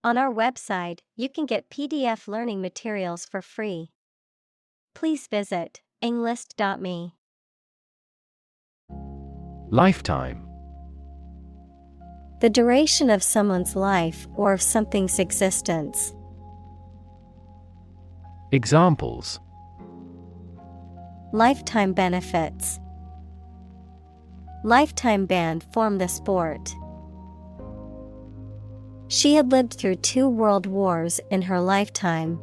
On our website, you can get PDF learning materials for free. Please visit englist.me. Lifetime. The duration of someone's life or of something's existence. Examples: Lifetime benefits. Lifetime ban formed the sport. She had lived through 2 world wars in her lifetime.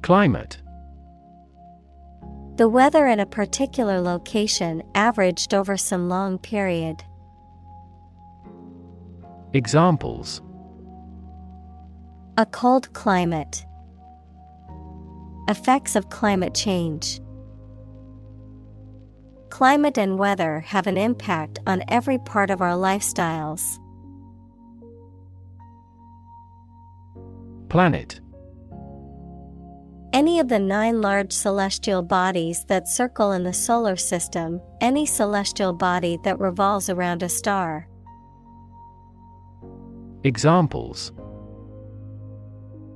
Climate. The weather in a particular location averaged over some long period. Examples: A cold climate. Effects of climate change. Climate and weather have an impact on every part of our lifestyles. Planet. Any of the 9 large celestial bodies that circle in the solar system, any celestial body that revolves around a star. Examples: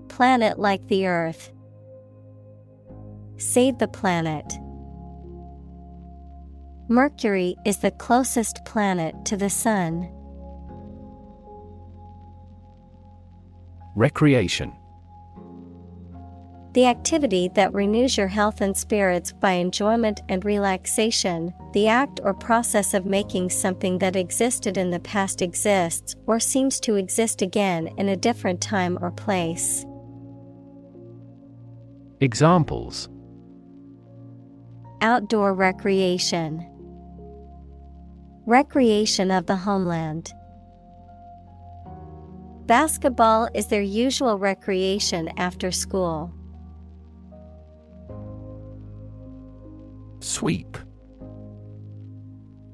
Planet like the Earth. Save the planet. Mercury is the closest planet to the Sun. Recreation. The activity that renews your health and spirits by enjoyment and relaxation, the act or process of making something that existed in the past exists or seems to exist again in a different time or place. Examples: Outdoor recreation. Recreation of the homeland. Basketball is their usual recreation after school. Sweep.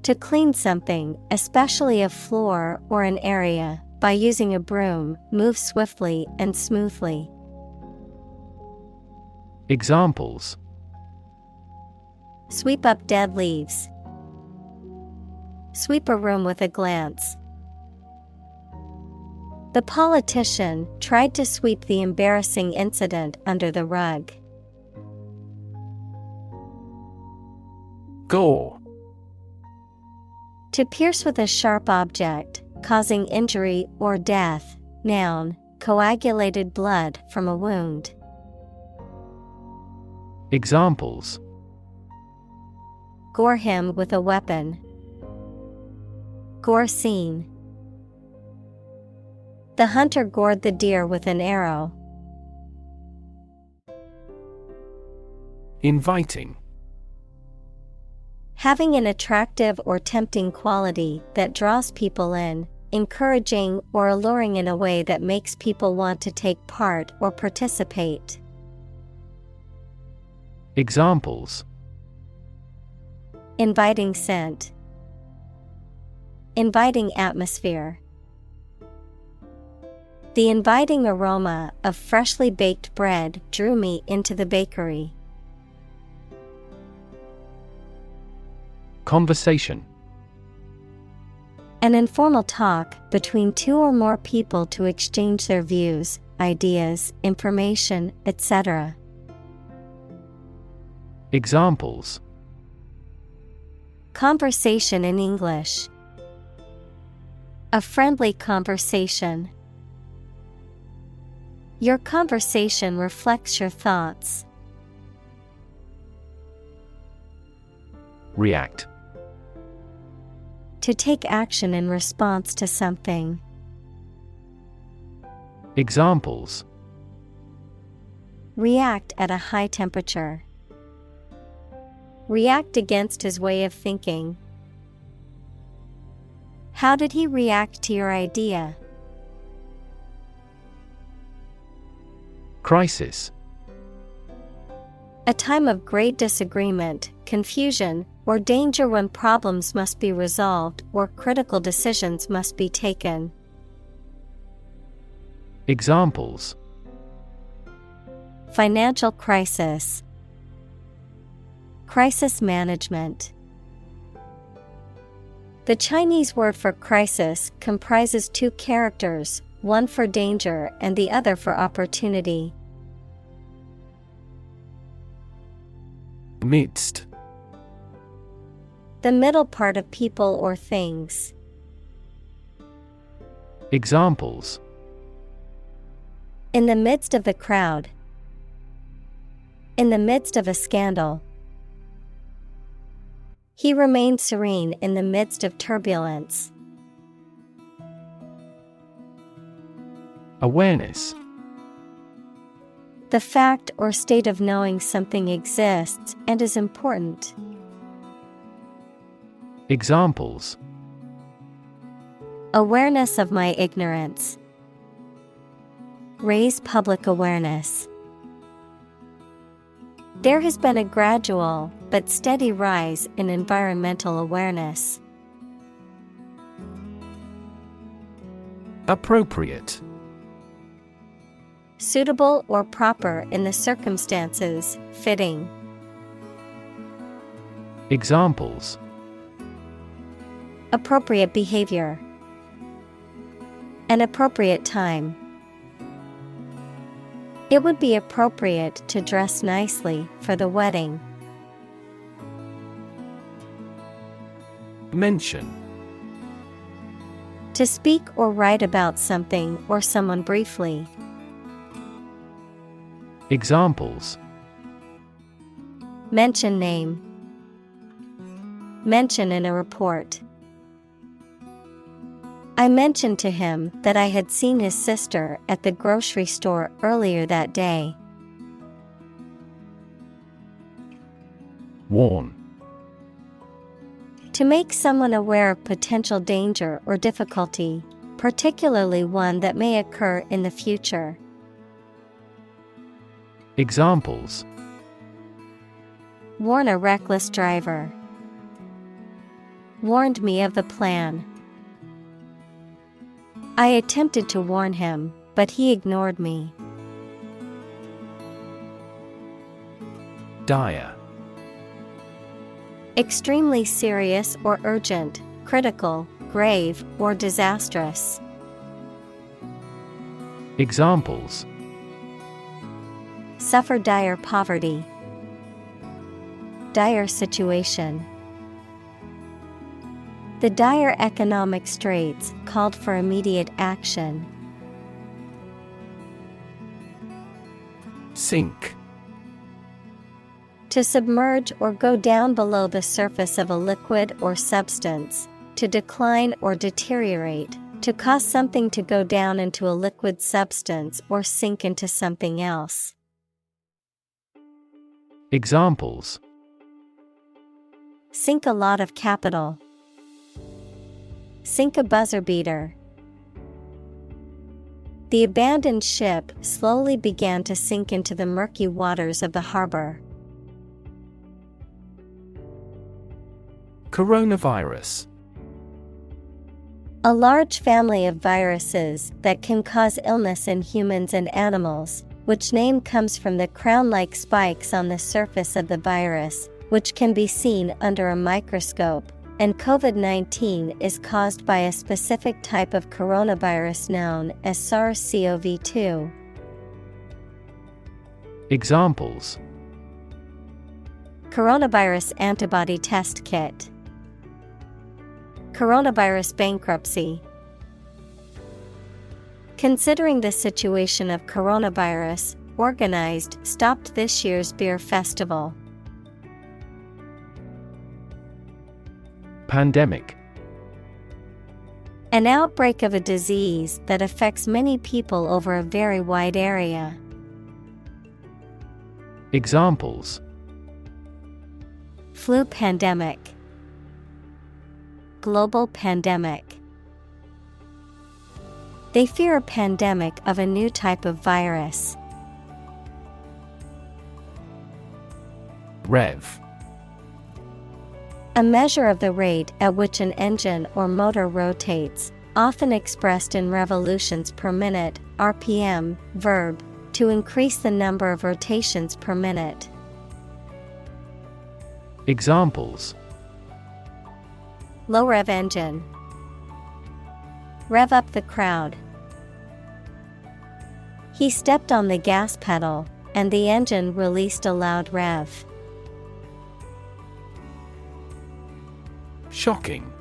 To clean something, especially a floor or an area, by using a broom, move swiftly and smoothly. Examples: Sweep up dead leaves. Sweep a room with a glance. The politician tried to sweep the embarrassing incident under the rug. Gore. To pierce with a sharp object, causing injury or death. Noun, coagulated blood from a wound. Examples: Gore him with a weapon. Gore scene. The hunter gored the deer with an arrow. Inviting. Having an attractive or tempting quality that draws people in, encouraging or alluring in a way that makes people want to take part or participate. Examples: Inviting scent. Inviting atmosphere. The inviting aroma of freshly baked bread drew me into the bakery. Conversation. An informal talk between 2 or more people to exchange their views, ideas, information, etc. Examples: Conversation in English. A friendly conversation. Your conversation reflects your thoughts. React. To take action in response to something. Examples: React at a high temperature. React against his way of thinking. How did he react to your idea? Crisis. A time of great disagreement, confusion, or danger when problems must be resolved or critical decisions must be taken. Examples: Financial crisis. Crisis management. The Chinese word for crisis comprises two characters, one for danger and the other for opportunity. Midst. The middle part of people or things. Examples: in the midst of the crowd. In the midst of a scandal. He remained serene in the midst of turbulence. Awareness. The fact or state of knowing something exists and is important. Examples: awareness of my ignorance. Raise public awareness. There has been a gradual but steady rise in environmental awareness. Appropriate. Suitable or proper in the circumstances, fitting. Examples: appropriate behavior. An appropriate time. It would be appropriate to dress nicely for the wedding. Mention. To speak or write about something or someone briefly. Examples: mention name. Mention in a report. I mentioned to him that I had seen his sister at the grocery store earlier that day. Warn. To make someone aware of potential danger or difficulty, particularly one that may occur in the future. Examples: warn a reckless driver. Warned me of the plan. I attempted to warn him, but he ignored me. Dire. Extremely serious or urgent, critical, grave, or disastrous. Examples: suffer dire poverty. Dire situation. The dire economic straits called for immediate action. Sink. To submerge or go down below the surface of a liquid or substance, to decline or deteriorate, to cause something to go down into a liquid substance or sink into something else. Examples: sink a lot of capital. Sink a buzzer beater. The abandoned ship slowly began to sink into the murky waters of the harbor. Coronavirus. A large family of viruses that can cause illness in humans and animals, which name comes from the crown-like spikes on the surface of the virus, which can be seen under a microscope, and COVID-19 is caused by a specific type of coronavirus known as SARS-CoV-2. Examples: coronavirus antibody test kit. Coronavirus bankruptcy. Considering the situation of coronavirus, organized stopped this year's beer festival. Pandemic. An outbreak of a disease that affects many people over a very wide area. Examples: flu pandemic. Global pandemic. They fear a pandemic of a new type of virus. Rev. A measure of the rate at which an engine or motor rotates, often expressed in revolutions per minute, RPM, verb, to increase the number of rotations per minute. Examples: Low rev engine. Rev up the crowd. He stepped on the gas pedal, and the engine released a loud rev. Shocking.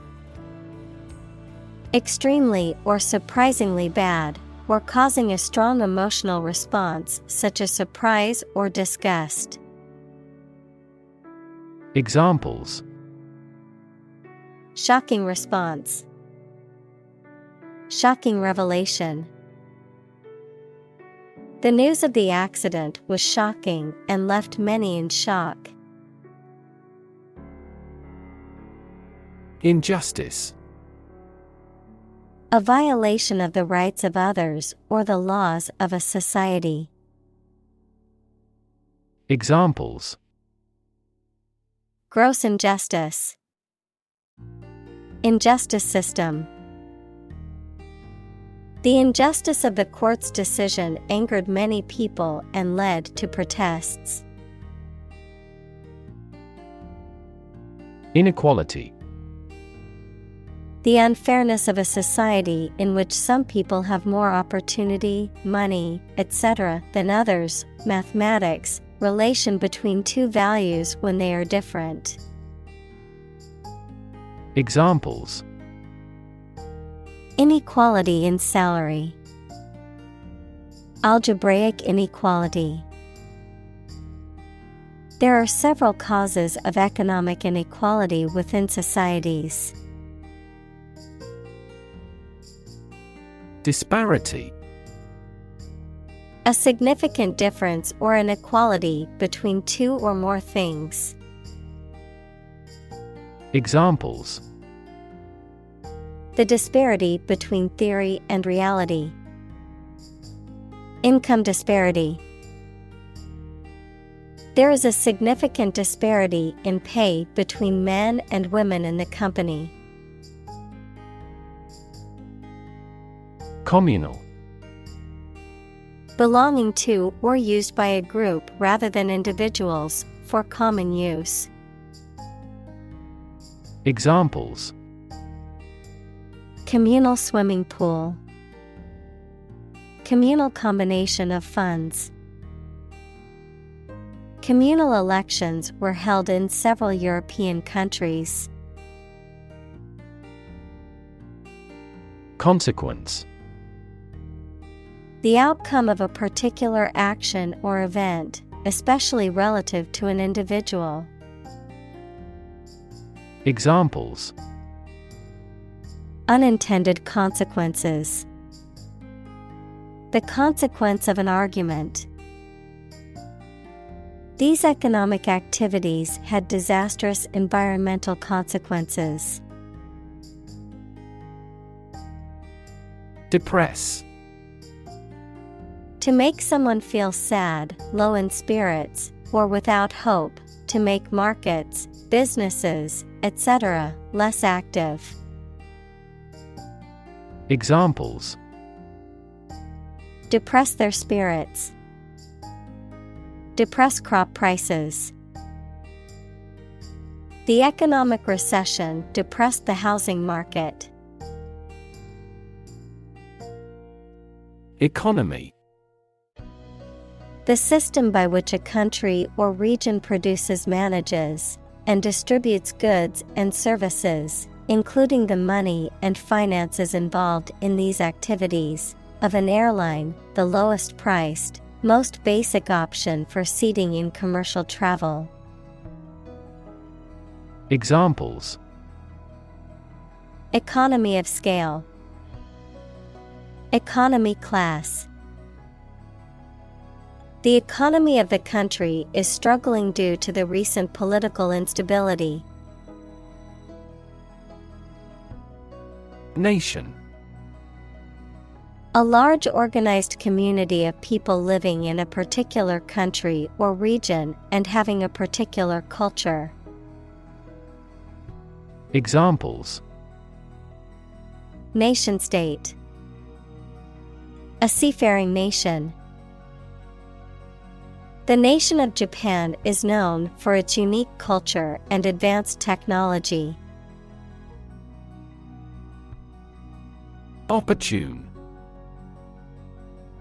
Extremely or surprisingly bad, or causing a strong emotional response such as surprise or disgust. Examples: Shocking response. Shocking revelation. The news of the accident was shocking and left many in shock. Injustice. A violation of the rights of others or the laws of a society. Examples: Gross injustice. Injustice system. The injustice of the court's decision angered many people and led to protests. Inequality. The unfairness of a society in which some people have more opportunity, money, etc. than others. Mathematics, relation between two values when they are different. Examples: Inequality in salary. Algebraic inequality. There are several causes of economic inequality within societies. Disparity. A significant difference or inequality between two or more things. Examples: The disparity between theory and reality. Income disparity. There is a significant disparity in pay between men and women in the company. Communal. Belonging to or used by a group rather than individuals, for common use. Examples: Communal swimming pool. Communal combination of funds. Communal elections were held in several European countries. Consequence. The outcome of a particular action or event, especially relative to an individual. Examples: Unintended consequences. The consequence of an argument. These economic activities had disastrous environmental consequences. Depress. To make someone feel sad, low in spirits, or without hope, to make markets, businesses, etc., less active. Examples: Depress their spirits. Depress crop prices. The economic recession depressed the housing market. Economy. The system by which a country or region produces, manages, and distributes goods and services, including the money and finances involved in these activities, of an airline, the lowest priced, most basic option for seating in commercial travel. Examples: Economy of scale. Economy class. The economy of the country is struggling due to the recent political instability. Nation. A large organized community of people living in a particular country or region and having a particular culture. Examples: Nation state. A seafaring nation. The nation of Japan is known for its unique culture and advanced technology. Opportune.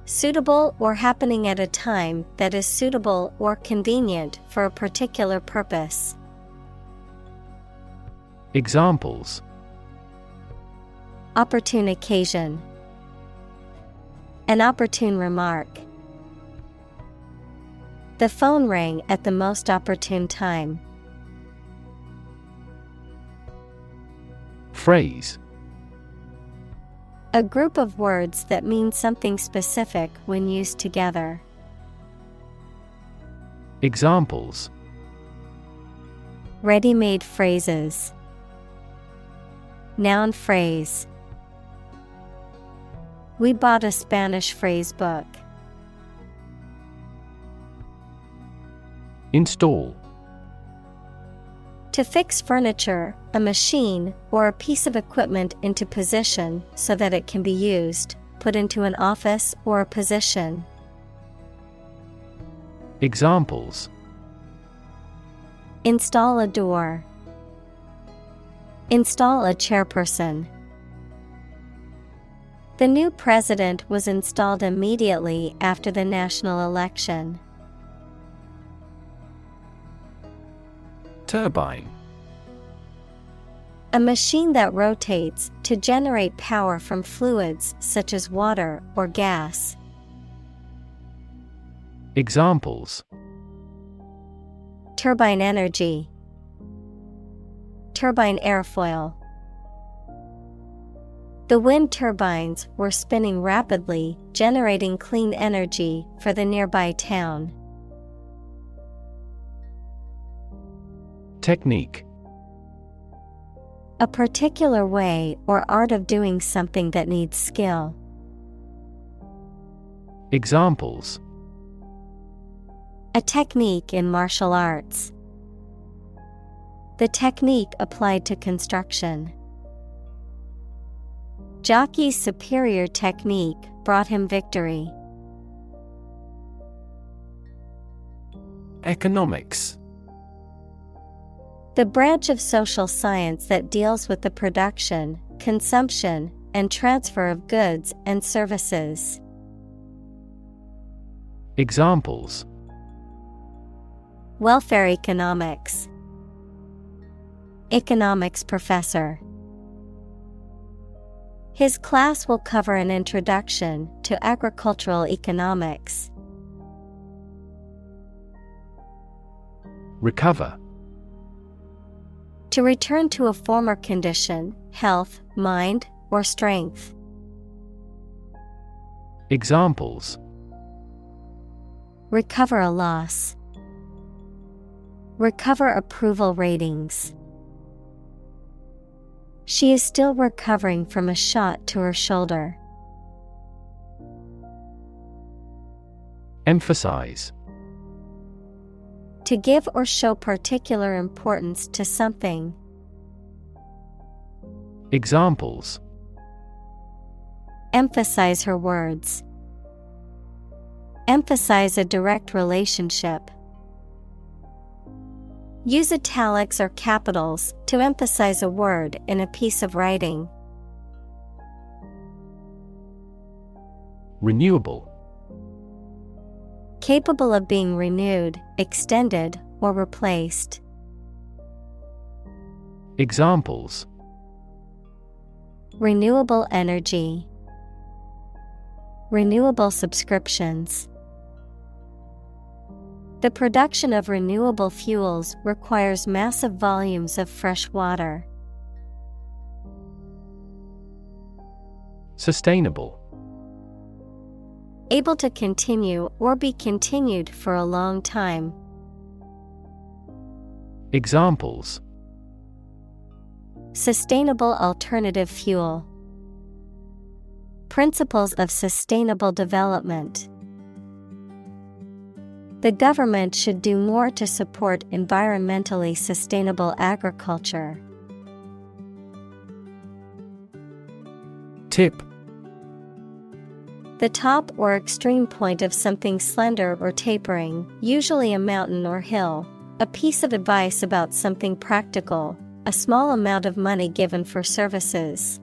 Suitable or happening at a time that is suitable or convenient for a particular purpose. Examples: Opportune occasion. An opportune remark. The phone rang at the most opportune time. Phrase: A group of words that mean something specific when used together. Examples: Ready-made phrases. Noun phrase. We bought a Spanish phrase book. Install. To fix furniture, a machine, or a piece of equipment into position so that it can be used, put into an office or a position. Examples: Install a door. Install a chairperson. The new president was installed immediately after the national election. Turbine. A machine that rotates to generate power from fluids such as water or gas. Examples: Turbine energy. Turbine airfoil. The wind turbines were spinning rapidly, generating clean energy for the nearby town. Technique. A particular way or art of doing something that needs skill. Examples: A technique in martial arts. The technique applied to construction. Jockey's superior technique brought him victory. Economics. The branch of social science that deals with the production, consumption, and transfer of goods and services. Examples: Welfare economics. Economics professor. His class will cover an introduction to agricultural economics. Recover. To return to a former condition, health, mind, or strength. Examples: Recover a loss. Recover approval ratings. She is still recovering from a shot to her shoulder. Emphasize. To give or show particular importance to something. Examples: Emphasize her words. Emphasize a direct relationship. Use italics or capitals to emphasize a word in a piece of writing. Renewable. Capable of being renewed, extended, or replaced. Examples: Renewable energy. Renewable subscriptions. The production of renewable fuels requires massive volumes of fresh water. Sustainable. Able to continue or be continued for a long time. Examples: Sustainable alternative fuel. Principles of sustainable development. The government should do more to support environmentally sustainable agriculture. Tip. The top or extreme point of something slender or tapering, usually a mountain or hill. A piece of advice about something practical, a small amount of money given for services.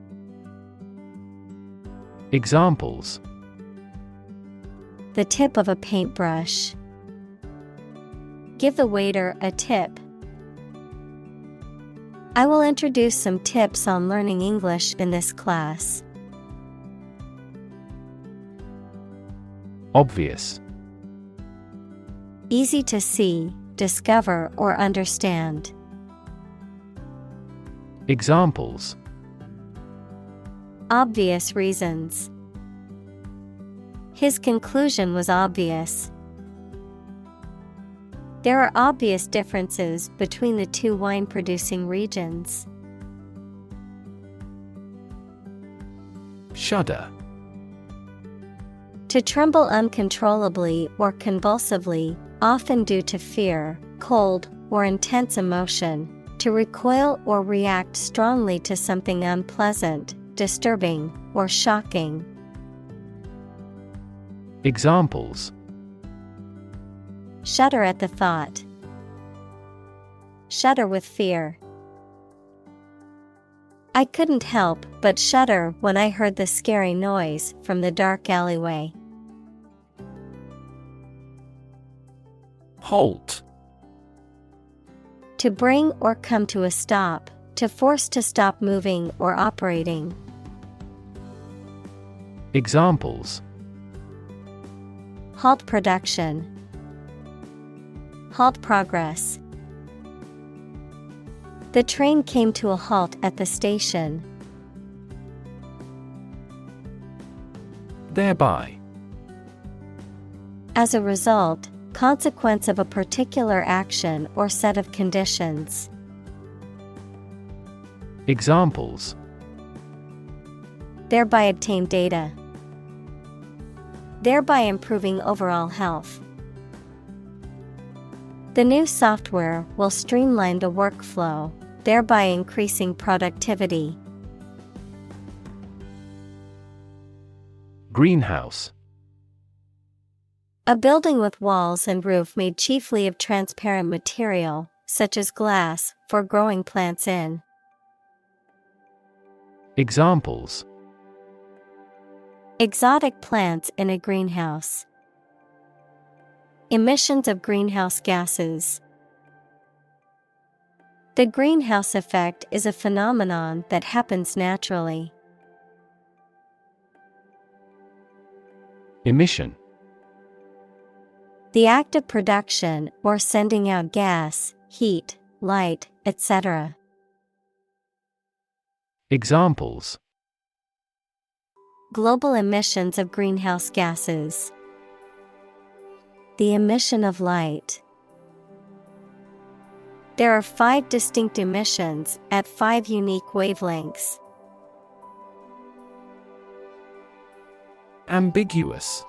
Examples: the tip of a paintbrush. Give the waiter a tip. I will introduce some tips on learning English in this class. Obvious. Easy to see, discover, or understand. Examples: obvious reasons. His conclusion was obvious. There are obvious differences between the two wine-producing regions. Shudder. To tremble uncontrollably or convulsively, often due to fear, cold, or intense emotion. To recoil or react strongly to something unpleasant, disturbing, or shocking. Examples: shudder at the thought. Shudder with fear. I couldn't help but shudder when I heard the scary noise from the dark alleyway. Halt. To bring or come to a stop, to force to stop moving or operating. Examples: halt production. Halt progress. The train came to a halt at the station. Thereby. As a result, consequence of a particular action or set of conditions. Examples: thereby obtain data. Thereby improving overall health. The new software will streamline the workflow, thereby increasing productivity. Greenhouse. A building with walls and roof made chiefly of transparent material, such as glass, for growing plants in. Examples: exotic plants in a greenhouse. Emissions of greenhouse gases. The greenhouse effect is a phenomenon that happens naturally. Emission. The act of production or sending out gas, heat, light, etc. Examples: global emissions of greenhouse gases. The emission of light. There are 5 distinct emissions at 5 unique wavelengths. Ambiguous.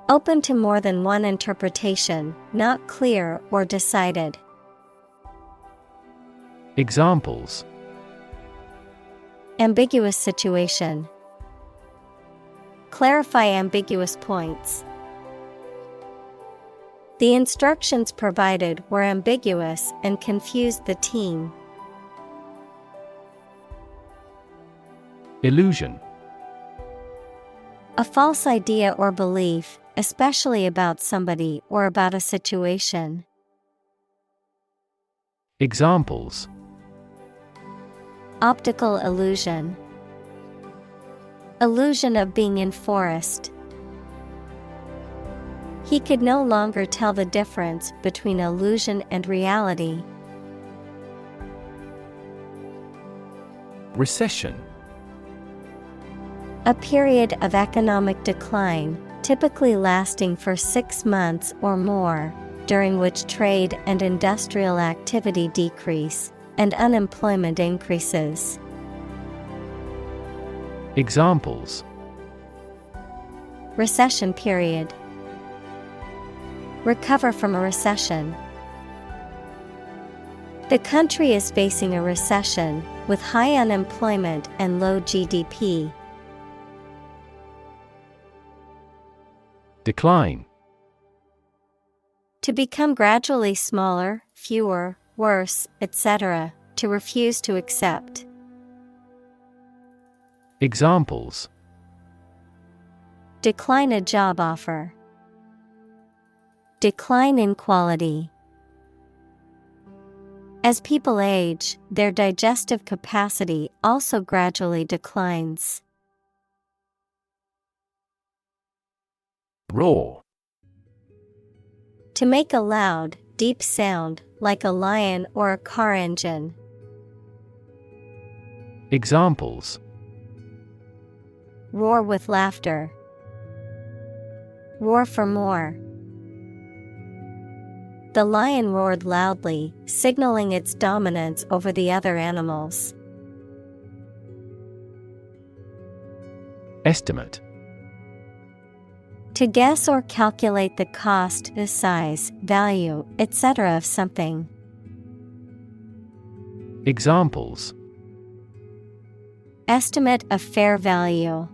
Open to more than one interpretation, not clear or decided. Examples: ambiguous situation. Clarify ambiguous points. The instructions provided were ambiguous and confused the team. Illusion. A false idea or belief, especially about somebody or about a situation. Examples: optical illusion. Illusion of being in forest. He could no longer tell the difference between illusion and reality. Recession. A period of economic decline, typically lasting for 6 months or more, during which trade and industrial activity decrease, and unemployment increases. Examples: recession period. Recover from a recession. The country is facing a recession, with high unemployment and low GDP. Decline. To become gradually smaller, fewer, worse, etc., to refuse to accept. Examples: decline a job offer, decline in quality. As people age, their digestive capacity also gradually declines. Roar. To make a loud, deep sound, like a lion or a car engine. Examples: roar with laughter, roar for more. The lion roared loudly, signaling its dominance over the other animals. Estimate. To guess or calculate the cost, the size, value, etc. of something. Examples: estimate of fair value.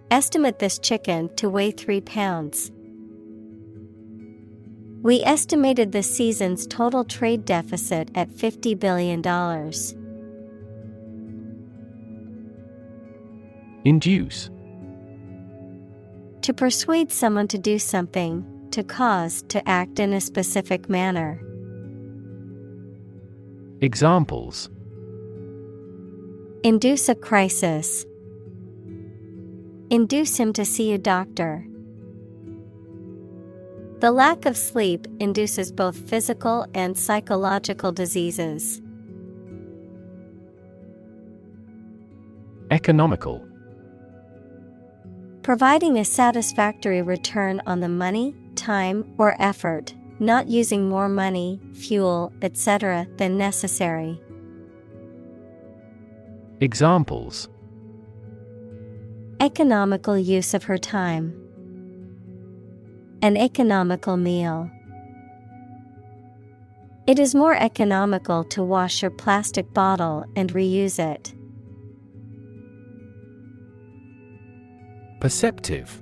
Estimate this chicken to weigh 3 pounds. We estimated the season's total trade deficit at $50 billion. Induce. To persuade someone to do something, to cause to act in a specific manner. Examples: induce a crisis. Induce him to see a doctor. The lack of sleep induces both physical and psychological diseases. Economical. Providing a satisfactory return on the money, time, or effort, not using more money, fuel, etc. than necessary. Examples: economical use of her time. An economical meal. It is more economical to wash your plastic bottle and reuse it. Perceptive.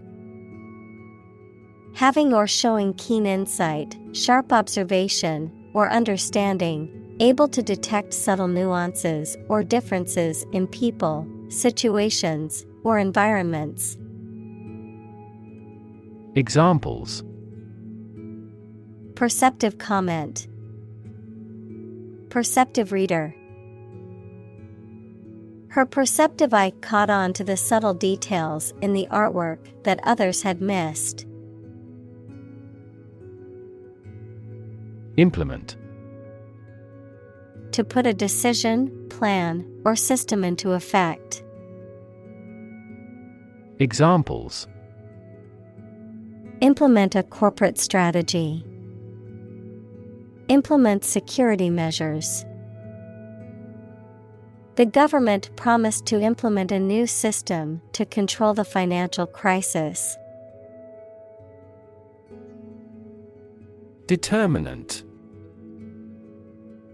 Having or showing keen insight, sharp observation, or understanding, able to detect subtle nuances or differences in people, situations, or environments. Examples: perceptive comment. Perceptive reader. Her perceptive eye caught on to the subtle details in the artwork that others had missed. Implement. To put a decision, plan, or system into effect. Examples: implement a corporate strategy. Implement security measures. The government promised to implement a new system to control the financial crisis. Determinant.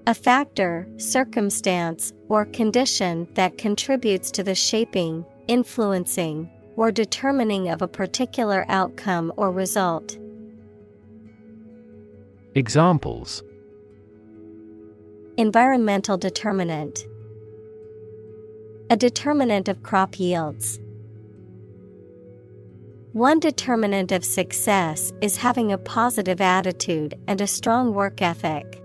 A factor, circumstance, or condition that contributes to the shaping, influencing, or determining of a particular outcome or result. Examples: environmental determinant. A determinant of crop yields. One determinant of success is having a positive attitude and a strong work ethic.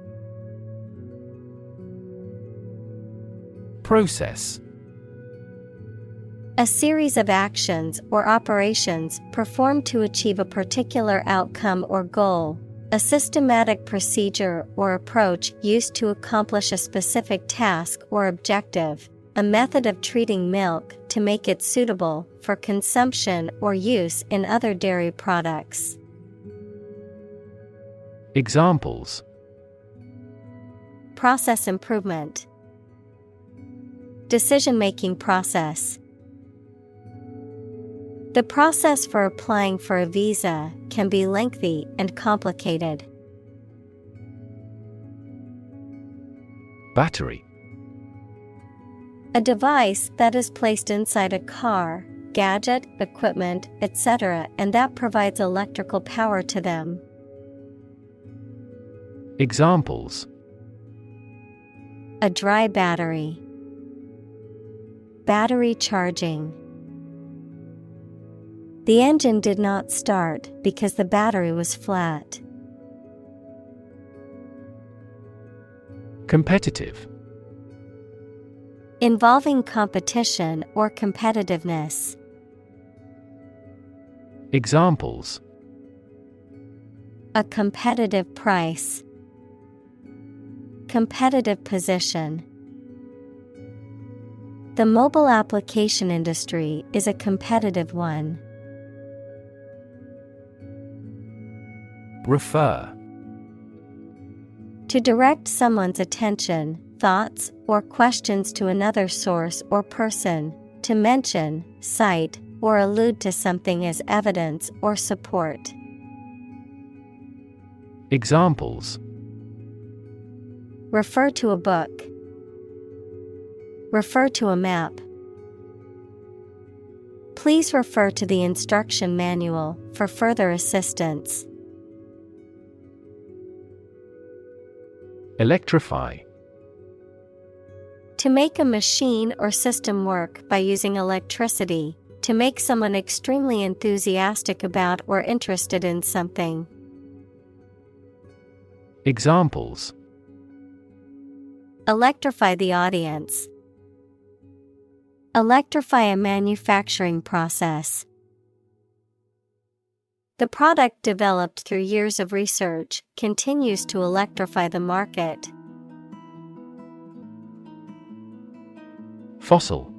Process. A series of actions or operations performed to achieve a particular outcome or goal. A systematic procedure or approach used to accomplish a specific task or objective. A method of treating milk to make it suitable for consumption or use in other dairy products. Examples: process improvement. Decision-making process. The process for applying for a visa can be lengthy and complicated. Battery. A device that is placed inside a car, gadget, equipment, etc., and that provides electrical power to them. Examples: a dry battery. battery charging. The engine did not start because the battery was flat. Competitive. Involving competition or competitiveness. Examples: A competitive price. Competitive position. The mobile application industry is a competitive one. Refer. To direct someone's attention, thoughts, or questions to another source or person, to mention, cite, or allude to something as evidence or support. Examples: Refer to a book. Refer to a map. Please refer to the instruction manual for further assistance. Electrify. To make a machine or system work by using electricity, to make someone extremely enthusiastic about or interested in something. Examples: Electrify the audience. Electrify a manufacturing process. The product developed through years of research continues to electrify the market. Fossil.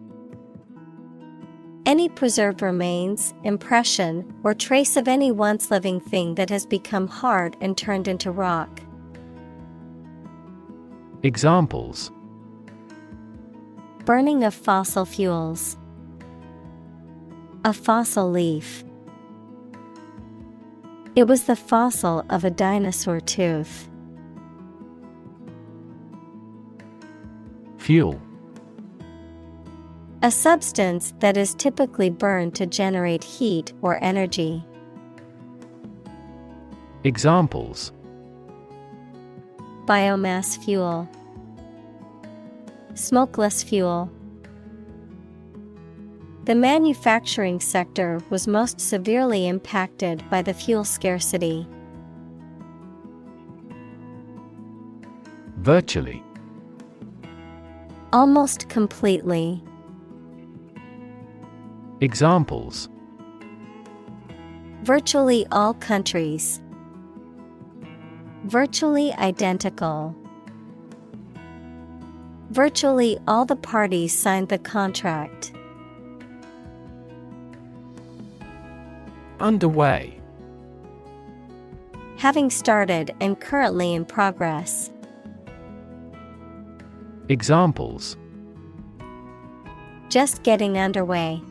Any preserved remains, impression, or trace of any once living thing that has become hard and turned into rock. Examples: Burning of fossil fuels. A fossil leaf. It was the fossil of a dinosaur tooth. Fuel. A substance that is typically burned to generate heat or energy. Examples: Biomass fuel. Smokeless fuel. The manufacturing sector was most severely impacted by the fuel scarcity. Virtually. Almost completely. Examples: Virtually all countries. Virtually identical. Virtually all the parties signed the contract. Underway. Having started and currently in progress. Examples: Just getting underway.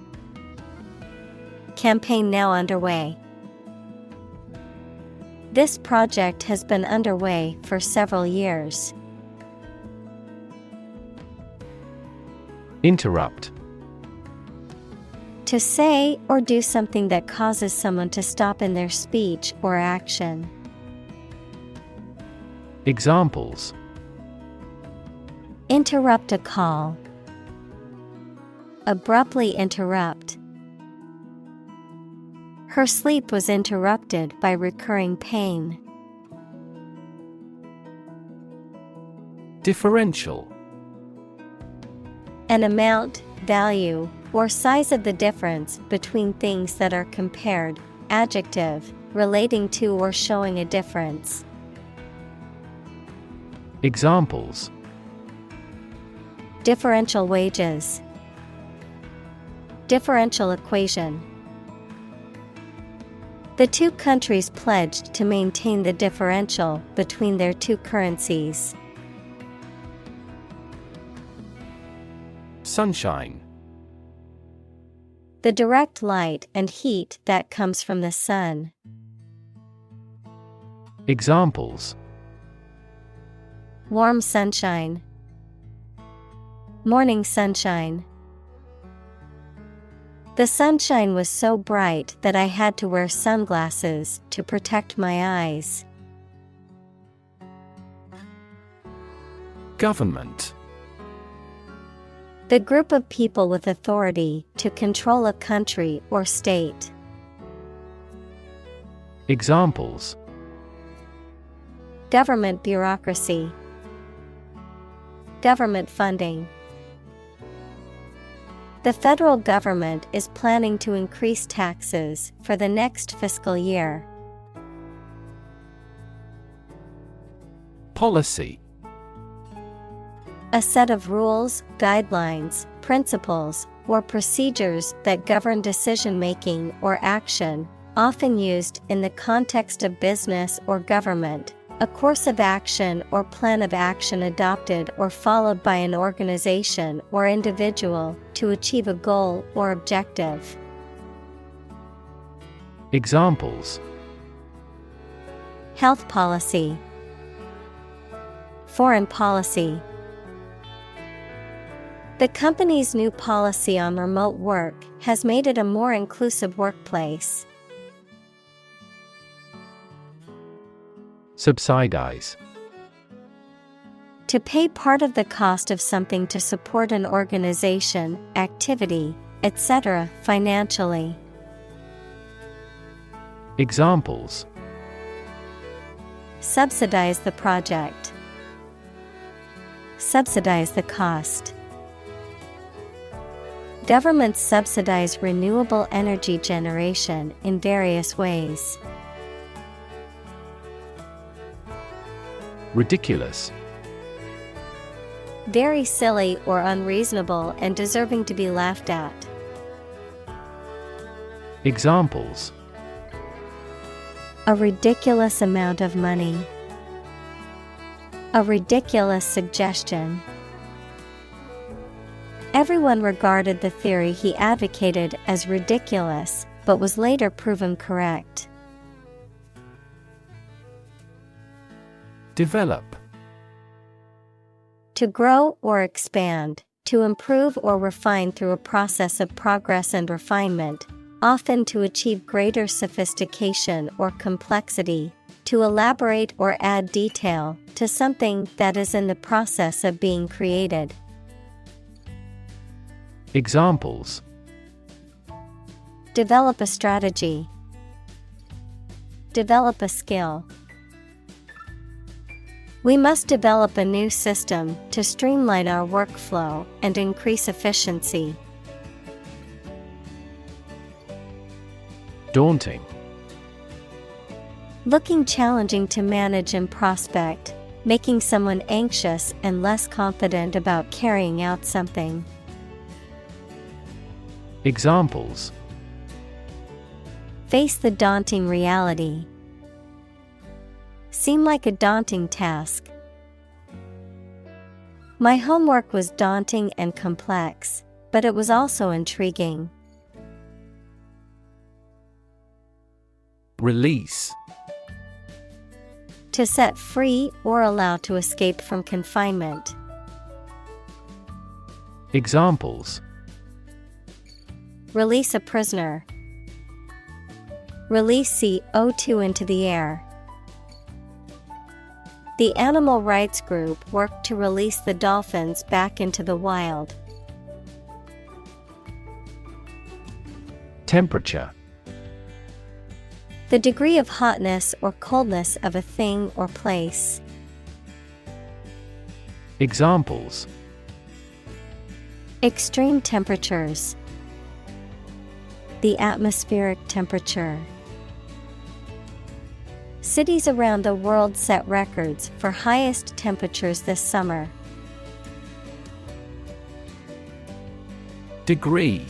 Campaign now underway. This project has been underway for several years. Interrupt. To say or do something that causes someone to stop in their speech or action. Examples: Interrupt a call. Abruptly interrupt. Her sleep was interrupted by recurring pain. Differential. An amount, value, or size of the difference between things that are compared. Adjective, relating to or showing a difference. Examples: Differential wages. Differential equation. The two countries pledged to maintain the differential between their two currencies. Sunshine. The direct light and heat that comes from the sun. Examples: Warm sunshine. Morning sunshine. The sunshine was so bright that I had to wear sunglasses to protect my eyes. Government. The group of people with authority to control a country or state. Examples: Government bureaucracy. Government funding. The federal government is planning to increase taxes for the next fiscal year. Policy: A set of rules, guidelines, principles, or procedures that govern decision-making or action, often used in the context of business or government. A course of action or plan of action adopted or followed by an organization or individual to achieve a goal or objective. Examples: Health policy. Foreign policy. The company's new policy on remote work has made it a more inclusive workplace. Subsidize: To pay part of the cost of something to support an organization, activity, etc. financially. Examples: Subsidize the project. Subsidize the cost. Governments subsidize renewable energy generation in various ways. Ridiculous: Very silly or unreasonable and deserving to be laughed at. Examples: A ridiculous amount of money. A ridiculous suggestion. Everyone regarded the theory he advocated as ridiculous, but was later proven correct. Develop: To grow or expand, to improve or refine through a process of progress and refinement, often to achieve greater sophistication or complexity, to elaborate or add detail to something that is in the process of being created. Examples: Develop a strategy. Develop a skill. We must develop a new system to streamline our workflow and increase efficiency. Daunting: Looking challenging to manage and prospect, making someone anxious and less confident about carrying out something. Examples: Face the daunting reality. Seem like a daunting task. My homework was daunting and complex, but it was also intriguing. Release: To set free or allow to escape from confinement. Examples: Release a prisoner. Release CO2 into the air. The animal rights group worked to release the dolphins back into the wild. Temperature: The degree of hotness or coldness of a thing or place. Examples: Extreme temperatures. The atmospheric temperature. Cities around the world set records for highest temperatures this summer. Degree: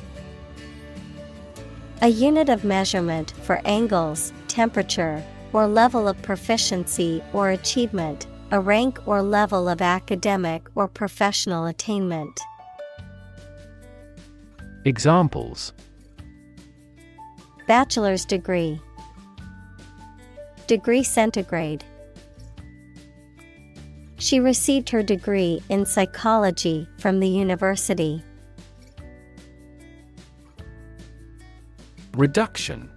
A unit of measurement for angles, temperature, or level of proficiency or achievement, a rank or level of academic or professional attainment. Examples: Bachelor's degree. Degree centigrade. She received her degree in psychology from the university. Reduction: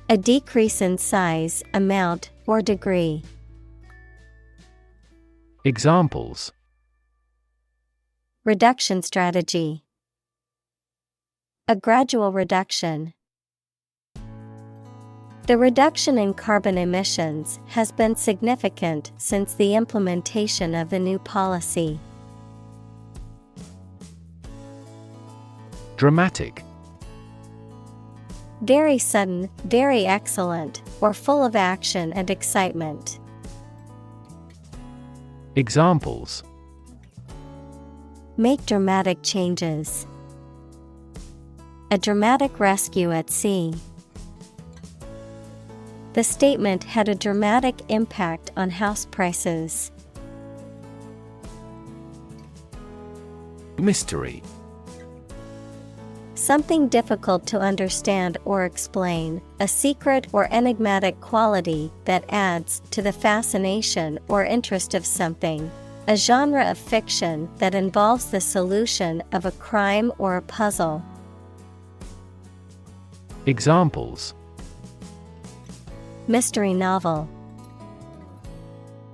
A decrease in size, amount, or degree. Examples: Reduction strategy. A gradual reduction. The reduction in carbon emissions has been significant since the implementation of the new policy. Dramatic. Very sudden, very excellent, or full of action and excitement. Examples: Make dramatic changes. A dramatic rescue at sea. The statement had a dramatic impact on house prices. Mystery. Something difficult to understand or explain, a secret or enigmatic quality that adds to the fascination or interest of something. A genre of fiction that involves the solution of a crime or a puzzle. Examples: Mystery novel.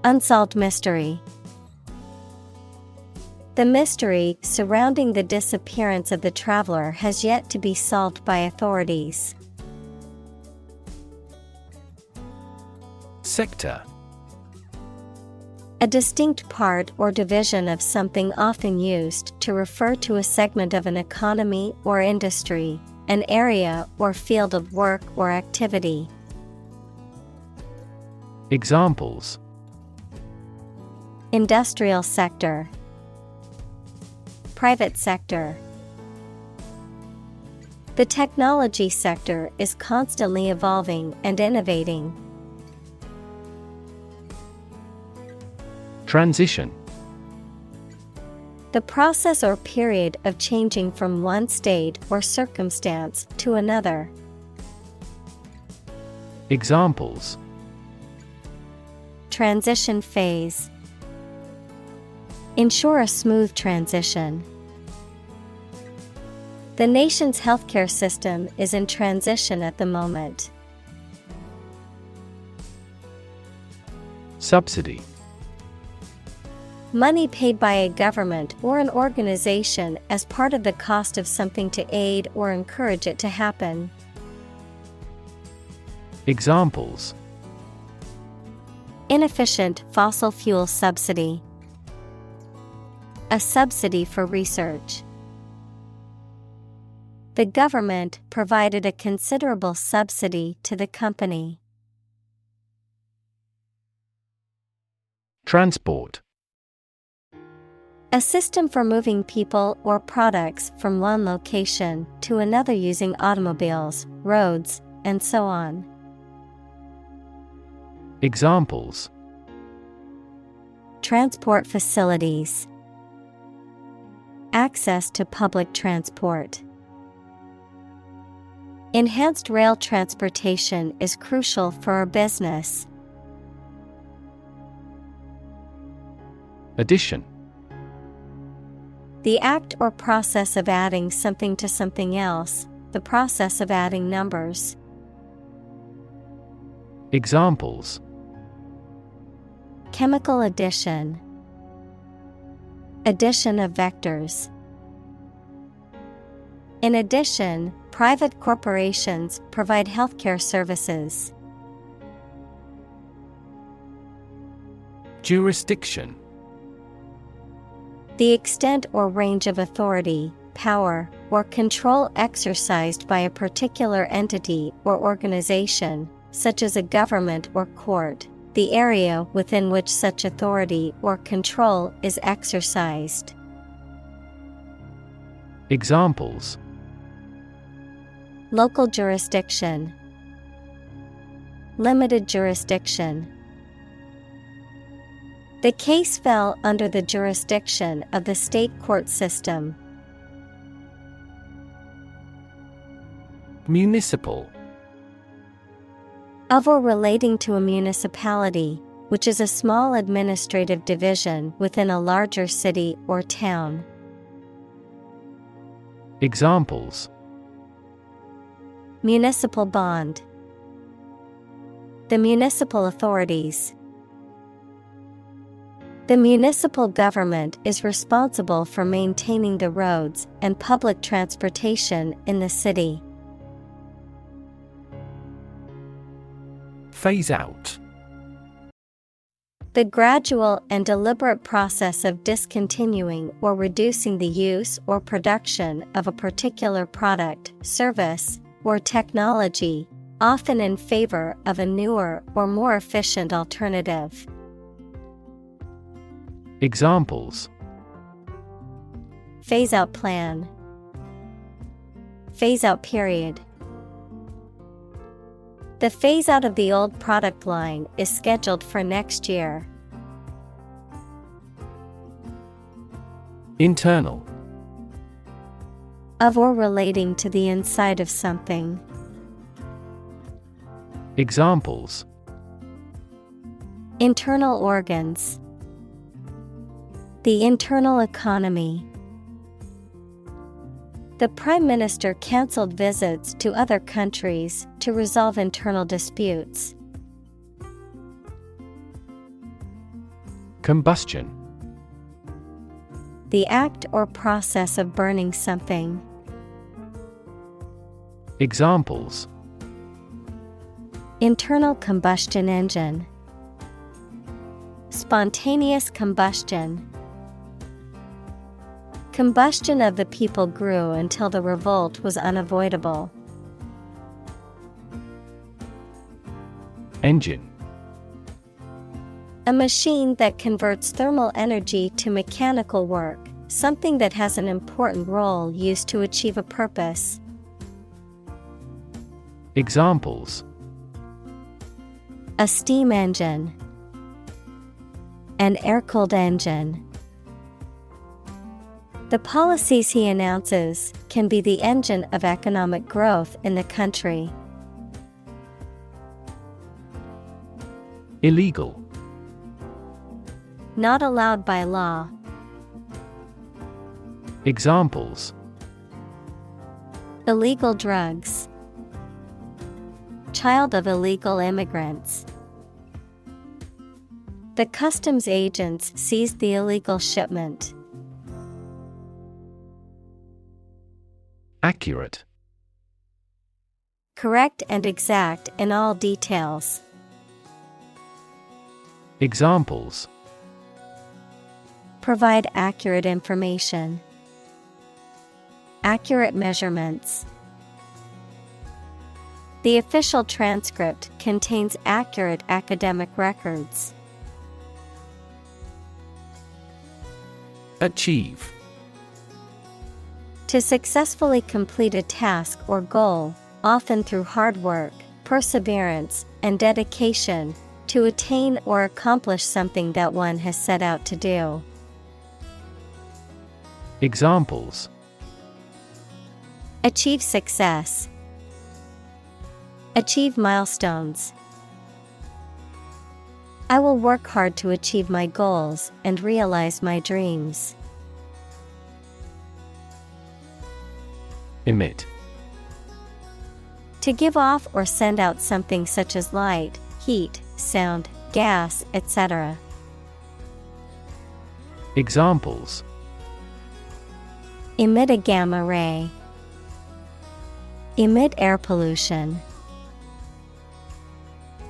Unsolved mystery. The mystery surrounding the disappearance of the traveler has yet to be solved by authorities. Sector. A distinct part or division of something often used to refer to a segment of an economy or industry, an area or field of work or activity. Examples: Industrial sector. Private sector. The technology sector is constantly evolving and innovating. Transition. The process or period of changing from one state or circumstance to another. Examples: Transition phase. Ensure a smooth transition. The nation's healthcare system is in transition at the moment. Subsidy. Money paid by a government or an organization as part of the cost of something to aid or encourage it to happen. Examples: Inefficient fossil fuel subsidy. A subsidy for research. The government provided a considerable subsidy to the company. Transport. A system for moving people or products from one location to another using automobiles, roads, and so on. Examples: Transport facilities. Access to public transport. Enhanced rail transportation is crucial for our business. Addition. The act or process of adding something to something else, the process of adding numbers. Examples: Chemical addition. Addition of vectors. In addition, private corporations provide healthcare services. Jurisdiction. The extent or range of authority, power, or control exercised by a particular entity or organization, such as a government or court, the area within which such authority or control is exercised. Examples: Local jurisdiction. Limited jurisdiction. The case fell under the jurisdiction of the state court system. Municipal. Of or relating to a municipality, which is a small administrative division within a larger city or town. Examples: Municipal bond. The municipal authorities. The municipal government is responsible for maintaining the roads and public transportation in the city. Phase out. The gradual and deliberate process of discontinuing or reducing the use or production of a particular product, service, or technology, often in favor of a newer or more efficient alternative. Examples: Phase-out plan. Phase-out period. The phase-out of the old product line is scheduled for next year. Internal. Of or relating to the inside of something. Examples: Internal organs. The internal economy. The Prime Minister cancelled visits to other countries to resolve internal disputes. Combustion. The act or process of burning something. Examples: Internal combustion engine. Spontaneous combustion. Combustion of the people grew until the revolt was unavoidable. Engine. A machine that converts thermal energy to mechanical work, something that has an important role used to achieve a purpose. Examples: A steam engine. An air-cooled engine. The policies he announces can be the engine of economic growth in the country. Illegal. Not allowed by law. Examples: Illegal drugs. Child of illegal immigrants. The customs agents seized the illegal shipment. Accurate. Correct and exact in all details. Examples: Provide accurate information. Accurate measurements. The official transcript contains accurate academic records. Achieve. To successfully complete a task or goal, often through hard work, perseverance, and dedication, to attain or accomplish something that one has set out to do. Examples: Achieve success. Achieve milestones. I will work hard to achieve my goals and realize my dreams. Emit. To give off or send out something such as light, heat, sound, gas, etc. Examples: Emit a gamma ray. Emit air pollution.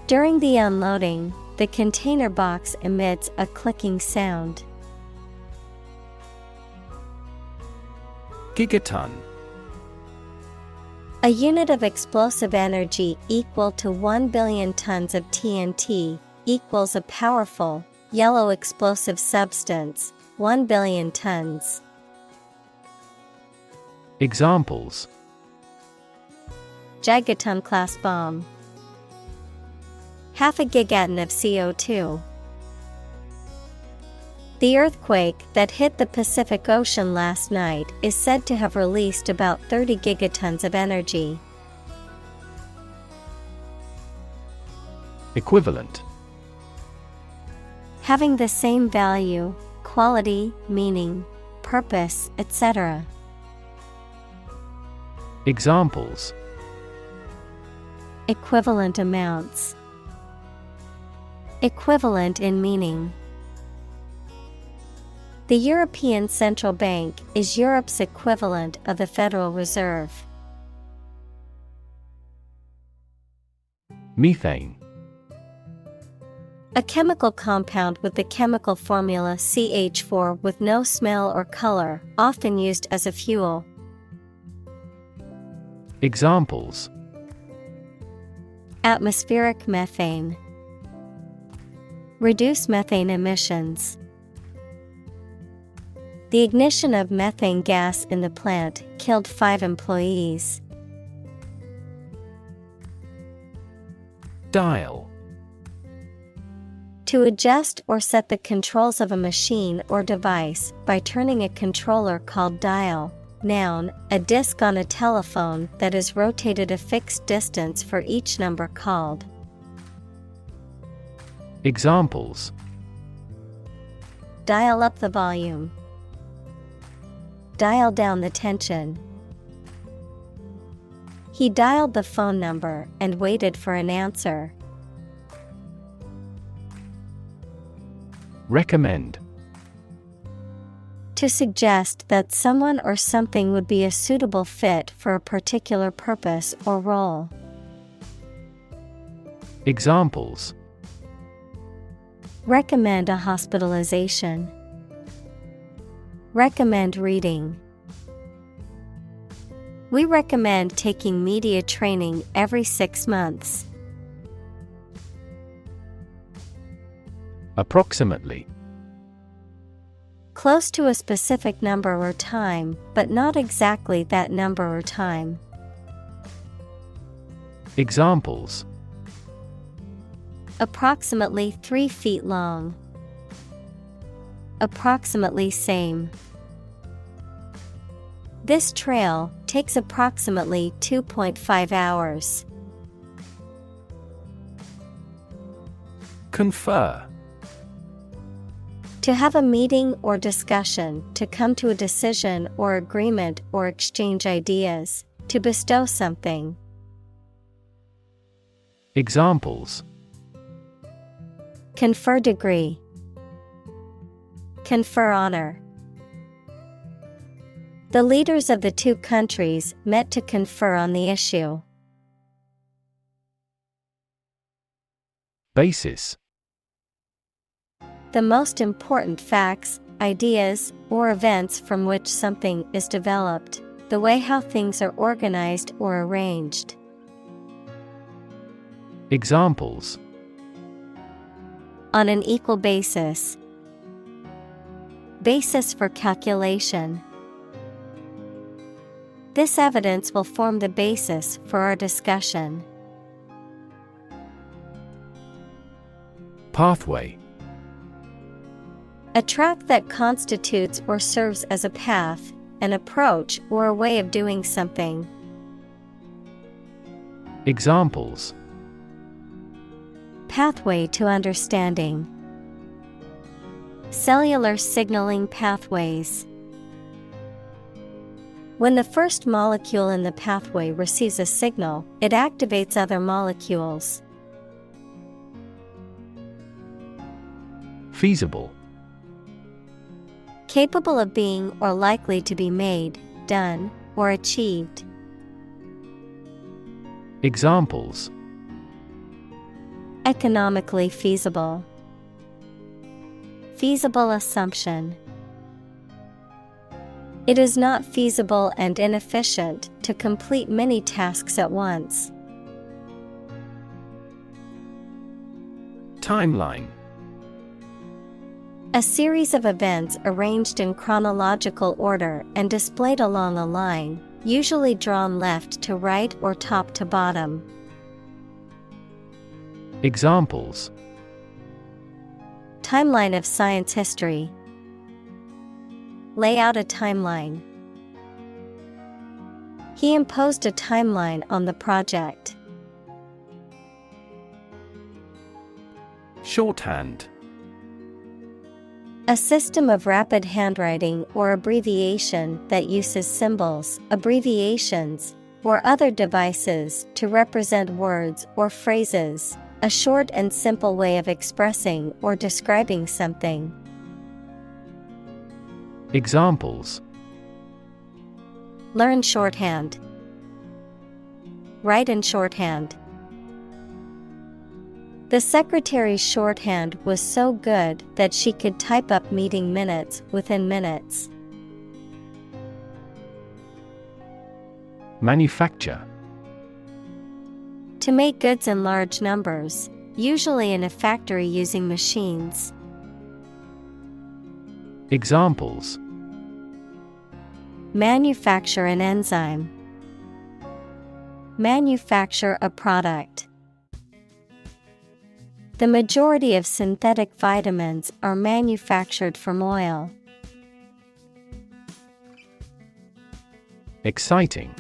During the unloading, the container box emits a clicking sound. Gigaton. A unit of explosive energy equal to 1 billion tons of TNT equals a powerful, yellow explosive substance, 1 billion tons. Examples: Gigaton-class bomb. Half a gigaton of CO2. The earthquake that hit the Pacific Ocean last night is said to have released about 30 gigatons of energy. Equivalent. Having the same value, quality, meaning, purpose, etc. Examples: Equivalent amounts. Equivalent in meaning. The European Central Bank is Europe's equivalent of the Federal Reserve. Methane. A chemical compound with the chemical formula CH4 with no smell or color, often used as a fuel. Examples: Atmospheric methane. Reduce methane emissions. The ignition of methane gas in the plant killed 5 employees. Dial. To adjust or set the controls of a machine or device by turning a controller called dial. Noun, a disc on a telephone that is rotated a fixed distance for each number called. Examples: Dial up the volume. Dial down the tension. He dialed the phone number and waited for an answer. Recommend. To suggest that someone or something would be a suitable fit for a particular purpose or role. Examples: Recommend a hospitalization. Recommend reading. We recommend taking media training every 6 months. Approximately. Close to a specific number or time, but not exactly that number or time. Examples: Approximately 3 feet long. Approximately same. This trail takes approximately 2.5 hours. Confer. To have a meeting or discussion, to come to a decision or agreement or exchange ideas, to bestow something. Examples: Confer degree. Confer honor. The leaders of the 2 countries met to confer on the issue. Basis. The most important facts, ideas, or events from which something is developed, the way how things are organized or arranged. Examples: On an equal basis. Basis for calculation. This evidence will form the basis for our discussion. Pathway. A track that constitutes or serves as a path, an approach, or a way of doing something. Examples: Pathway to understanding. Cellular signaling pathways. When the first molecule in the pathway receives a signal, it activates other molecules. Feasible. Capable of being or likely to be made, done, or achieved. Examples: Economically feasible. Feasible assumption. It is not feasible and inefficient to complete many tasks at once. Timeline. A series of events arranged in chronological order and displayed along a line, usually drawn left to right or top to bottom. Examples: Timeline of science history. Lay out a timeline. He imposed a timeline on the project. Shorthand. A system of rapid handwriting or abbreviation that uses symbols, abbreviations, or other devices to represent words or phrases, a short and simple way of expressing or describing something. Examples: learn shorthand, write in shorthand. The secretary's shorthand was so good that she could type up meeting minutes within minutes. Manufacture. To make goods in large numbers, usually in a factory using machines. Examples: manufacture an enzyme, manufacture a product. The majority of synthetic vitamins are manufactured from oil. Exciting.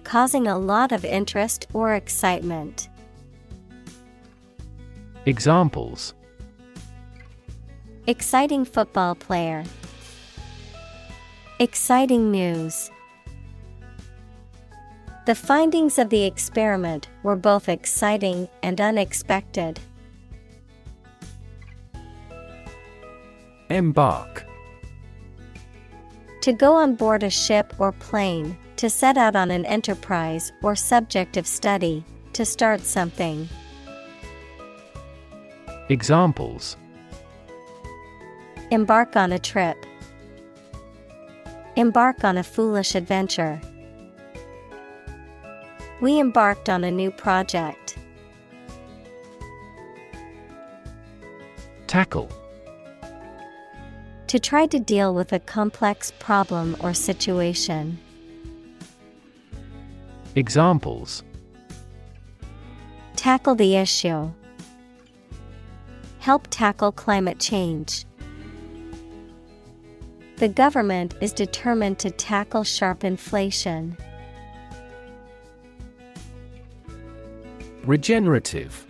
Causing a lot of interest or excitement. Examples: exciting football player, exciting news. The findings of the experiment were both exciting and unexpected. Embark. To go on board a ship or plane, to set out on an enterprise or subject of study, to start something. Examples: embark on a trip, embark on a foolish adventure. We embarked on a new project. Tackle. To try to deal with a complex problem or situation. Examples: tackle the issue, help tackle climate change. The government is determined to tackle sharp inflation. Regenerative.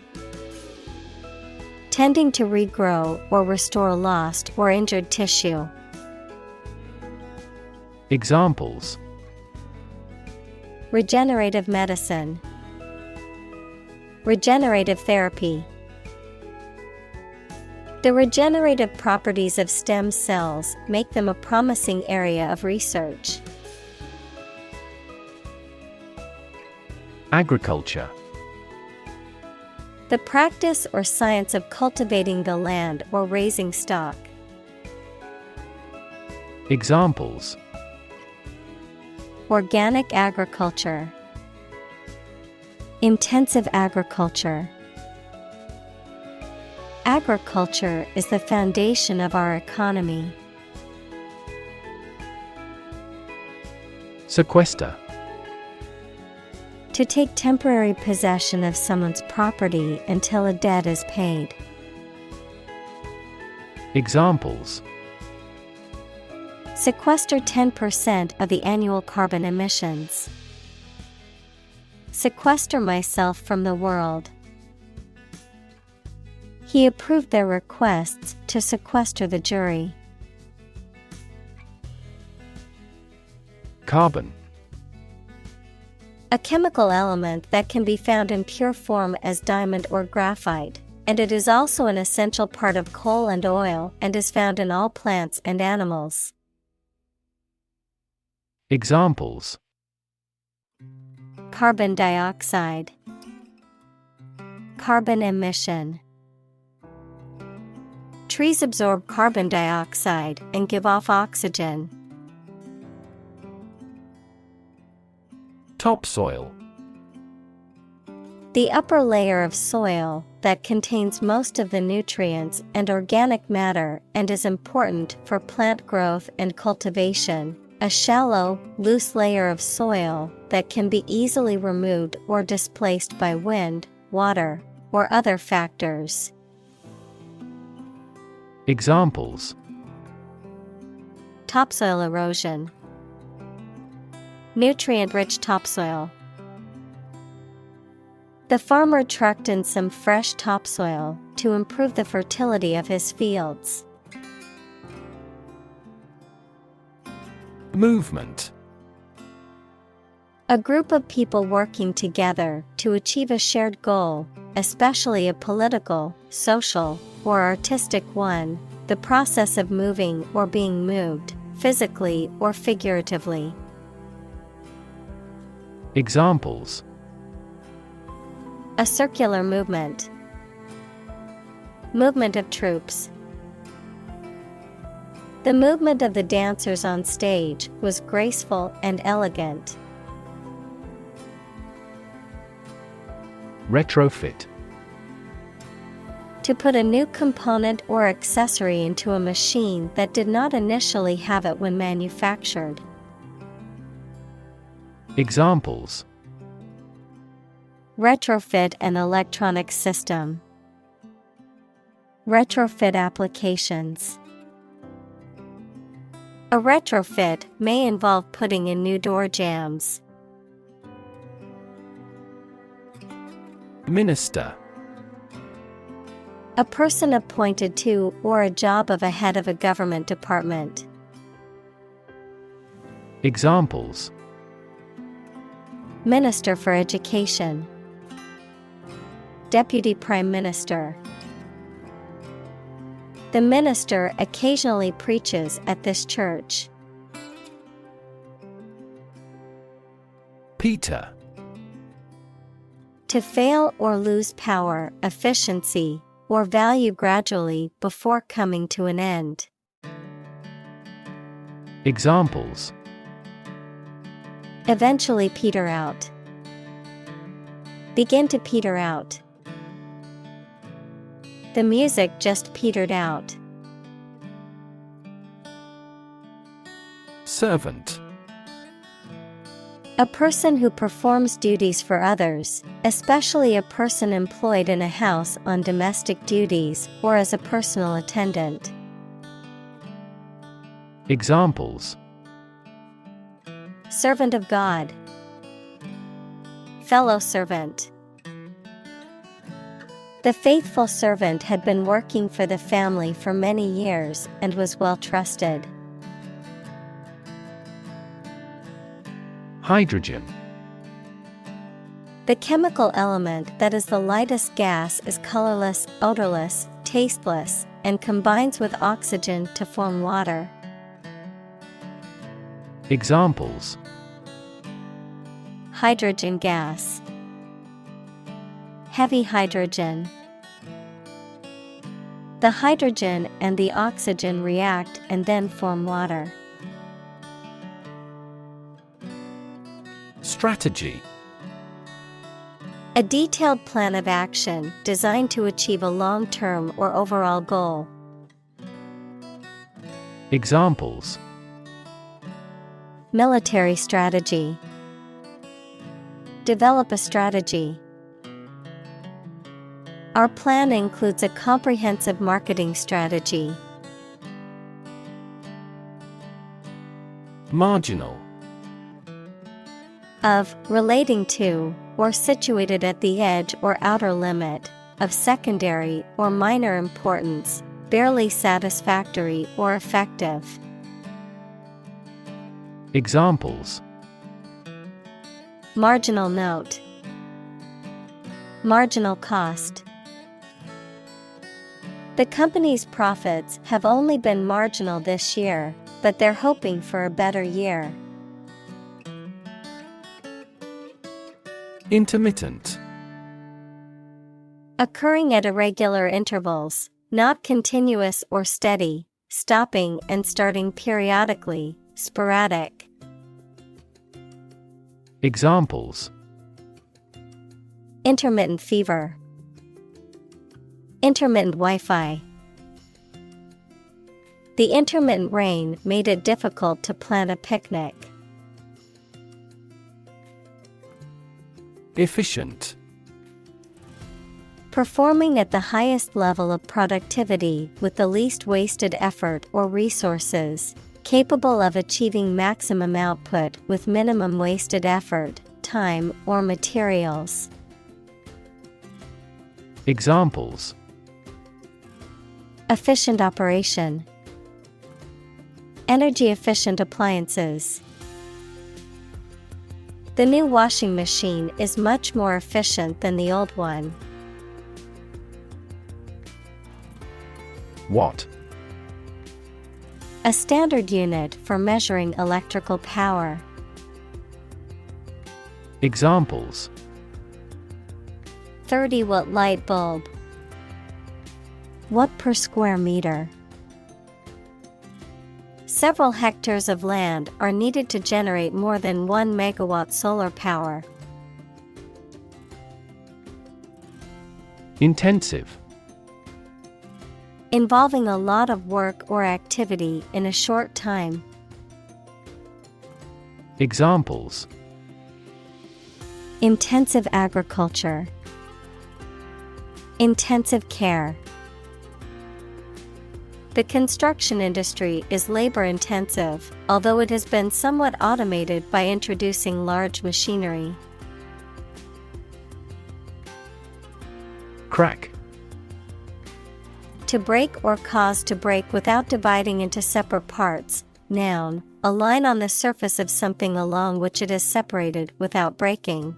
Tending to regrow or restore lost or injured tissue. Examples: regenerative medicine, regenerative therapy. The regenerative properties of stem cells make them a promising area of research. Agriculture. The practice or science of cultivating the land or raising stock. Examples: organic agriculture, intensive agriculture. Agriculture is the foundation of our economy. Sequester. To take temporary possession of someone's property until a debt is paid. Examples: sequester 10% of the annual carbon emissions. Sequester myself from the world. He approved their requests to sequester the jury. Carbon. A chemical element that can be found in pure form as diamond or graphite, and it is also an essential part of coal and oil and is found in all plants and animals. Examples: carbon dioxide, carbon emission. Trees absorb carbon dioxide and give off oxygen. Topsoil. The upper layer of soil that contains most of the nutrients and organic matter and is important for plant growth and cultivation. A shallow, loose layer of soil that can be easily removed or displaced by wind, water, or other factors. Examples: topsoil erosion, nutrient-rich topsoil. The farmer trucked in some fresh topsoil to improve the fertility of his fields. Movement. A group of people working together to achieve a shared goal, especially a political, social, or artistic one, the process of moving or being moved, physically or figuratively. Examples: A circular movement. Movement of troops. The movement of the dancers on stage was graceful and elegant. Retrofit. To put a new component or accessory into a machine that did not initially have it when manufactured. Examples: Retrofit an electronic system. Retrofit applications. A retrofit may involve putting in new door jambs. Minister. A person appointed to or a job of a head of a government department. Examples: Minister for Education. Deputy Prime Minister. The minister occasionally preaches at this church. Peter. To fail or lose power, efficiency, or value gradually before coming to an end. Examples: Eventually peter out. Begin to peter out. The music just petered out. Servant. A person who performs duties for others, especially a person employed in a house on domestic duties or as a personal attendant. Examples: Servant of God. Fellow servant. The faithful servant had been working for the family for many years and was well trusted. Hydrogen. The chemical element that is the lightest gas is colorless, odorless, tasteless, and combines with oxygen to form water. Examples: Hydrogen gas. Heavy hydrogen. The hydrogen and the oxygen react and then form water. Strategy. A detailed plan of action designed to achieve a long-term or overall goal. Examples: Military strategy. Develop a strategy. Our plan includes a comprehensive marketing strategy. Marginal. Of, relating to, or situated at the edge or outer limit, of secondary or minor importance, barely satisfactory or effective. Examples: Marginal note. Marginal cost. The company's profits have only been marginal this year, but they're hoping for a better year. Intermittent. Occurring at irregular intervals, not continuous or steady, stopping and starting periodically, sporadic. Examples: Intermittent fever. Intermittent Wi-Fi. The intermittent rain made it difficult to plan a picnic. Efficient. Performing at the highest level of productivity with the least wasted effort or resources, capable of achieving maximum output with minimum wasted effort, time, or materials. Examples: Efficient operation. Energy efficient appliances. The new washing machine is much more efficient than the old one. Watt. A standard unit for measuring electrical power. Examples: 30-watt light bulb. Watt per square meter. Several hectares of land are needed to generate more than 1 megawatt solar power. Intensive. Involving a lot of work or activity in a short time. Examples: Intensive agriculture. Intensive care. The construction industry is labor-intensive, although it has been somewhat automated by introducing large machinery. Crack. To break or cause to break without dividing into separate parts. Noun, a line on the surface of something along which it is separated without breaking.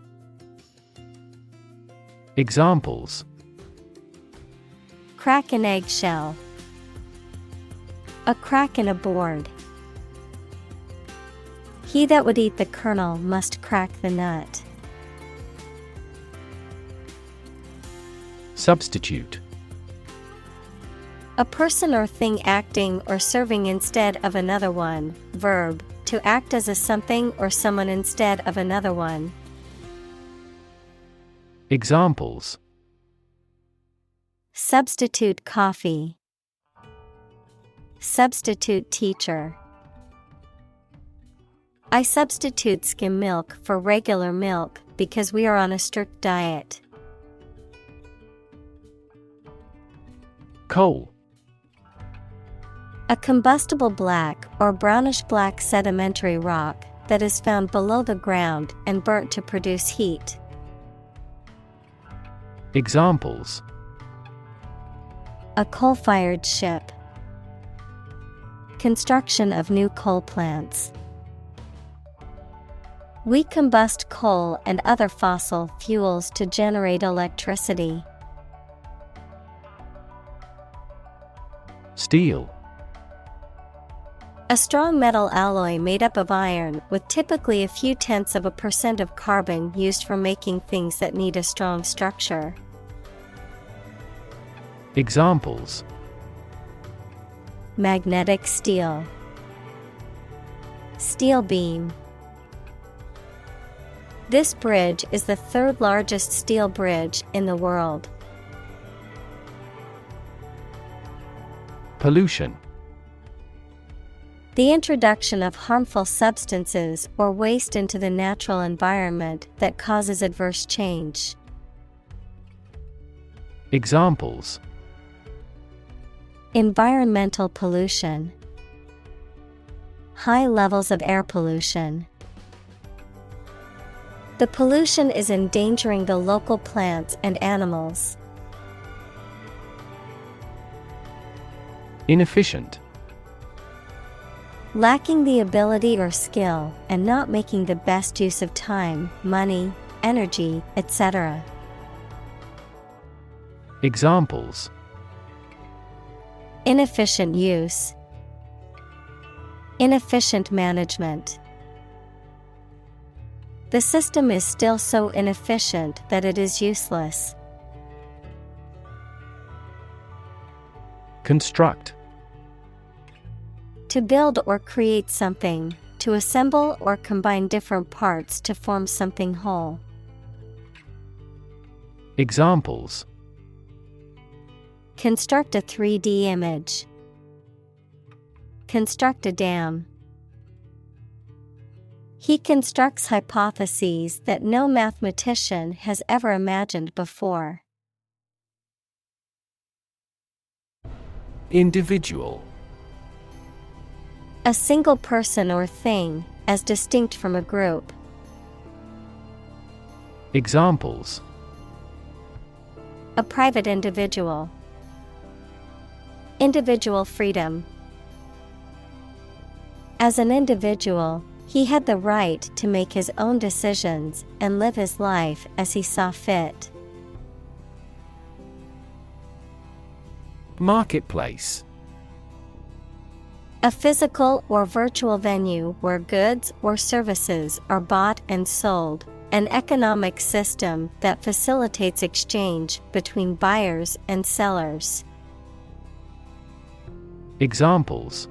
Examples: Crack an eggshell. A crack in a board. He that would eat the kernel must crack the nut. Substitute. A person or thing acting or serving instead of another one. Verb, to act as a something or someone instead of another one. Examples: Substitute coffee. Substitute teacher. I substitute skim milk for regular milk because we are on a strict diet. Coal. A combustible black or brownish-black sedimentary rock that is found below the ground and burnt to produce heat. Examples: A coal-fired ship. Construction of new coal plants. We combust coal and other fossil fuels to generate electricity. Steel. A strong metal alloy made up of iron with typically a few tenths of a % of carbon used for making things that need a strong structure. Examples: Magnetic steel. Steel beam. This bridge is the third largest steel bridge in the world. Pollution. The introduction of harmful substances or waste into the natural environment that causes adverse change. Examples: Environmental pollution. High levels of air pollution. The pollution is endangering the local plants and animals. Inefficient. Lacking the ability or skill and not making the best use of time, money, energy, etc. Examples: Inefficient use. Inefficient management. The system is still so inefficient that it is useless. Construct. To build or create something, to assemble or combine different parts to form something whole. Examples: Construct a 3D image. Construct a dam. He constructs hypotheses that no mathematician has ever imagined before. Individual. A single person or thing, as distinct from a group. Examples: A private individual. Individual freedom. As an individual, he had the right to make his own decisions and live his life as he saw fit. Marketplace. A physical or virtual venue where goods or services are bought and sold. An economic system that facilitates exchange between buyers and sellers. Examples: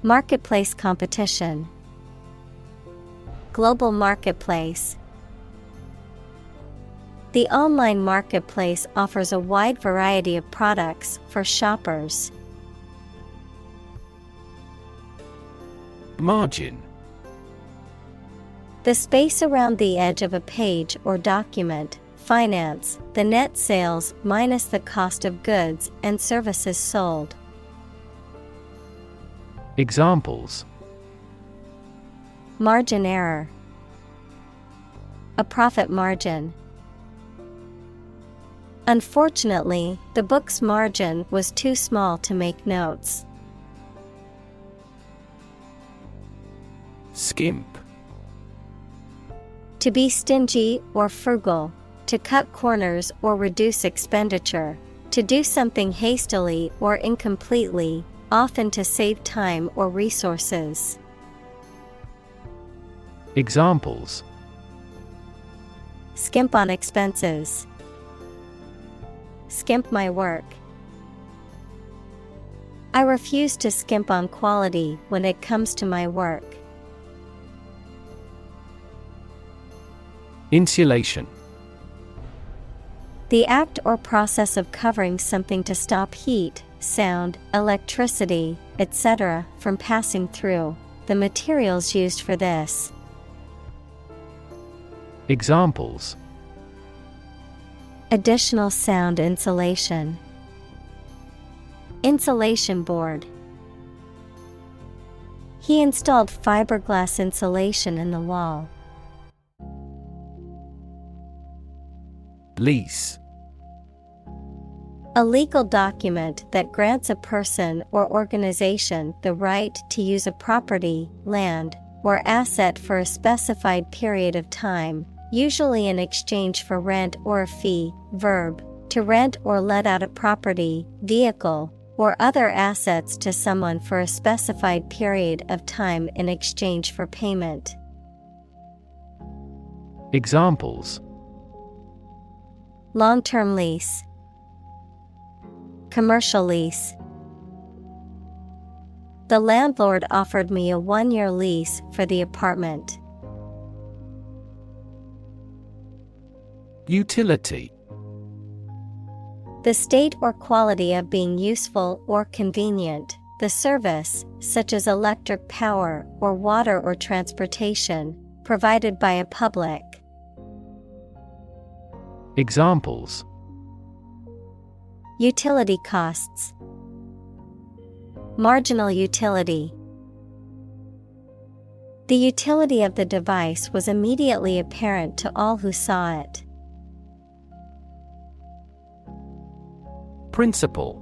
marketplace competition, global marketplace. The online marketplace offers a wide variety of products for shoppers. Margin. The space around the edge of a page or document. Finance, the net sales minus the cost of goods and services sold. Examples: margin error, a profit margin. Unfortunately, the book's margin was too small to make notes. Skimp. To be stingy or frugal, to cut corners or reduce expenditure, to do something hastily or incompletely, often to save time or resources. Examples: skimp on expenses, skimp my work. I refuse to skimp on quality when it comes to my work. Insulation. The act or process of covering something to stop heat, sound, electricity, etc. from passing through. The materials used for this. Examples: additional sound insulation, insulation board. He installed fiberglass insulation in the wall. Lease. A legal document that grants a person or organization the right to use a property, land, or asset for a specified period of time, usually in exchange for rent or a fee. Verb, to rent or let out a property, vehicle, or other assets to someone for a specified period of time in exchange for payment. Examples: long-term lease, commercial lease. The landlord offered me a 1-year lease for the apartment. Utility. The state or quality of being useful or convenient, the service, such as electric power or water or transportation, provided by a public. Examples: utility costs, marginal utility. The utility of the device was immediately apparent to all who saw it. Principal.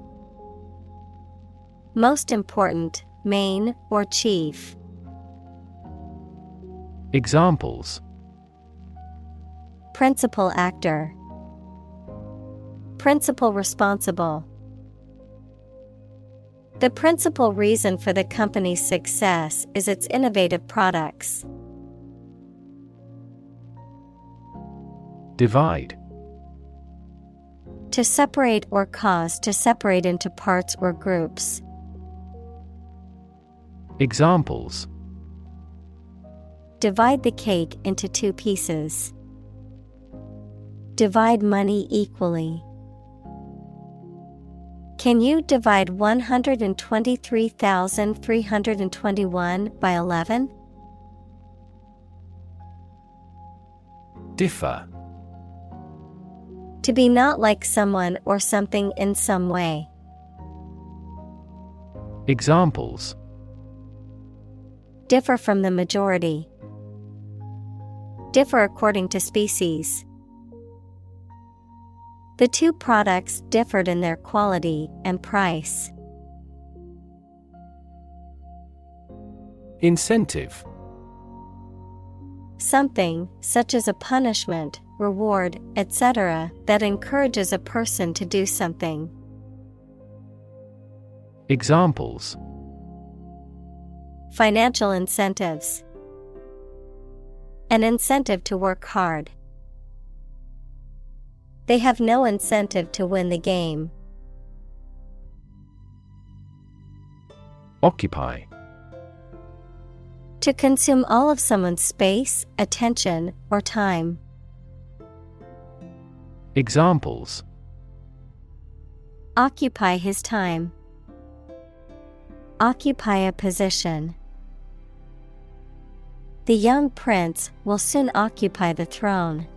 Most important, main, or chief. Examples: principal actor, principal responsible. The principal reason for the company's success is its innovative products. Divide. To separate or cause to separate into parts or groups. Examples: divide the cake into 2 pieces. Divide money equally. Can you divide 123,321 by 11? Differ. To be not like someone or something in some way. Examples: differ from the majority. Differ according to species. The 2 products differed in their quality and price. Incentive. Something, such as a punishment, reward, etc., that encourages a person to do something. Examples: financial incentives, an incentive to work hard. They have no incentive to win the game. Occupy. To consume all of someone's space, attention, or time. Examples: Occupy his time. Occupy a position. The young prince will soon occupy the throne.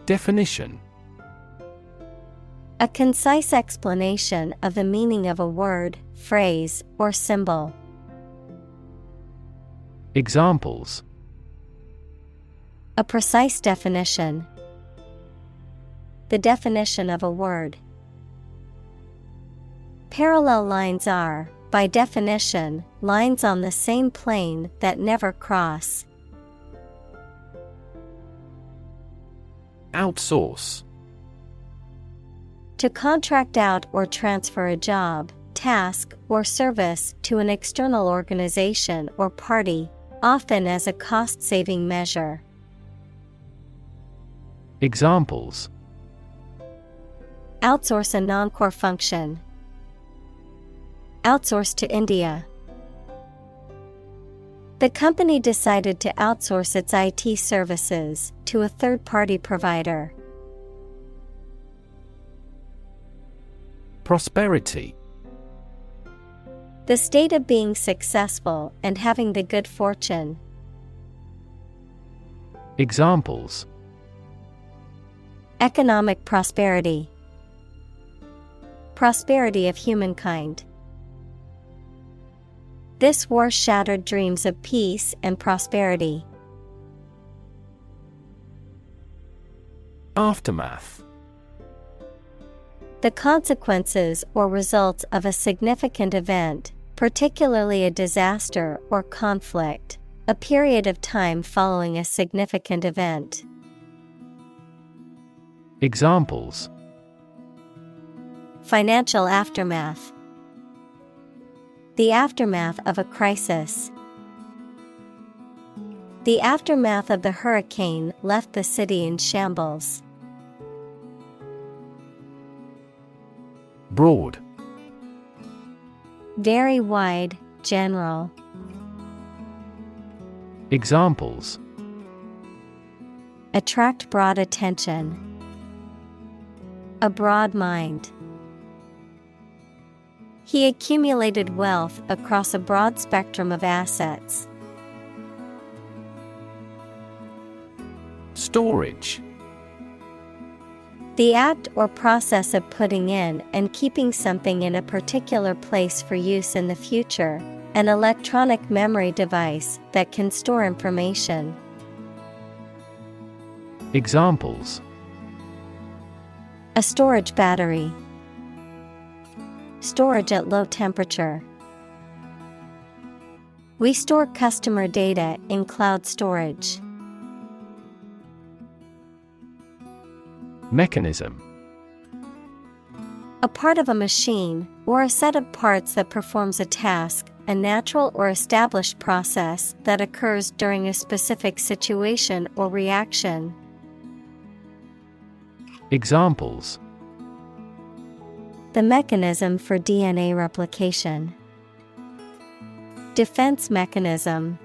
Definition: a concise explanation of the meaning of a word, phrase, or symbol. Examples: a precise definition. The definition of a word. Parallel lines are, by definition, lines on the same plane that never cross. Outsource. To contract out or transfer a job, task, or service to an external organization or party, often as a cost-saving measure. Examples: outsource a non-core function. Outsource to India. The company decided to outsource its IT services to a third-party provider. Prosperity. The state of being successful and having the good fortune. Examples: economic prosperity. Prosperity of humankind. This war shattered dreams of peace and prosperity. Aftermath. The consequences or results of a significant event, particularly a disaster or conflict, a period of time following a significant event. Examples: financial aftermath. The aftermath of a crisis. The aftermath of the hurricane left the city in shambles. Broad. Very wide, general. Examples: attract broad attention. A broad mind. He accumulated wealth across a broad spectrum of assets. Storage. The act or process of putting in and keeping something in a particular place for use in the future, an electronic memory device that can store information. Examples: a storage battery. Storage at low temperature. We store customer data in cloud storage. Mechanism. A part of a machine, or a set of parts that performs a task, a natural or established process that occurs during a specific situation or reaction. Examples: the mechanism for DNA replication. Defense mechanism.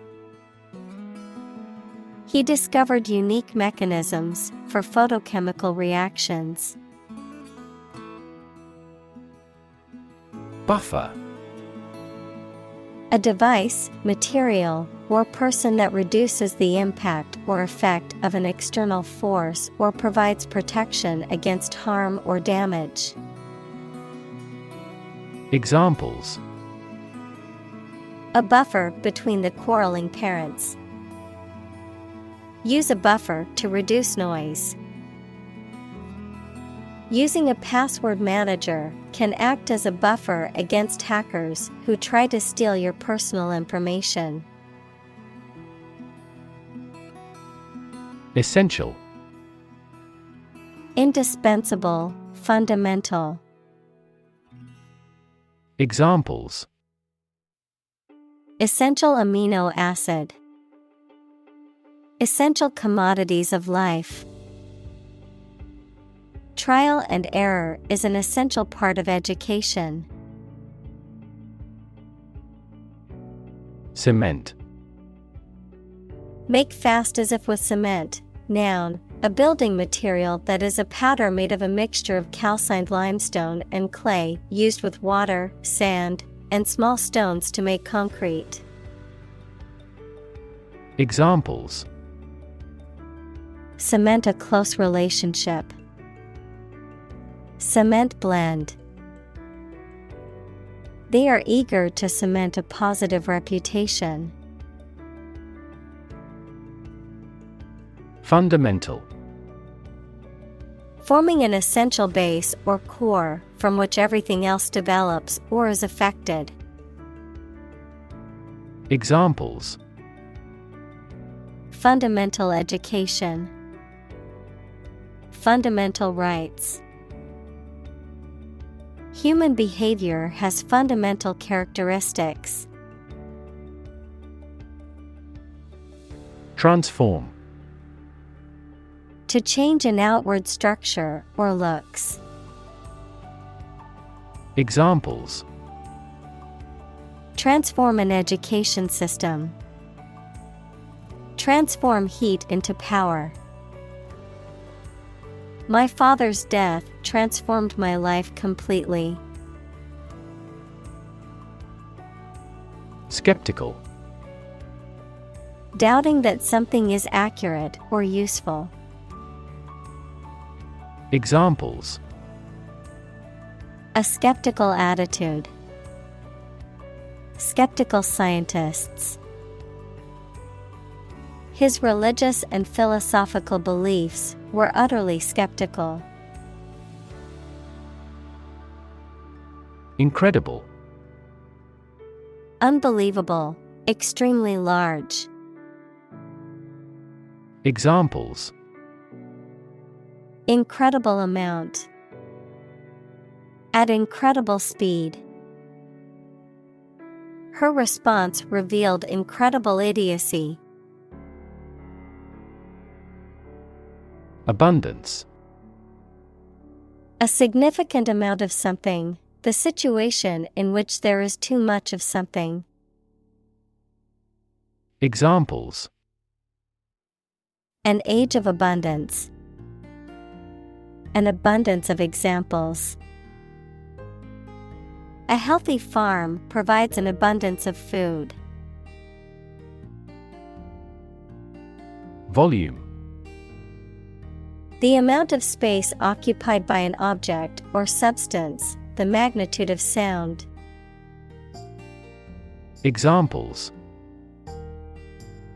He discovered unique mechanisms for photochemical reactions. Buffer. A device, material, or person that reduces the impact or effect of an external force or provides protection against harm or damage. Examples: a buffer between the quarreling parents. Use a buffer to reduce noise. Using a password manager can act as a buffer against hackers who try to steal your personal information. Essential. Indispensable, fundamental. Examples: essential amino acid, essential commodities of life. Trial and error is an essential part of education. Cement. Make fast as if with cement. Noun, a building material that is a powder made of a mixture of calcined limestone and clay, used with water, sand, and small stones to make concrete. Examples: cement a close relationship. Cement blend. They are eager to cement a positive reputation. Fundamental. Forming an essential base or core from which everything else develops or is affected. Examples: fundamental education. Fundamental rights. Human behavior has fundamental characteristics. Transform. To change an outward structure or looks. Examples: transform an education system. Transform heat into power. My father's death transformed my life completely. Skeptical. Doubting that something is accurate or useful. Examples: a skeptical attitude. Skeptical scientists. His religious and philosophical beliefs were utterly skeptical. Incredible. Unbelievable, extremely large. Examples: incredible amount. At incredible speed. Her response revealed incredible idiocy. Abundance. A significant amount of something, the situation in which there is too much of something. Examples: an age of abundance. An abundance of examples. A healthy farm provides an abundance of food. Volume. The amount of space occupied by an object or substance, the magnitude of sound. Examples: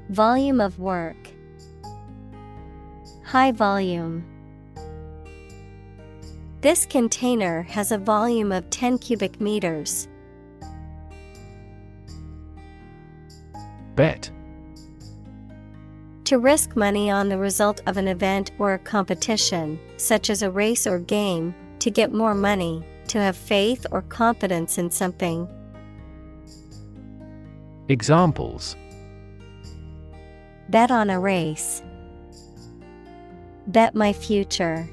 volume of work. High volume. This container has a volume of 10 cubic meters. Bet. To risk money on the result of an event or a competition, such as a race or game, to get more money, to have faith or confidence in something. Examples: bet on a race. Bet my future.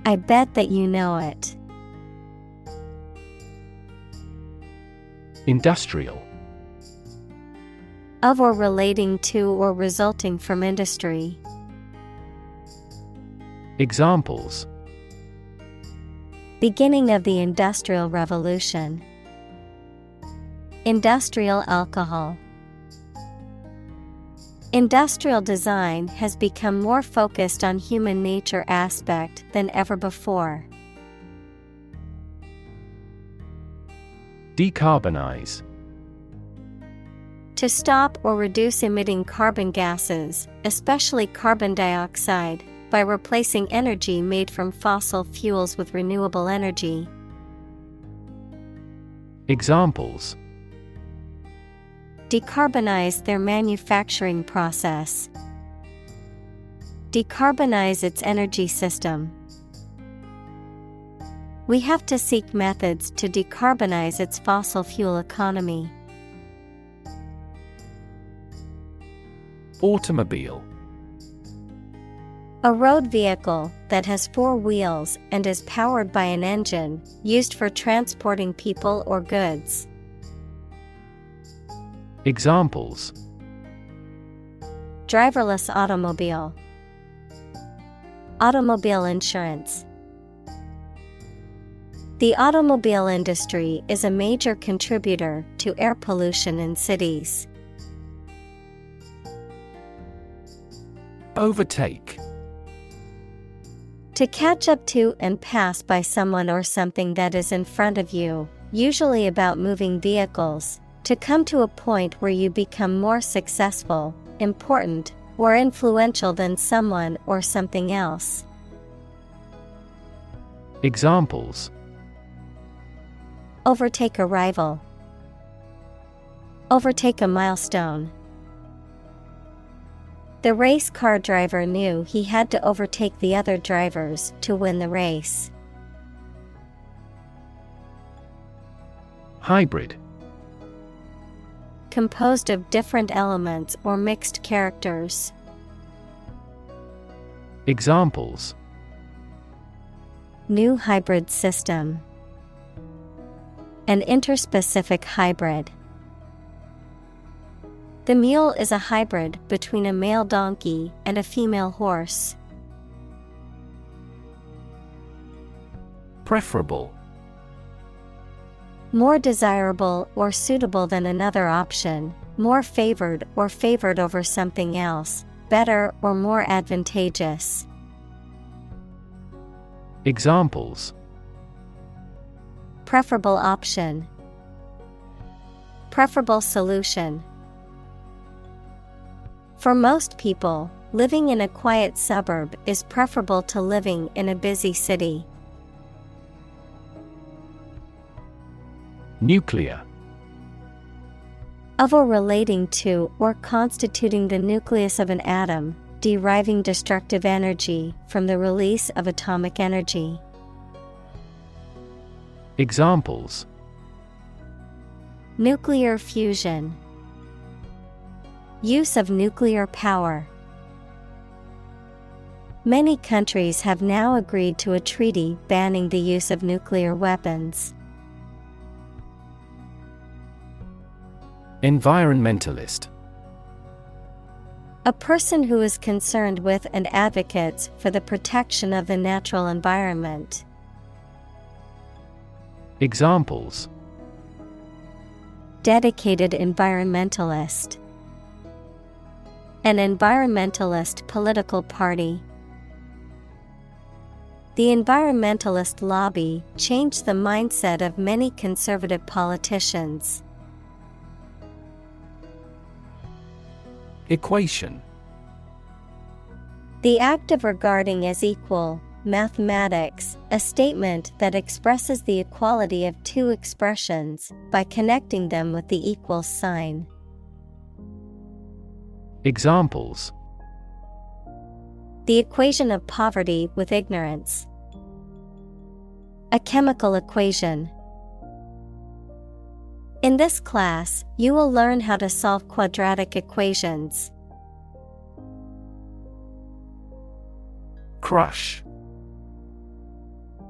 I bet that you know it. Industrial. Of or relating to or resulting from industry. Examples: beginning of the Industrial Revolution. Industrial alcohol. Industrial design has become more focused on human nature aspect than ever before. Decarbonize. To stop or reduce emitting carbon gases, especially carbon dioxide, by replacing energy made from fossil fuels with renewable energy. Examples: decarbonize their manufacturing process. Decarbonize its energy system. We have to seek methods to decarbonize its fossil fuel economy. Automobile. A road vehicle that has four wheels and is powered by an engine, used for transporting people or goods. Examples: driverless automobile, automobile insurance. The automobile industry is a major contributor to air pollution in cities. Overtake. To catch up to and pass by someone or something that is in front of you, usually about moving vehicles, to come to a point where you become more successful, important, or influential than someone or something else. Examples: overtake a rival, overtake a milestone. The race car driver knew he had to overtake the other drivers to win the race. Hybrid. Composed of different elements or mixed characters. Examples: new hybrid system, an interspecific hybrid. The mule is a hybrid between a male donkey and a female horse. Preferable. More desirable or suitable than another option, more favored or favored over something else, better or more advantageous. Examples: preferable option, preferable solution. For most people, living in a quiet suburb is preferable to living in a busy city. Nuclear. Of or relating to or constituting the nucleus of an atom, deriving destructive energy from the release of atomic energy. Examples: nuclear fusion, use of nuclear power. Many countries have now agreed to a treaty banning the use of nuclear weapons. Environmentalist. A person who is concerned with and advocates for the protection of the natural environment. Examples: dedicated environmentalist, an environmentalist political party. The environmentalist lobby changed the mindset of many conservative politicians. Equation. The act of regarding as equal, mathematics, a statement that expresses the equality of two expressions by connecting them with the equal sign. Examples: the equation of poverty with ignorance, a chemical equation. In this class, you will learn how to solve quadratic equations. Crush.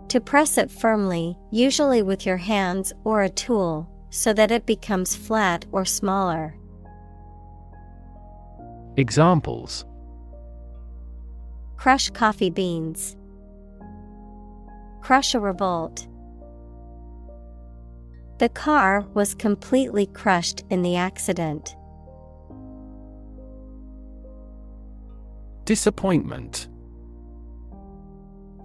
To press it firmly, usually with your hands or a tool, so that it becomes flat or smaller. Examples: crush coffee beans, crush a revolt. The car was completely crushed in the accident. Disappointment.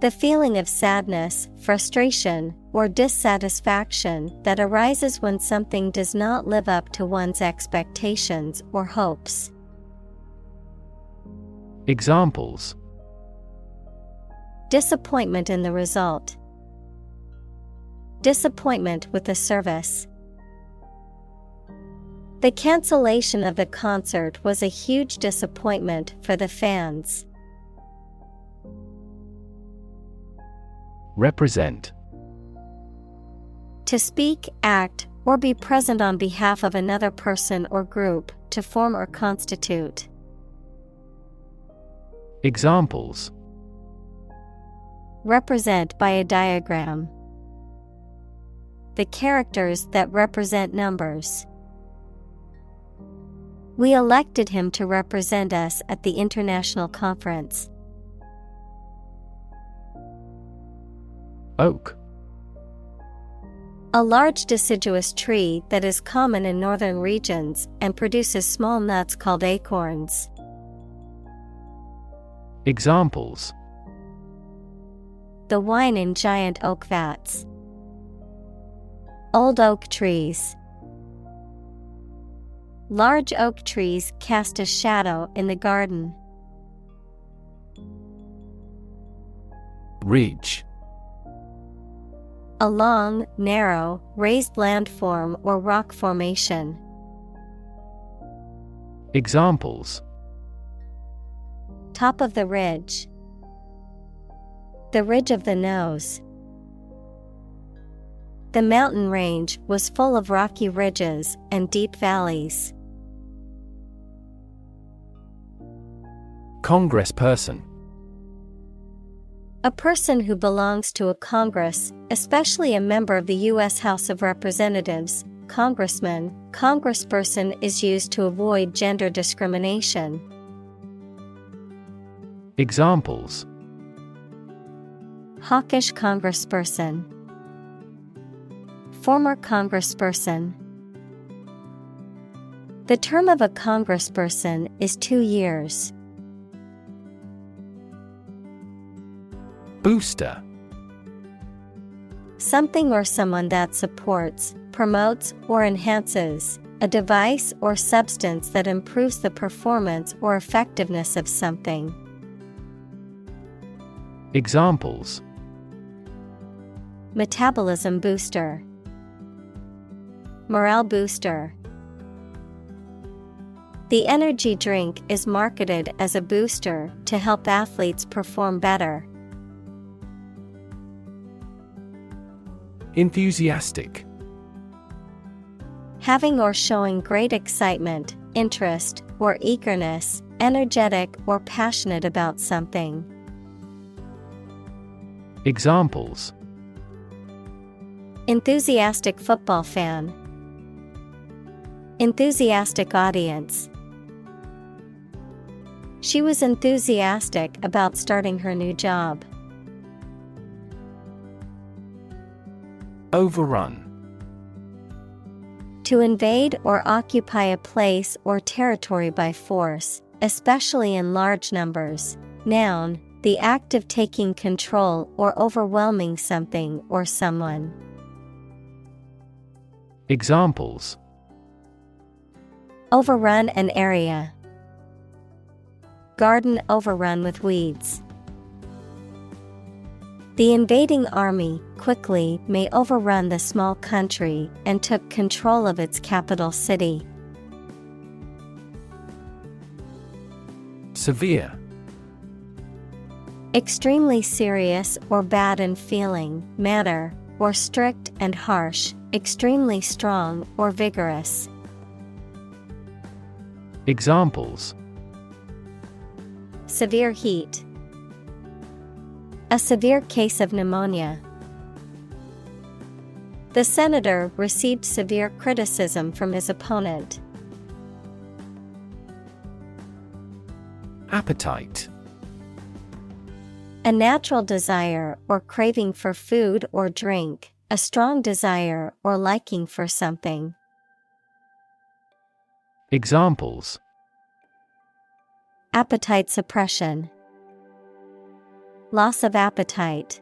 The feeling of sadness, frustration, or dissatisfaction that arises when something does not live up to one's expectations or hopes. Examples: disappointment in the result, disappointment with the service. The cancellation of the concert was a huge disappointment for the fans. Represent. To speak, act, or be present on behalf of another person or group, to form or constitute. Examples: Represent by a diagram. The characters that represent numbers. We elected him to represent us at the international conference. Oak. A large deciduous tree that is common in northern regions and produces small nuts called acorns. Examples: The wine in giant oak vats. Old oak trees. Large oak trees cast a shadow in the garden. Ridge. A long, narrow, raised landform or rock formation. Examples: Top of the ridge. The ridge of the nose. The mountain range was full of rocky ridges and deep valleys. Congressperson. A person who belongs to a Congress, especially a member of the U.S. House of Representatives, congressman. Congressperson is used to avoid gender discrimination. Examples: Hawkish congressperson. Former congressperson. The term of a congressperson is 2 years. Booster. Something or someone that supports, promotes, or enhances, a device or substance that improves the performance or effectiveness of something. Examples: Metabolism booster. Morale booster. The energy drink is marketed as a booster to help athletes perform better. Enthusiastic. Having or showing great excitement, interest, or eagerness, energetic or passionate about something. Examples: Enthusiastic football fan. Enthusiastic audience. She was enthusiastic about starting her new job. Overrun. To invade or occupy a place or territory by force, especially in large numbers. Noun, the act of taking control or overwhelming something or someone. Examples: Overrun an area. Garden overrun with weeds. The invading army quickly may overrun the small country and took control of its capital city. Severe. Extremely serious or bad in feeling, manner, or strict and harsh, extremely strong or vigorous. Examples: Severe heat. A severe case of pneumonia. The senator received severe criticism from his opponent. Appetite. A natural desire or craving for food or drink, a strong desire or liking for something. Examples: Appetite suppression. Loss of appetite.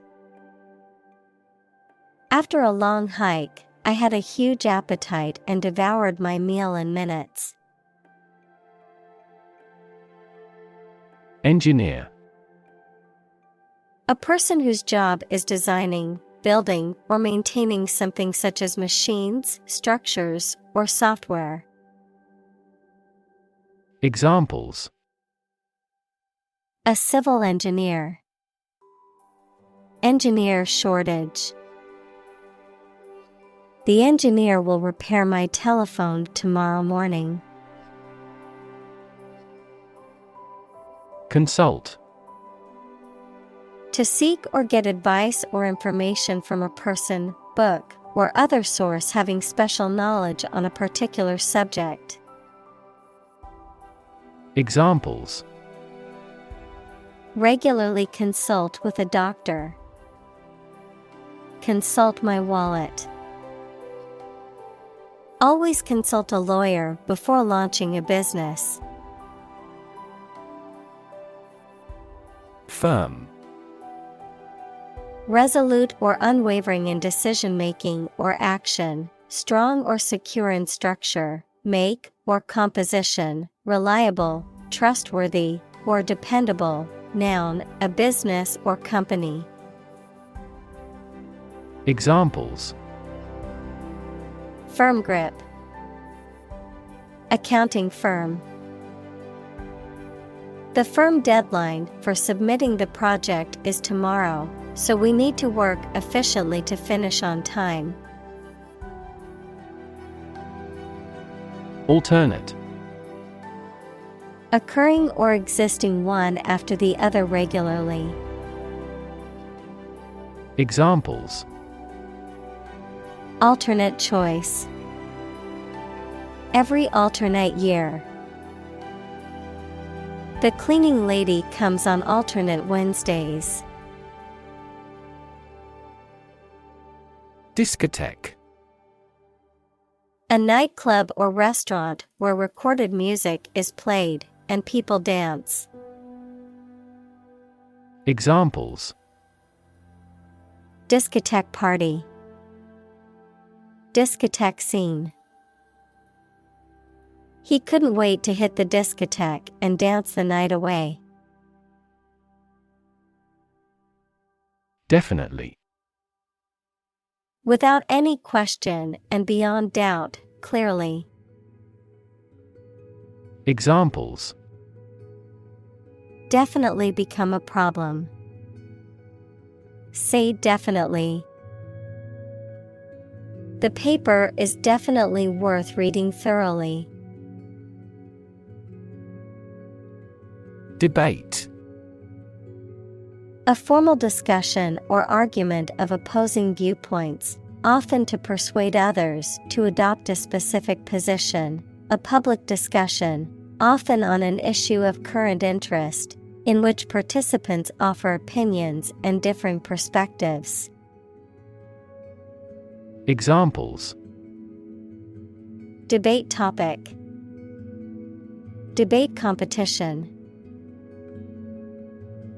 After a long hike, I had a huge appetite and devoured my meal in minutes. Engineer. A person whose job is designing, building, or maintaining something such as machines, structures, or software. Examples: A civil engineer. Engineer shortage. The engineer will repair my telephone tomorrow morning. Consult. To seek or get advice or information from a person, book, or other source having special knowledge on a particular subject. Examples. Regularly consult with a doctor. Consult my wallet. Always consult a lawyer before launching a business. Firm. Resolute or unwavering in decision-making or action, strong or secure in structure, make, or composition, reliable, trustworthy, or dependable. Noun, a business or company. Examples. Firm grip. Accounting firm. The firm deadline for submitting the project is tomorrow, so we need to work efficiently to finish on time. Alternate. Occurring or existing one after the other regularly. Examples. Alternate choice. Every alternate year. The cleaning lady comes on alternate Wednesdays. Discotheque. A nightclub or restaurant where recorded music is played and people dance. Examples. Discotheque party. Discotheque scene. He couldn't wait to hit the discotheque and dance the night away. Definitely. Without any question and beyond doubt, clearly. Examples. Definitely become a problem. Say definitely. The paper is definitely worth reading thoroughly. Debate. A formal discussion or argument of opposing viewpoints, often to persuade others to adopt a specific position. A public discussion, often on an issue of current interest, in which participants offer opinions and differing perspectives. Examples. Debate topic. Debate competition.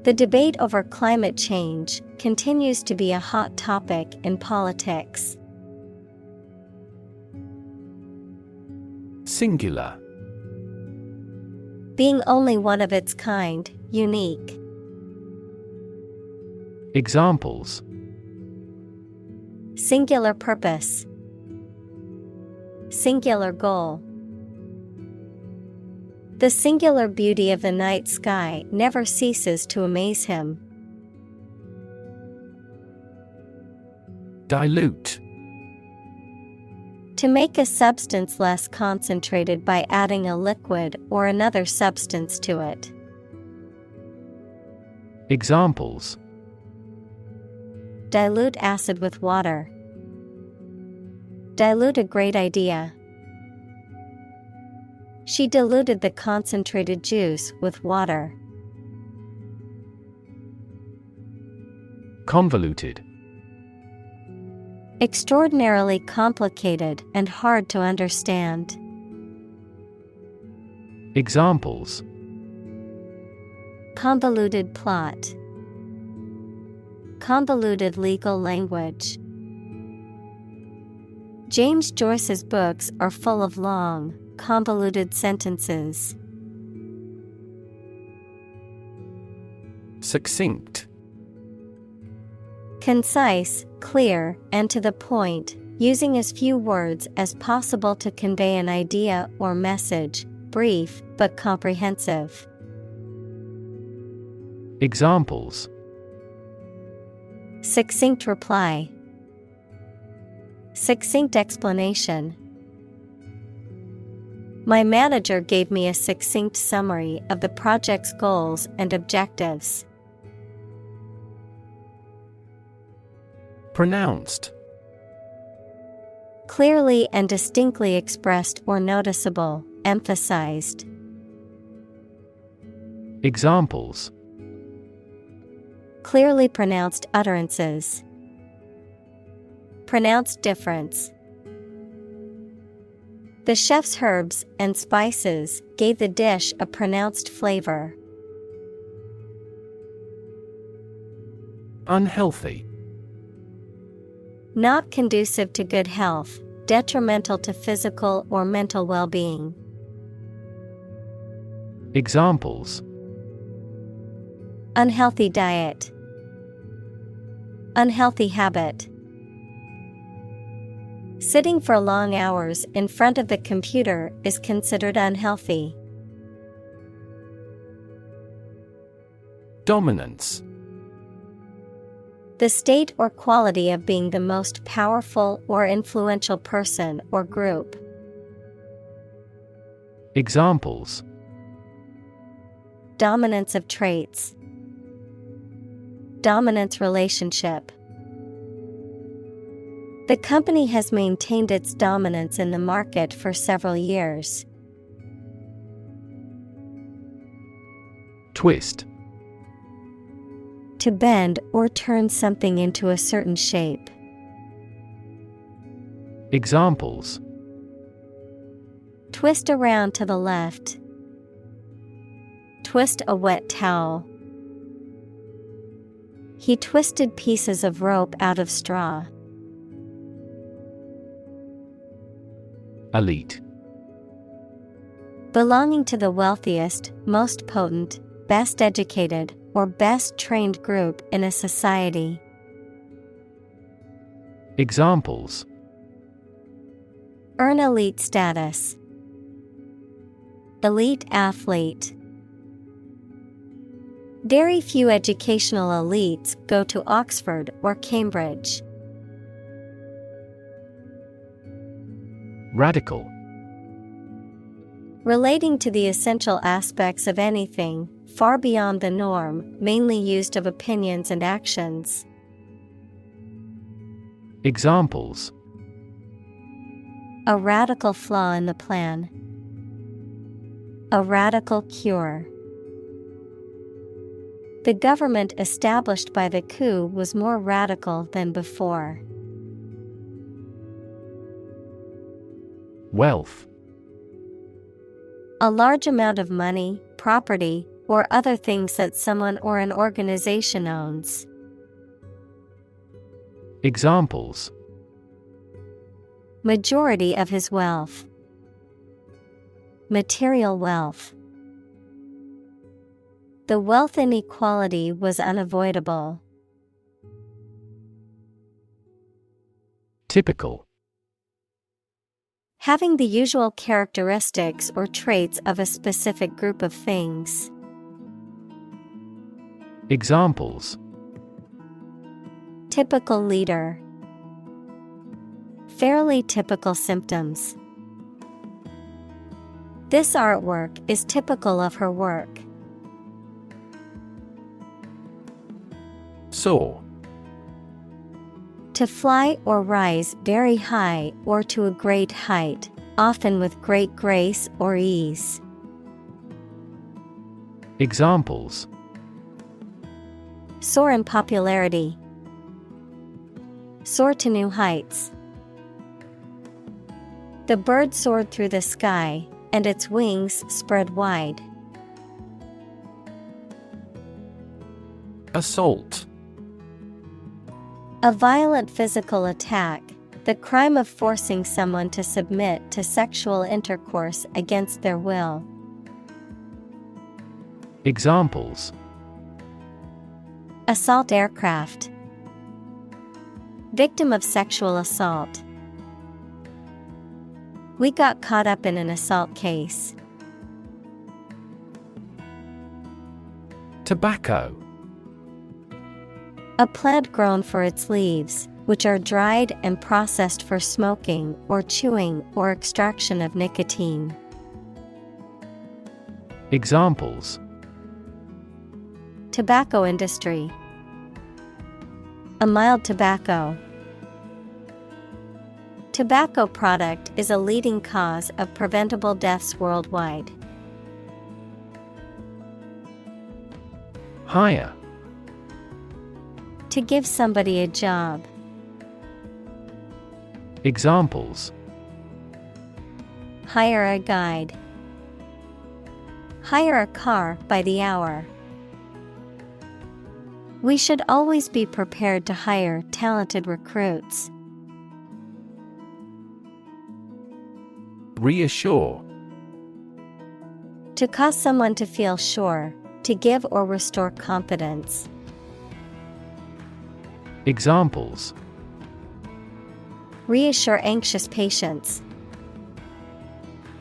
The debate over climate change continues to be a hot topic in politics. Singular. Being only one of its kind, unique. Examples. Singular purpose. Singular goal. The singular beauty of the night sky never ceases to amaze him. Dilute. To make a substance less concentrated by adding a liquid or another substance to it. Examples. Dilute acid with water. Dilute a great idea. She diluted the concentrated juice with water. Convoluted. Extraordinarily complicated and hard to understand. Examples. Convoluted plot. Convoluted legal language. James Joyce's books are full of long, convoluted sentences. Succinct. Concise, clear, and to the point, using as few words as possible to convey an idea or message, brief but comprehensive. Examples. Succinct reply. Succinct explanation. My manager gave me a succinct summary of the project's goals and objectives. Pronounced. Clearly and distinctly expressed or noticeable, emphasized. Examples: Clearly pronounced utterances. Pronounced difference. The chef's herbs and spices gave the dish a pronounced flavor. Unhealthy. Not conducive to good health, detrimental to physical or mental well-being. Examples: Unhealthy diet. Unhealthy habit. Sitting for long hours in front of the computer is considered unhealthy. Dominance. The state or quality of being the most powerful or influential person or group. Examples: Dominance of traits. Dominance relationship. The company has maintained its dominance in the market for several years. Twist. To bend or turn something into a certain shape. Examples: Twist around to the left. Twist a wet towel. He twisted pieces of rope out of straw. Elite. Belonging to the wealthiest, most potent, best educated, or best trained group in a society. Examples: Earn elite status. Elite athlete. Very few educational elites go to Oxford or Cambridge. Radical. Relating to the essential aspects of anything, far beyond the norm, mainly used of opinions and actions. Examples: A radical flaw in the plan. A radical cure. The government established by the coup was more radical than before. Wealth. A large amount of money, property, or other things that someone or an organization owns. Examples: Majority of his wealth. Material wealth. The wealth inequality was unavoidable. Typical. Having the usual characteristics or traits of a specific group of things. Examples: Typical leader. Fairly typical symptoms. This artwork is typical of her work. Soar. To fly or rise very high or to a great height, often with great grace or ease. Examples: Soar in popularity. Soar to new heights. The bird soared through the sky, and its wings spread wide. Assault. A violent physical attack, the crime of forcing someone to submit to sexual intercourse against their will. Examples: Assault aircraft. Victim of sexual assault. We got caught up in an assault case. Tobacco. A plant grown for its leaves, which are dried and processed for smoking or chewing or extraction of nicotine. Examples: Tobacco industry. A mild tobacco. Tobacco product is a leading cause of preventable deaths worldwide. Hire. To give somebody a job. Examples: Hire a guide. Hire a car by the hour. We should always be prepared to hire talented recruits. Reassure. To cause someone to feel sure, to give or restore confidence. Examples: Reassure anxious patients.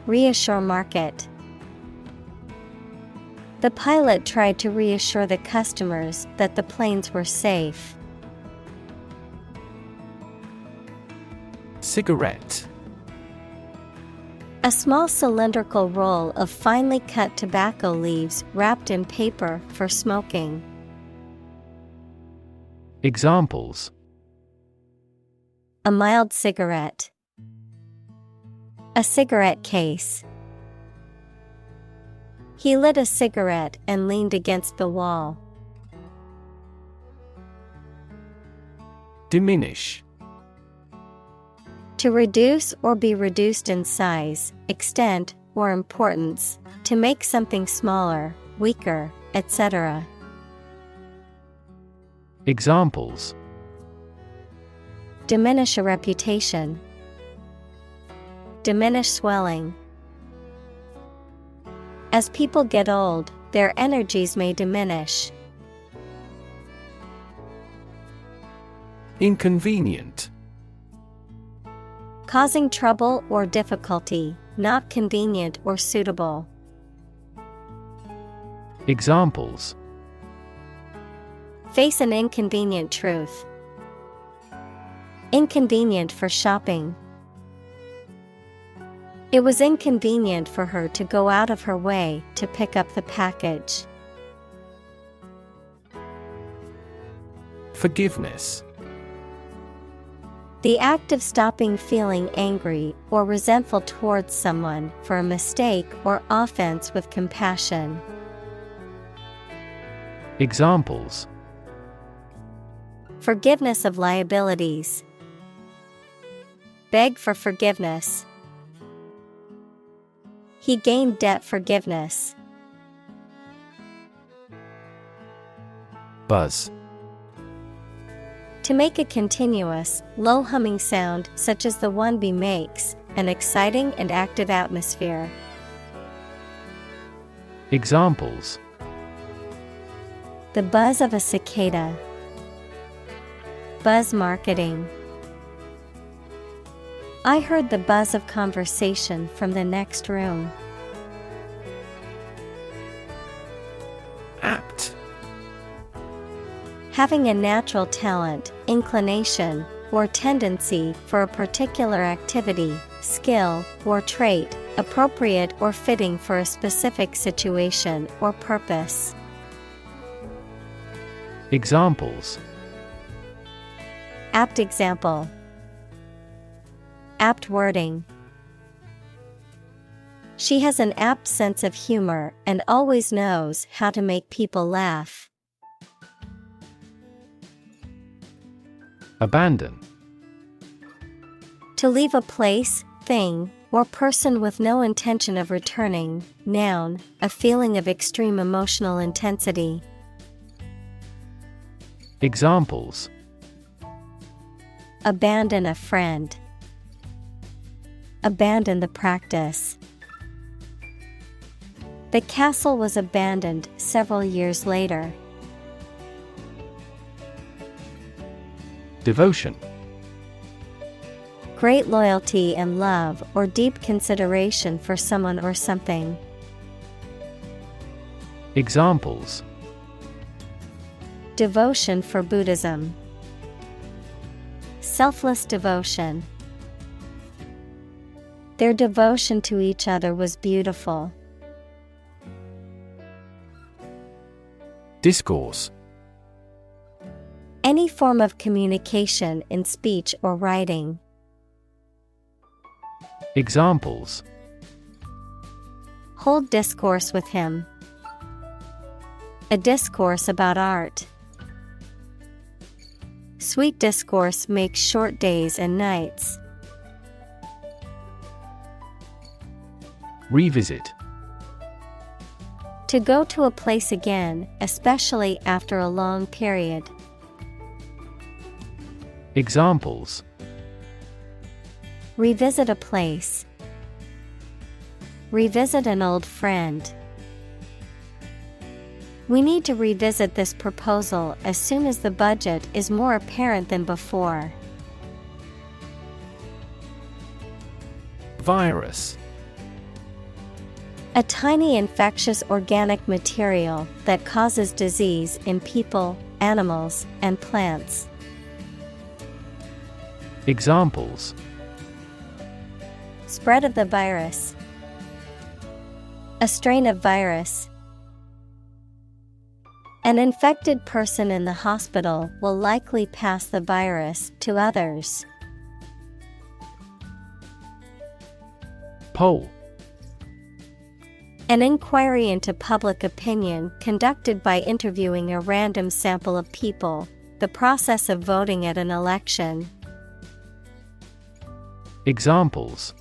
Reassure market. The pilot tried to reassure the customers that the planes were safe. Cigarette. A small cylindrical roll of finely cut tobacco leaves wrapped in paper for smoking. Examples: A mild cigarette. A cigarette case. He lit a cigarette and leaned against the wall. Diminish. To reduce or be reduced in size, extent, or importance, to make something smaller, weaker, etc. Examples: Diminish a reputation. Diminish swelling. As people get old, their energies may diminish. Inconvenient. Causing trouble or difficulty, not convenient or suitable. Examples: Face an inconvenient truth. Inconvenient for shopping. It was inconvenient for her to go out of her way to pick up the package. Forgiveness. The act of stopping feeling angry or resentful towards someone for a mistake or offense with compassion. Examples: Forgiveness of liabilities. Beg for forgiveness. He gained debt forgiveness. Buzz. To make a continuous, low humming sound such as the one bee makes, an exciting and active atmosphere. Examples: The buzz of a cicada. Buzz marketing. I heard the buzz of conversation from the next room. Apt. Having a natural talent, inclination, or tendency for a particular activity, skill, or trait, appropriate or fitting for a specific situation or purpose. Examples: Apt example. Apt wording. She has an apt sense of humor and always knows how to make people laugh. Abandon. To leave a place, thing, or person with no intention of returning. Noun, a feeling of extreme emotional intensity. Examples: Abandon a friend. Abandon the practice. The castle was abandoned several years later. Devotion. Great loyalty and love or deep consideration for someone or something. Examples: Devotion for Buddhism. Selfless devotion. Their devotion to each other was beautiful. Discourse. Any form of communication in speech or writing. Examples. Hold discourse with him. A discourse about art. Sweet discourse makes short days and nights. Revisit. To go to a place again, especially after a long period. Examples. Revisit a place. Revisit an old friend. We need to revisit this proposal as soon as the budget is more apparent than before. Virus. A tiny infectious organic material that causes disease in people, animals, and plants. Examples. Spread of the virus. A strain of virus. An infected person in the hospital will likely pass the virus to others. Poll. An inquiry into public opinion conducted by interviewing a random sample of people, the process of voting at an election. Examples.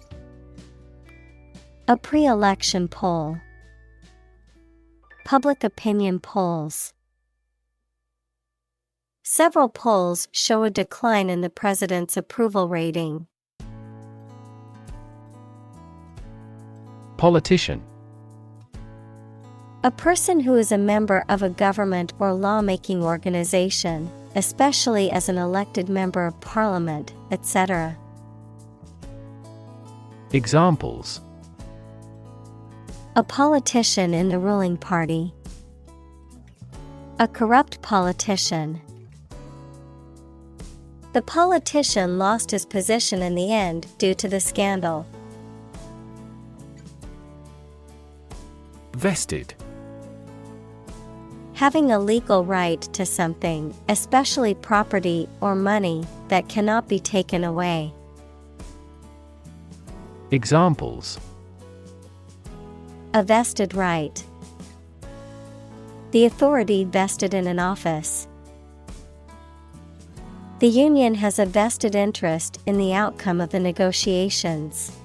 A pre-election poll. Public opinion polls. Several polls show a decline in the president's approval rating. Politician. A person who is a member of a government or lawmaking organization, especially as an elected member of parliament, etc. Examples. A politician in the ruling party. A corrupt politician. The politician lost his position in the end due to the scandal. Vested. Having a legal right to something, especially property or money, that cannot be taken away. Examples. A vested right. The authority vested in an office. The union has a vested interest in the outcome of the negotiations.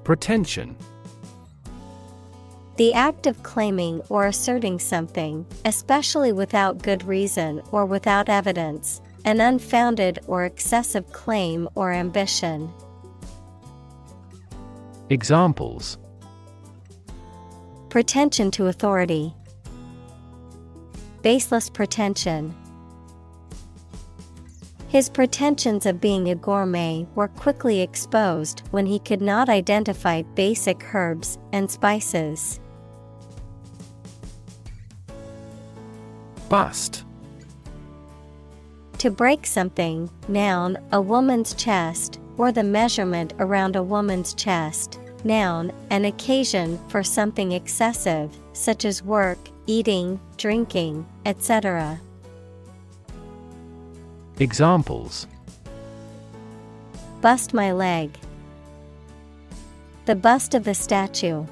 Pretension. The act of claiming or asserting something, especially without good reason or without evidence, an unfounded or excessive claim or ambition. Examples. Pretension to authority. Baseless pretension. His pretensions of being a gourmet were quickly exposed when he could not identify basic herbs and spices. Bust. To break something, noun, a woman's chest, or the measurement around a woman's chest. Noun, an occasion for something excessive, such as work, eating, drinking, etc. Examples. Bust my leg. The bust of the statue.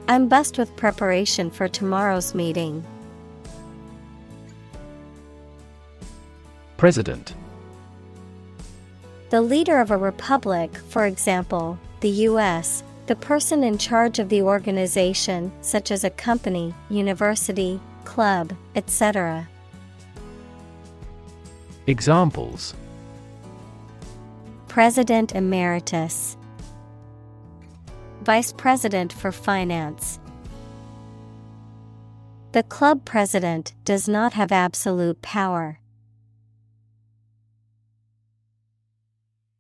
I'm bust with preparation for tomorrow's meeting. President. The leader of a republic, for example, the U.S., the person in charge of the organization, such as a company, university, club, etc. Examples. President Emeritus. Vice President for Finance. The club president does not have absolute power.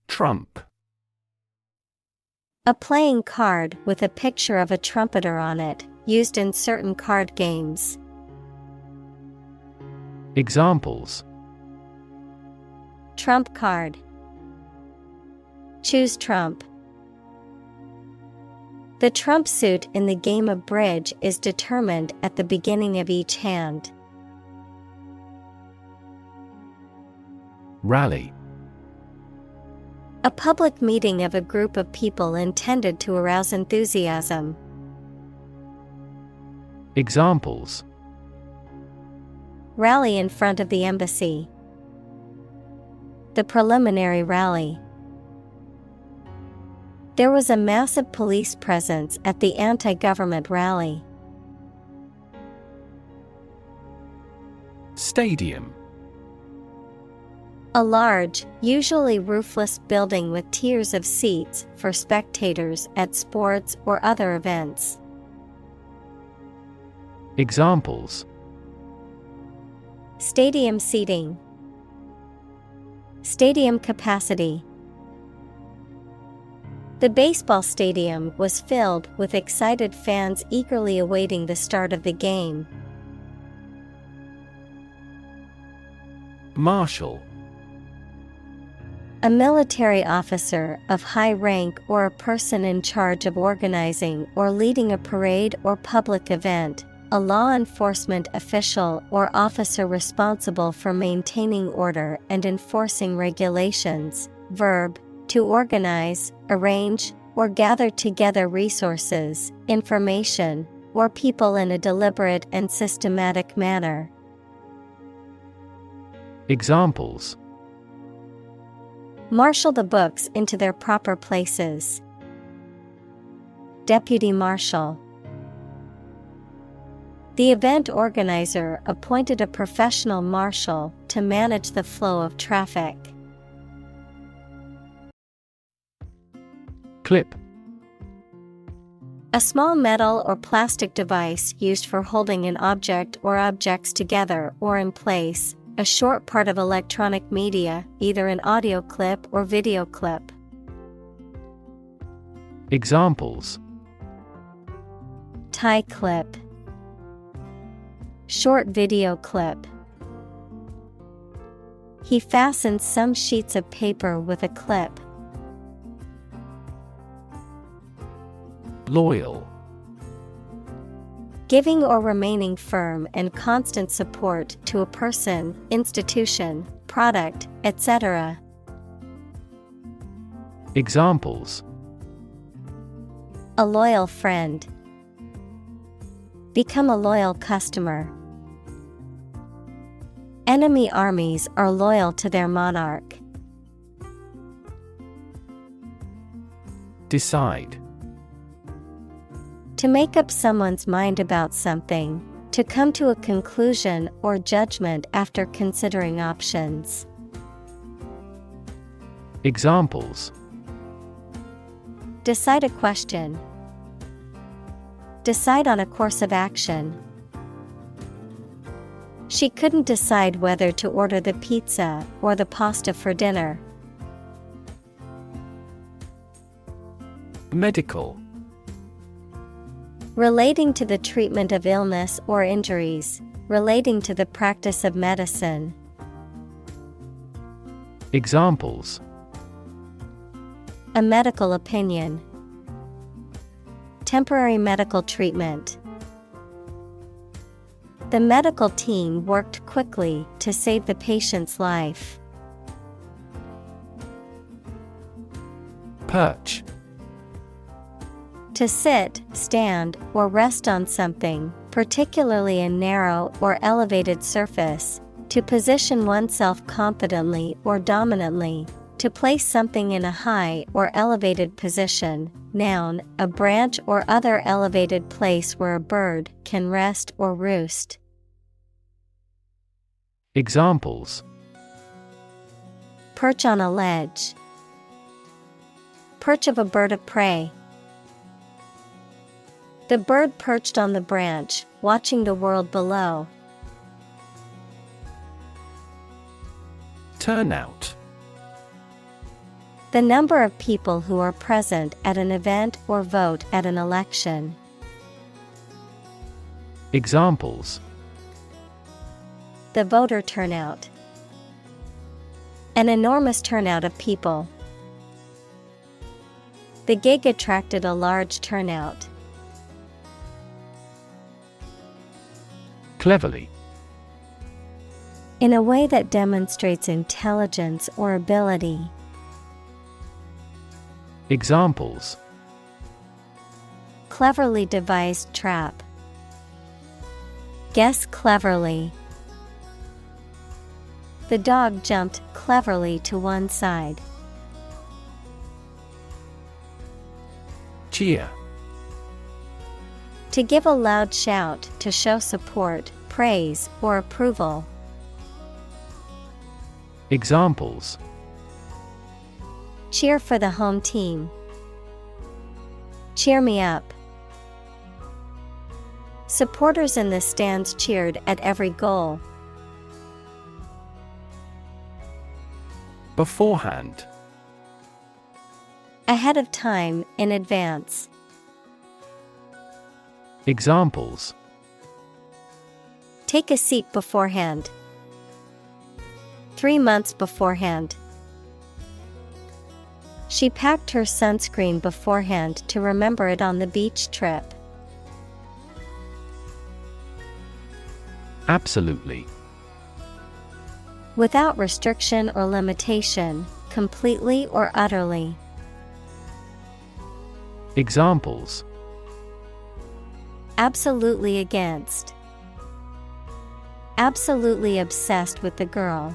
Trump. A playing card with a picture of a trumpeter on it, used in certain card games. Examples: Trump card. Choose Trump. The trump suit in the game of bridge is determined at the beginning of each hand. Rally. A public meeting of a group of people intended to arouse enthusiasm. Examples: Rally in front of the embassy. The preliminary rally. There was a massive police presence at the anti-government rally. Stadium. A large, usually roofless building with tiers of seats for spectators at sports or other events. Examples: Stadium seating. Stadium capacity. The baseball stadium was filled with excited fans eagerly awaiting the start of the game. Marshal. A military officer of high rank or a person in charge of organizing or leading a parade or public event, a law enforcement official or officer responsible for maintaining order and enforcing regulations. Verb: to organize, arrange, or gather together resources, information, or people in a deliberate and systematic manner. Examples: Marshal the books into their proper places. Deputy marshal. The event organizer appointed a professional marshal to manage the flow of traffic. Clip. A small metal or plastic device used for holding an object or objects together or in place, a short part of electronic media, either an audio clip or video clip. Examples: Tie clip. Short video clip. He fastened some sheets of paper with a clip. Loyal. Giving or remaining firm and constant support to a person, institution, product, etc. Examples: A loyal friend. Become a loyal customer. Enemy armies are loyal to their monarch. Decide. To make up someone's mind about something, to come to a conclusion or judgment after considering options. Examples: Decide a question. Decide on a course of action. She couldn't decide whether to order the pizza or the pasta for dinner. Medical. Relating to the treatment of illness or injuries, relating to the practice of medicine. Examples: A medical opinion. Temporary medical treatment. The medical team worked quickly to save the patient's life. Perch. To sit, stand, or rest on something, particularly a narrow or elevated surface, to position oneself confidently or dominantly, to place something in a high or elevated position. Noun, a branch or other elevated place where a bird can rest or roost. Examples: Perch on a ledge. Perch of a bird of prey. The bird perched on the branch, watching the world below. Turnout. The number of people who are present at an event or vote at an election. The voter turnout. An enormous turnout of people. The gig attracted a large turnout. Cleverly. In a way that demonstrates intelligence or ability. Examples: Cleverly devised trap. Guess cleverly. The dog jumped cleverly to one side. Cheer. To give a loud shout to show support, praise, or approval. Examples: Cheer for the home team. Cheer me up. Supporters in the stands cheered at every goal. Beforehand. Ahead of time, in advance. Examples: Take a seat beforehand. 3 months beforehand. She packed her sunscreen beforehand to remember it on the beach trip. Absolutely. Without restriction or limitation, completely or utterly. Examples: Absolutely against. Absolutely obsessed with the girl.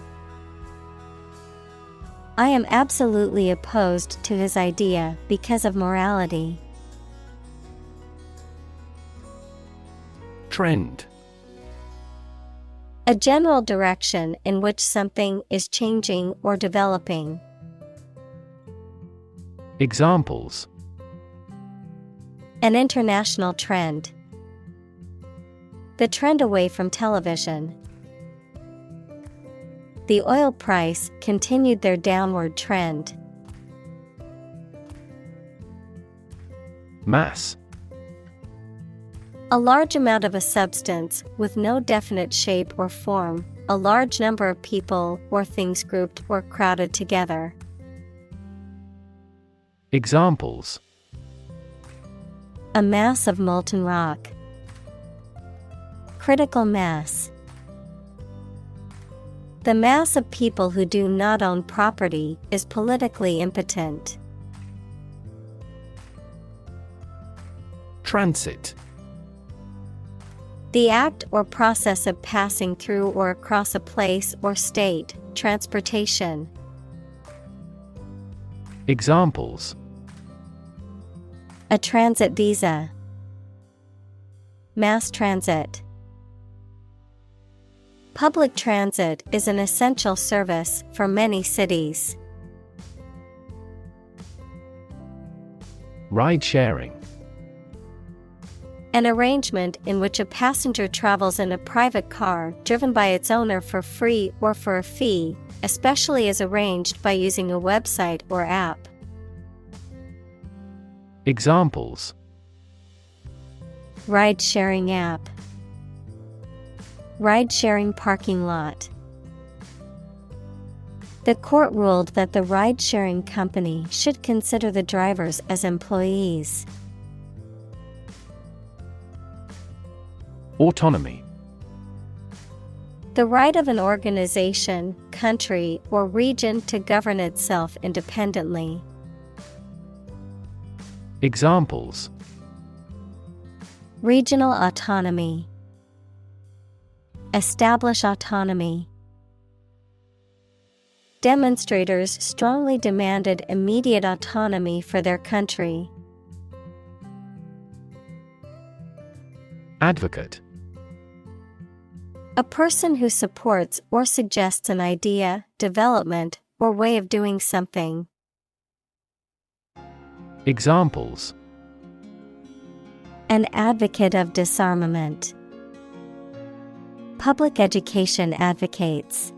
I am absolutely opposed to his idea because of morality. Trend. A general direction in which something is changing or developing. Examples: An international trend. The trend away from television. The oil price continued their downward trend. Mass. A large amount of a substance with no definite shape or form, a large number of people or things grouped or crowded together. Examples: A mass of molten rock. Critical mass. The mass of people who do not own property is politically impotent. Transit. The act or process of passing through or across a place or state, transportation. Examples: A transit visa. Mass transit. Public transit is an essential service for many cities. Ride-sharing. An arrangement in which a passenger travels in a private car driven by its owner for free or for a fee, especially as arranged by using a website or app. Examples: Ride-sharing app. Ride-sharing parking lot. The court ruled that the ride-sharing company should consider the drivers as employees. Autonomy. The right of an organization, country, or region to govern itself independently. Examples: Regional autonomy. Establish autonomy. Demonstrators strongly demanded immediate autonomy for their country. Advocate. A person who supports or suggests an idea, development, or way of doing something. Examples: An advocate of disarmament. Public education advocates.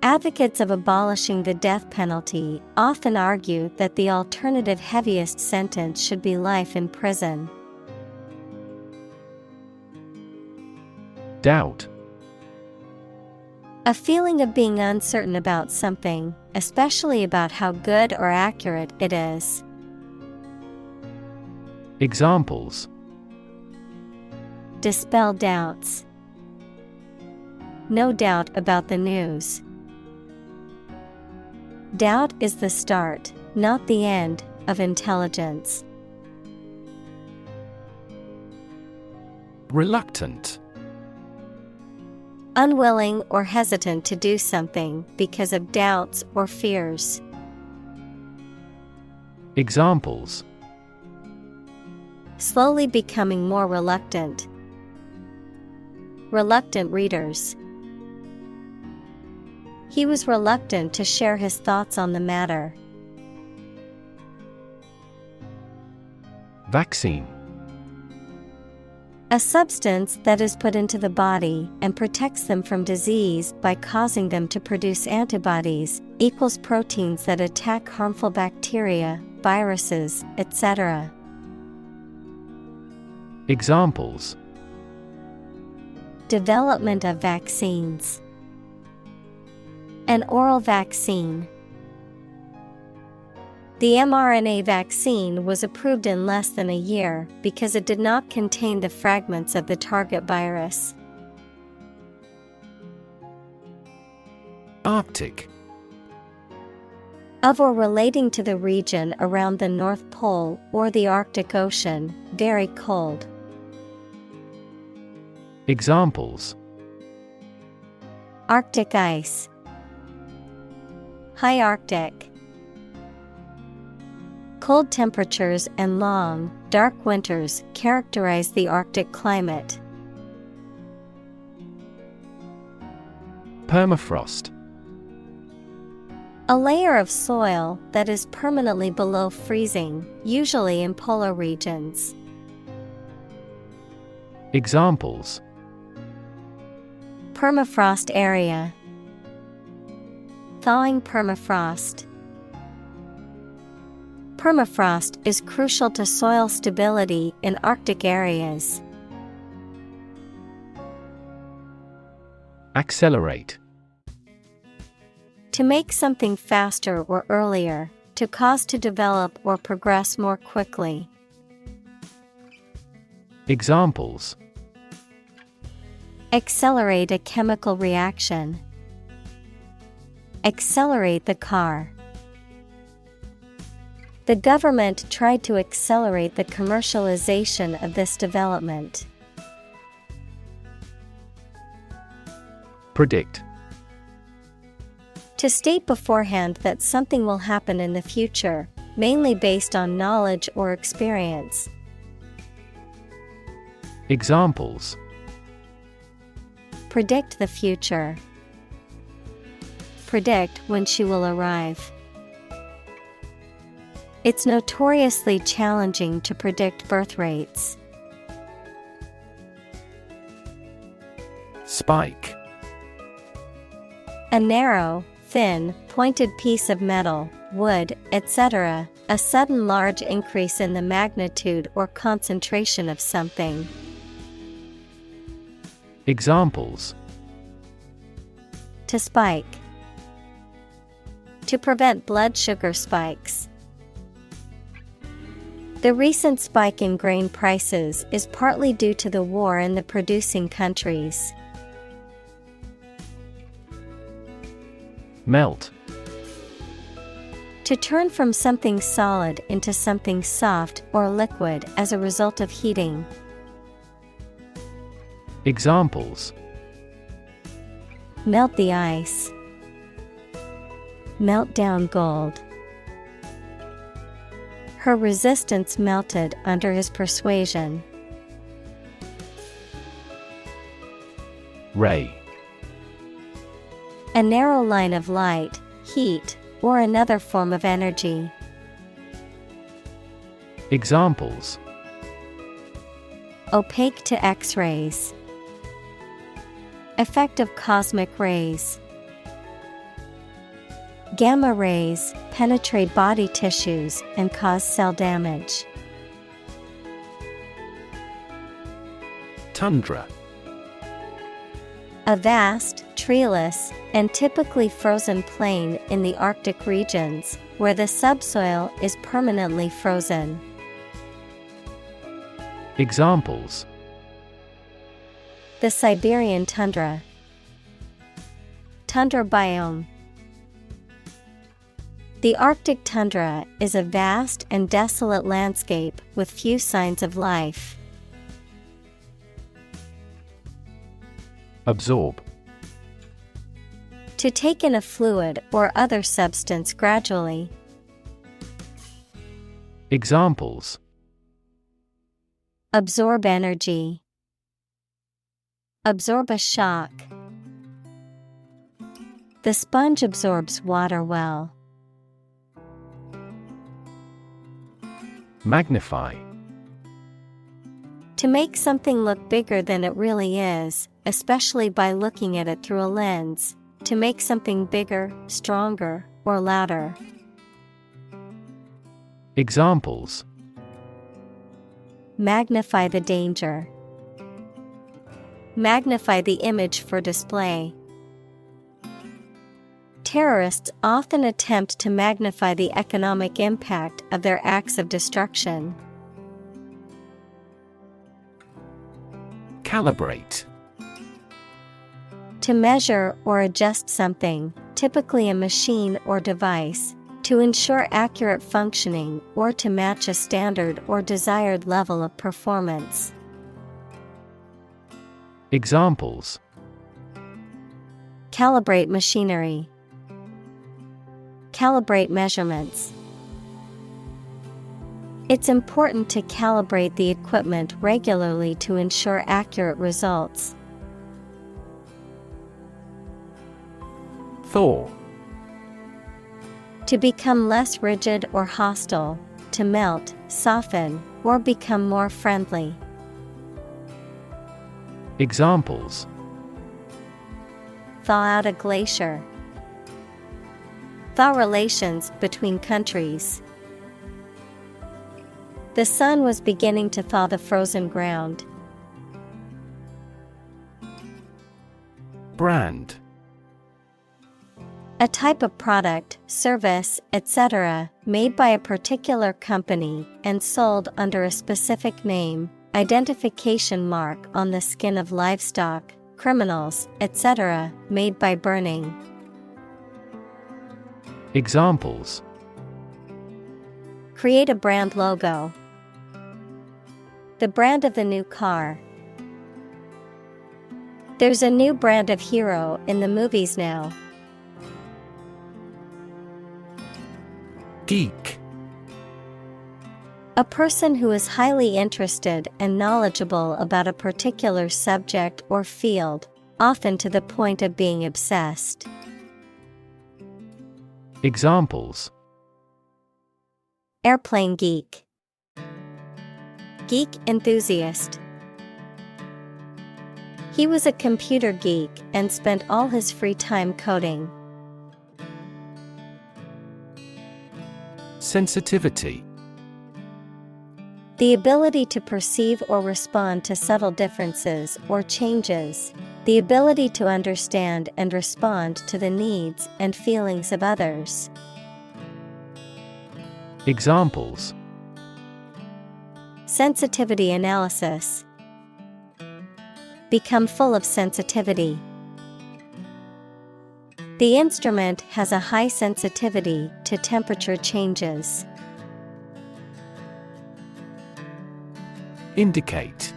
Advocates of abolishing the death penalty often argue that the alternative heaviest sentence should be life in prison. Doubt. A feeling of being uncertain about something, especially about how good or accurate it is. Examples: Dispel doubts. No doubt about the news. Doubt is the start, not the end, of intelligence. Reluctant. Unwilling or hesitant to do something because of doubts or fears. Examples: Slowly becoming more reluctant. Reluctant readers. He was reluctant to share his thoughts on the matter. Vaccine. A substance that is put into the body and protects them from disease by causing them to produce antibodies, equals proteins that attack harmful bacteria, viruses, etc. Examples: Development of vaccines. An oral vaccine. The mRNA vaccine was approved in less than a year because it did not contain the fragments of the target virus. Arctic. Of or relating to the region around the North Pole or the Arctic Ocean, very cold. Examples: Arctic ice. High Arctic. Cold temperatures and long, dark winters characterize the Arctic climate. Permafrost. A layer of soil that is permanently below freezing, usually in polar regions. Examples: Permafrost area. Thawing permafrost. Permafrost is crucial to soil stability in Arctic areas. Accelerate. To make something faster or earlier, to cause to develop or progress more quickly. Examples: Accelerate a chemical reaction. Accelerate the car. The government tried to accelerate the commercialization of this development. Predict. To state beforehand that something will happen in the future, mainly based on knowledge or experience. Examples: Predict the future. Predict when she will arrive. It's notoriously challenging to predict birth rates. Spike. A narrow, thin, pointed piece of metal, wood, etc., a sudden large increase in the magnitude or concentration of something. Examples: To spike. To prevent blood sugar spikes. The recent spike in grain prices is partly due to the war in the producing countries. Melt. To turn from something solid into something soft or liquid as a result of heating. Examples: Melt the ice. Melt down gold. Her resistance melted under his persuasion. Ray. A narrow line of light, heat, or another form of energy. Examples: Opaque to X-rays. Effect of cosmic rays. Gamma rays penetrate body tissues and cause cell damage. Tundra. A vast, treeless, and typically frozen plain in the Arctic regions, where the subsoil is permanently frozen. Examples: The Siberian tundra. Tundra biome. The Arctic tundra is a vast and desolate landscape with few signs of life. Absorb. To take in a fluid or other substance gradually. Examples: Absorb energy. Absorb a shock. The sponge absorbs water well. Magnify. To make something look bigger than it really is, especially by looking at it through a lens. To make something bigger, stronger, or louder. Examples: Magnify the danger. Magnify the image for display. Terrorists often attempt to magnify the economic impact of their acts of destruction. Calibrate. To measure or adjust something, typically a machine or device, to ensure accurate functioning or to match a standard or desired level of performance. Examples: Calibrate machinery. Calibrate measurements. It's important to calibrate the equipment regularly to ensure accurate results. Thaw. To become less rigid or hostile, to melt, soften, or become more friendly. Examples: Thaw out a glacier. Thaw relations between countries. The sun was beginning to thaw the frozen ground. Brand. A type of product, service, etc., made by a particular company and sold under a specific name, identification mark on the skin of livestock, criminals, etc., made by burning. Examples: Create a brand logo. The brand of the new car. There's a new brand of hero in the movies now. Geek. A person who is highly interested and knowledgeable about a particular subject or field, often to the point of being obsessed. Examples: Airplane geek. Geek enthusiast. He was a computer geek and spent all his free time coding. Sensitivity. The ability to perceive or respond to subtle differences or changes. The ability to understand and respond to the needs and feelings of others. Examples: Sensitivity analysis. Become full of sensitivity. The instrument has a high sensitivity to temperature changes. Indicate.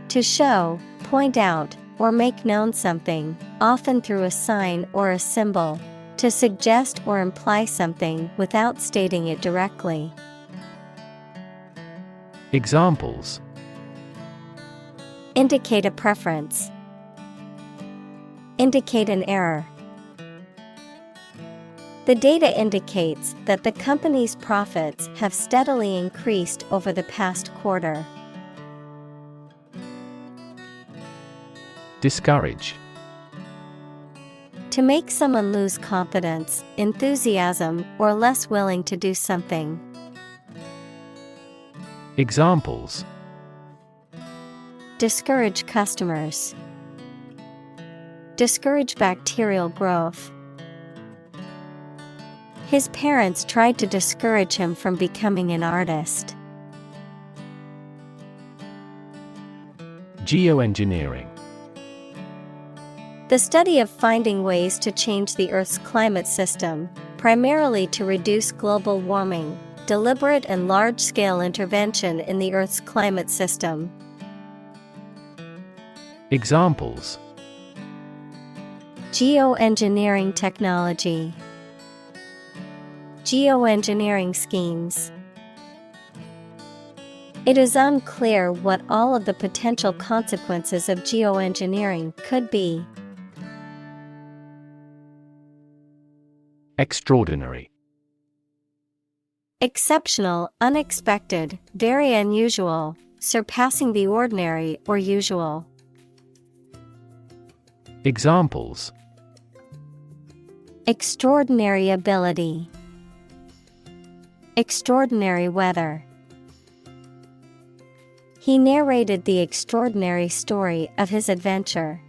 To show, point out, or make known something, often through a sign or a symbol. To suggest or imply something without stating it directly. Examples: Indicate a preference. Indicate an error. The data indicates that the company's profits have steadily increased over the past quarter. Discourage. To make someone lose confidence, enthusiasm, or less willing to do something. Examples: Discourage customers. Discourage bacterial growth. His parents tried to discourage him from becoming an artist. Geoengineering. The study of finding ways to change the Earth's climate system, primarily to reduce global warming, deliberate and large-scale intervention in the Earth's climate system. Examples: geoengineering technology, geoengineering schemes. It is unclear what all of the potential consequences of geoengineering could be. Extraordinary. Exceptional, unexpected, very unusual, surpassing the ordinary or usual. Examples: extraordinary ability, extraordinary weather. He narrated the extraordinary story of his adventure.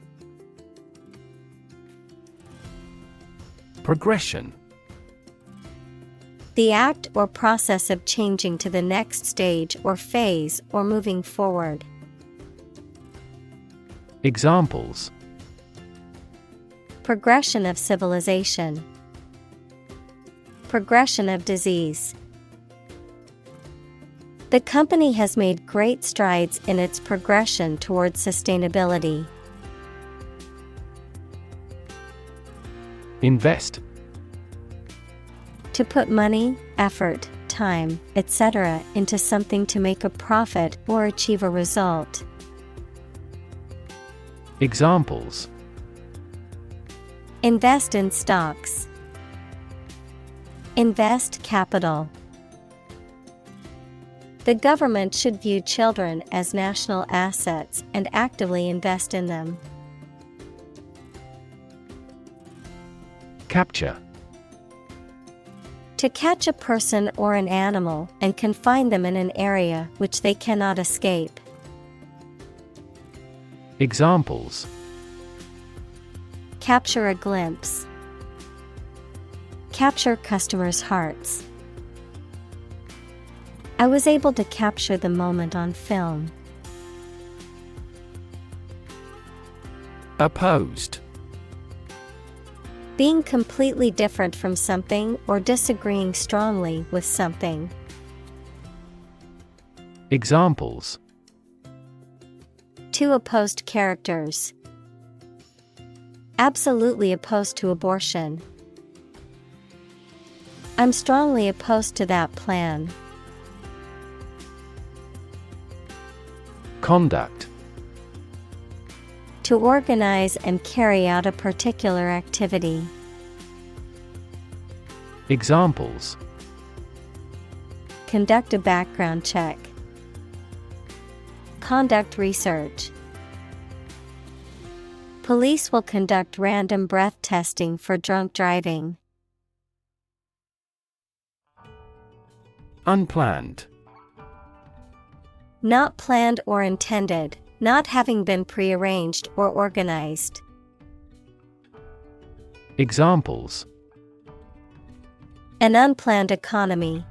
Progression. The act or process of changing to the next stage or phase or moving forward. Examples: progression of civilization, progression of disease. The company has made great strides in its progression towards sustainability. Invest. To put money, effort, time, etc. into something to make a profit or achieve a result. Examples: invest in stocks, invest capital. The government should view children as national assets and actively invest in them. Capture. To catch a person or an animal and confine them in an area which they cannot escape. Examples: capture a glimpse, capture customers' hearts. I was able to capture the moment on film. Opposed. Being completely different from something or disagreeing strongly with something. Examples: two opposed characters. Absolutely opposed to abortion. I'm strongly opposed to that plan. Conduct. To organize and carry out a particular activity. Examples: conduct a background check, conduct research. Police will conduct random breath testing for drunk driving. Unplanned. Not planned or intended, not having been prearranged or organized. Examples: an unplanned economy,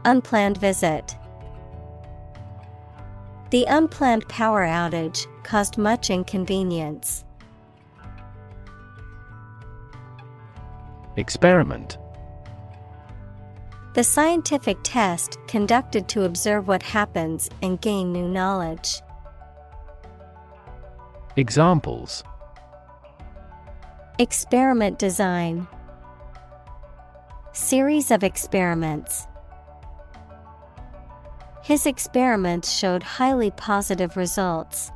unplanned visit. The unplanned power outage caused much inconvenience. Experiment. The scientific test conducted to observe what happens and gain new knowledge. Examples: experiment design, series of experiments. His experiments showed highly positive results.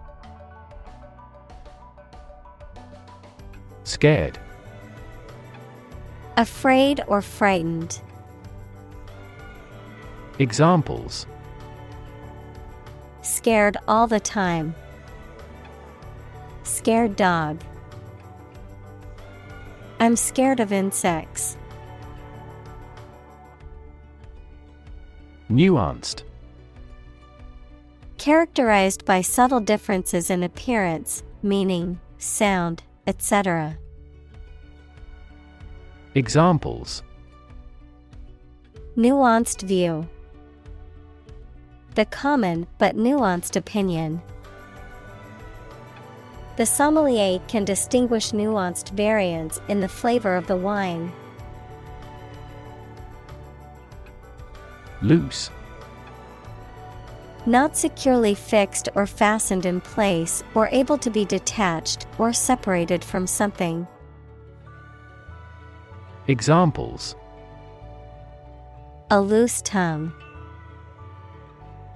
Scared. Afraid or frightened. Examples: scared all the time. Scared dog. I'm scared of insects. Nuanced. Characterized by subtle differences in appearance, meaning, sound, etc. Examples: Nuanced view. The common but nuanced opinion. The sommelier can distinguish nuanced variants in the flavor of the wine. Loose. Not securely fixed or fastened in place, or able to be detached or separated from something. Examples: A loose tongue.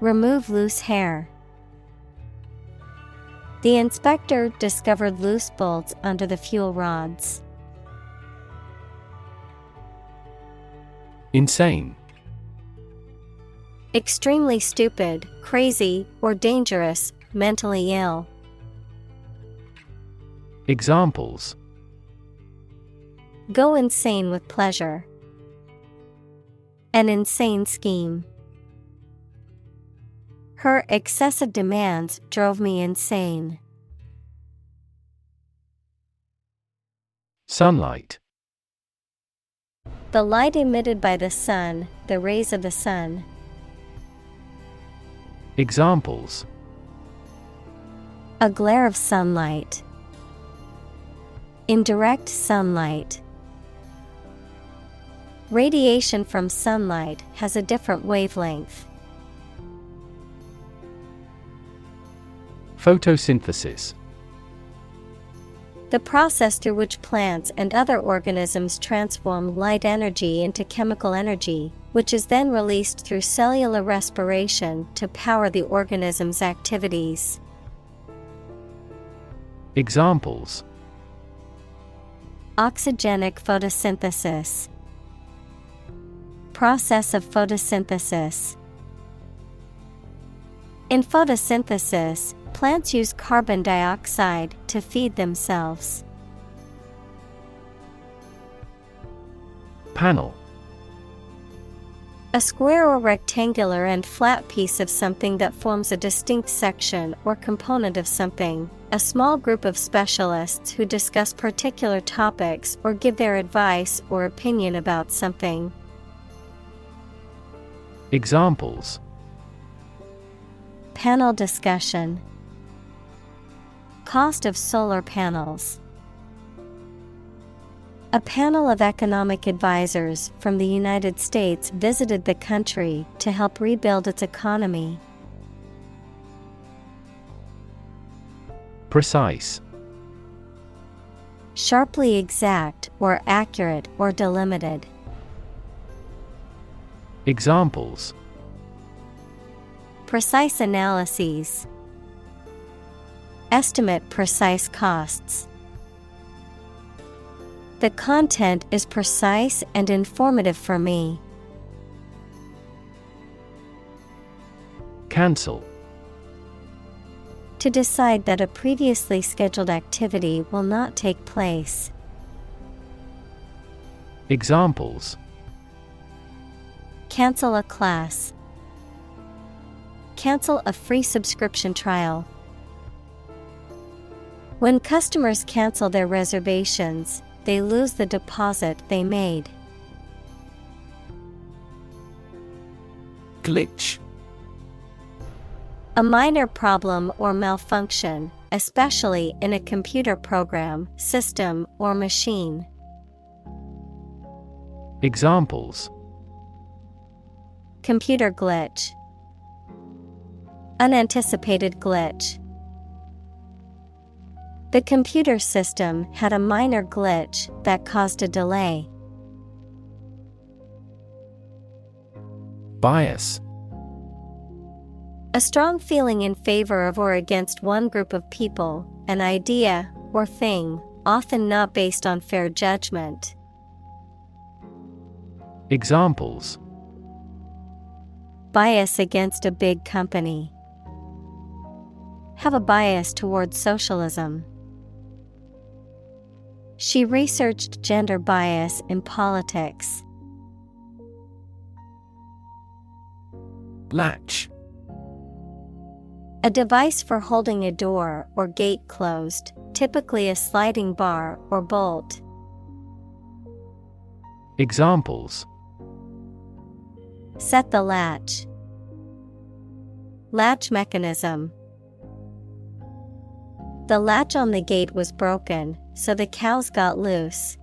Remove loose hair. The inspector discovered loose bolts under the fuel rods. Insane. Extremely stupid, crazy, or dangerous, mentally ill. Examples: Go insane with pleasure. An insane scheme. Her excessive demands drove me insane. Sunlight. The light emitted by the sun, the rays of the sun. Examples: A glare of sunlight. Indirect sunlight. Radiation from sunlight has a different wavelength. Photosynthesis. The process through which plants and other organisms transform light energy into chemical energy, which is then released through cellular respiration to power the organism's activities. Examples: Oxygenic photosynthesis. Process of photosynthesis. In photosynthesis, plants use carbon dioxide to feed themselves. Panel. A square or rectangular and flat piece of something that forms a distinct section or component of something. A small group of specialists who discuss particular topics or give their advice or opinion about something. Examples: Panel discussion. Cost of solar panels. A panel of economic advisors from the United States visited the country to help rebuild its economy. Precise. Sharply exact or accurate or delimited. Examples: Precise analyses. Estimate precise costs. The content is precise and informative for me. Cancel. To decide that a previously scheduled activity will not take place. Examples: Cancel a class. Cancel a free subscription trial. When customers cancel their reservations, they lose the deposit they made. Glitch. A minor problem or malfunction, especially in a computer program, system, or machine. Examples: Computer glitch. Unanticipated glitch. The computer system had a minor glitch that caused a delay. Bias. A strong feeling in favor of or against one group of people, an idea, or thing, often not based on fair judgment. Examples: Bias against a big company. Have a bias towards socialism. She researched gender bias in politics. Latch. A device for holding a door or gate closed, typically a sliding bar or bolt. Examples: Set the latch. Latch mechanism. The latch on the gate was broken, so the cows got loose.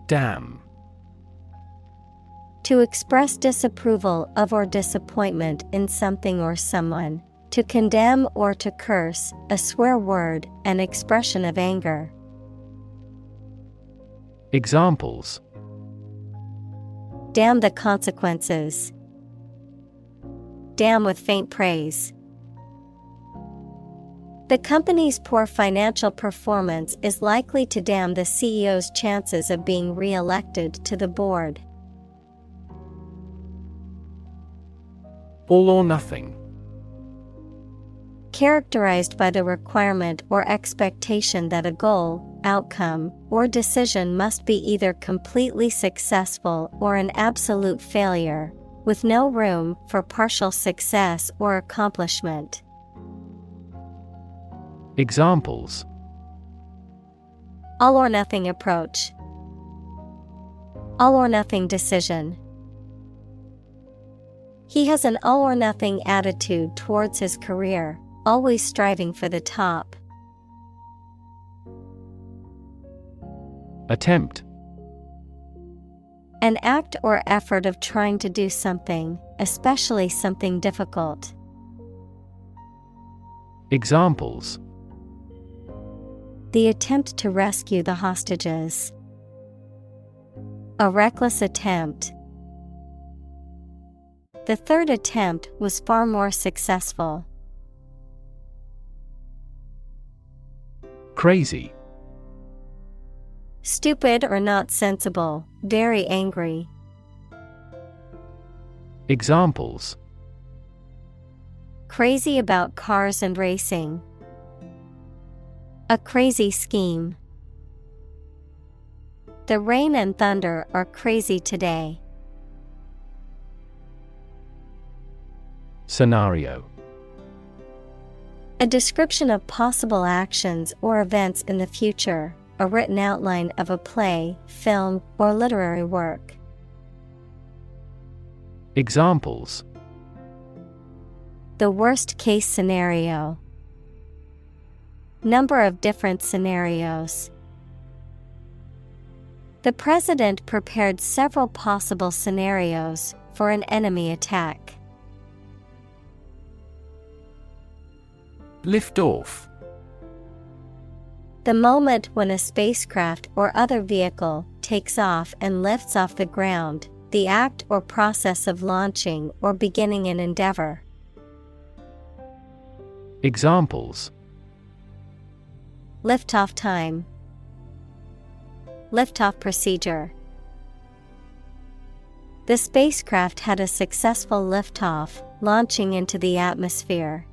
Damn. To express disapproval of or disappointment in something or someone. To condemn or to curse, a swear word, an expression of anger. Examples: Damn the consequences. Damn with faint praise. The company's poor financial performance is likely to damn the CEO's chances of being re-elected to the board. All or nothing. Characterized by the requirement or expectation that a goal, outcome, or decision must be either completely successful or an absolute failure, with no room for partial success or accomplishment. Examples: All or nothing approach. All or nothing decision. He has an all or nothing attitude towards his career, always striving for the top. Attempt. An act or effort of trying to do something, especially something difficult. Examples: The attempt to rescue the hostages. A reckless attempt. The third attempt was far more successful. Crazy. Stupid or not sensible, very angry. Examples: Crazy about cars and racing. A crazy scheme. The rain and thunder are crazy today. Scenario. A description of possible actions or events in the future, a written outline of a play, film, or literary work. Examples: The worst case scenario. Number of different scenarios. The president prepared several possible scenarios for an enemy attack. Lift off. The moment when a spacecraft or other vehicle takes off and lifts off the ground, the act or process of launching or beginning an endeavor. Examples: Liftoff time. Liftoff procedure. The spacecraft had a successful liftoff, launching into the atmosphere.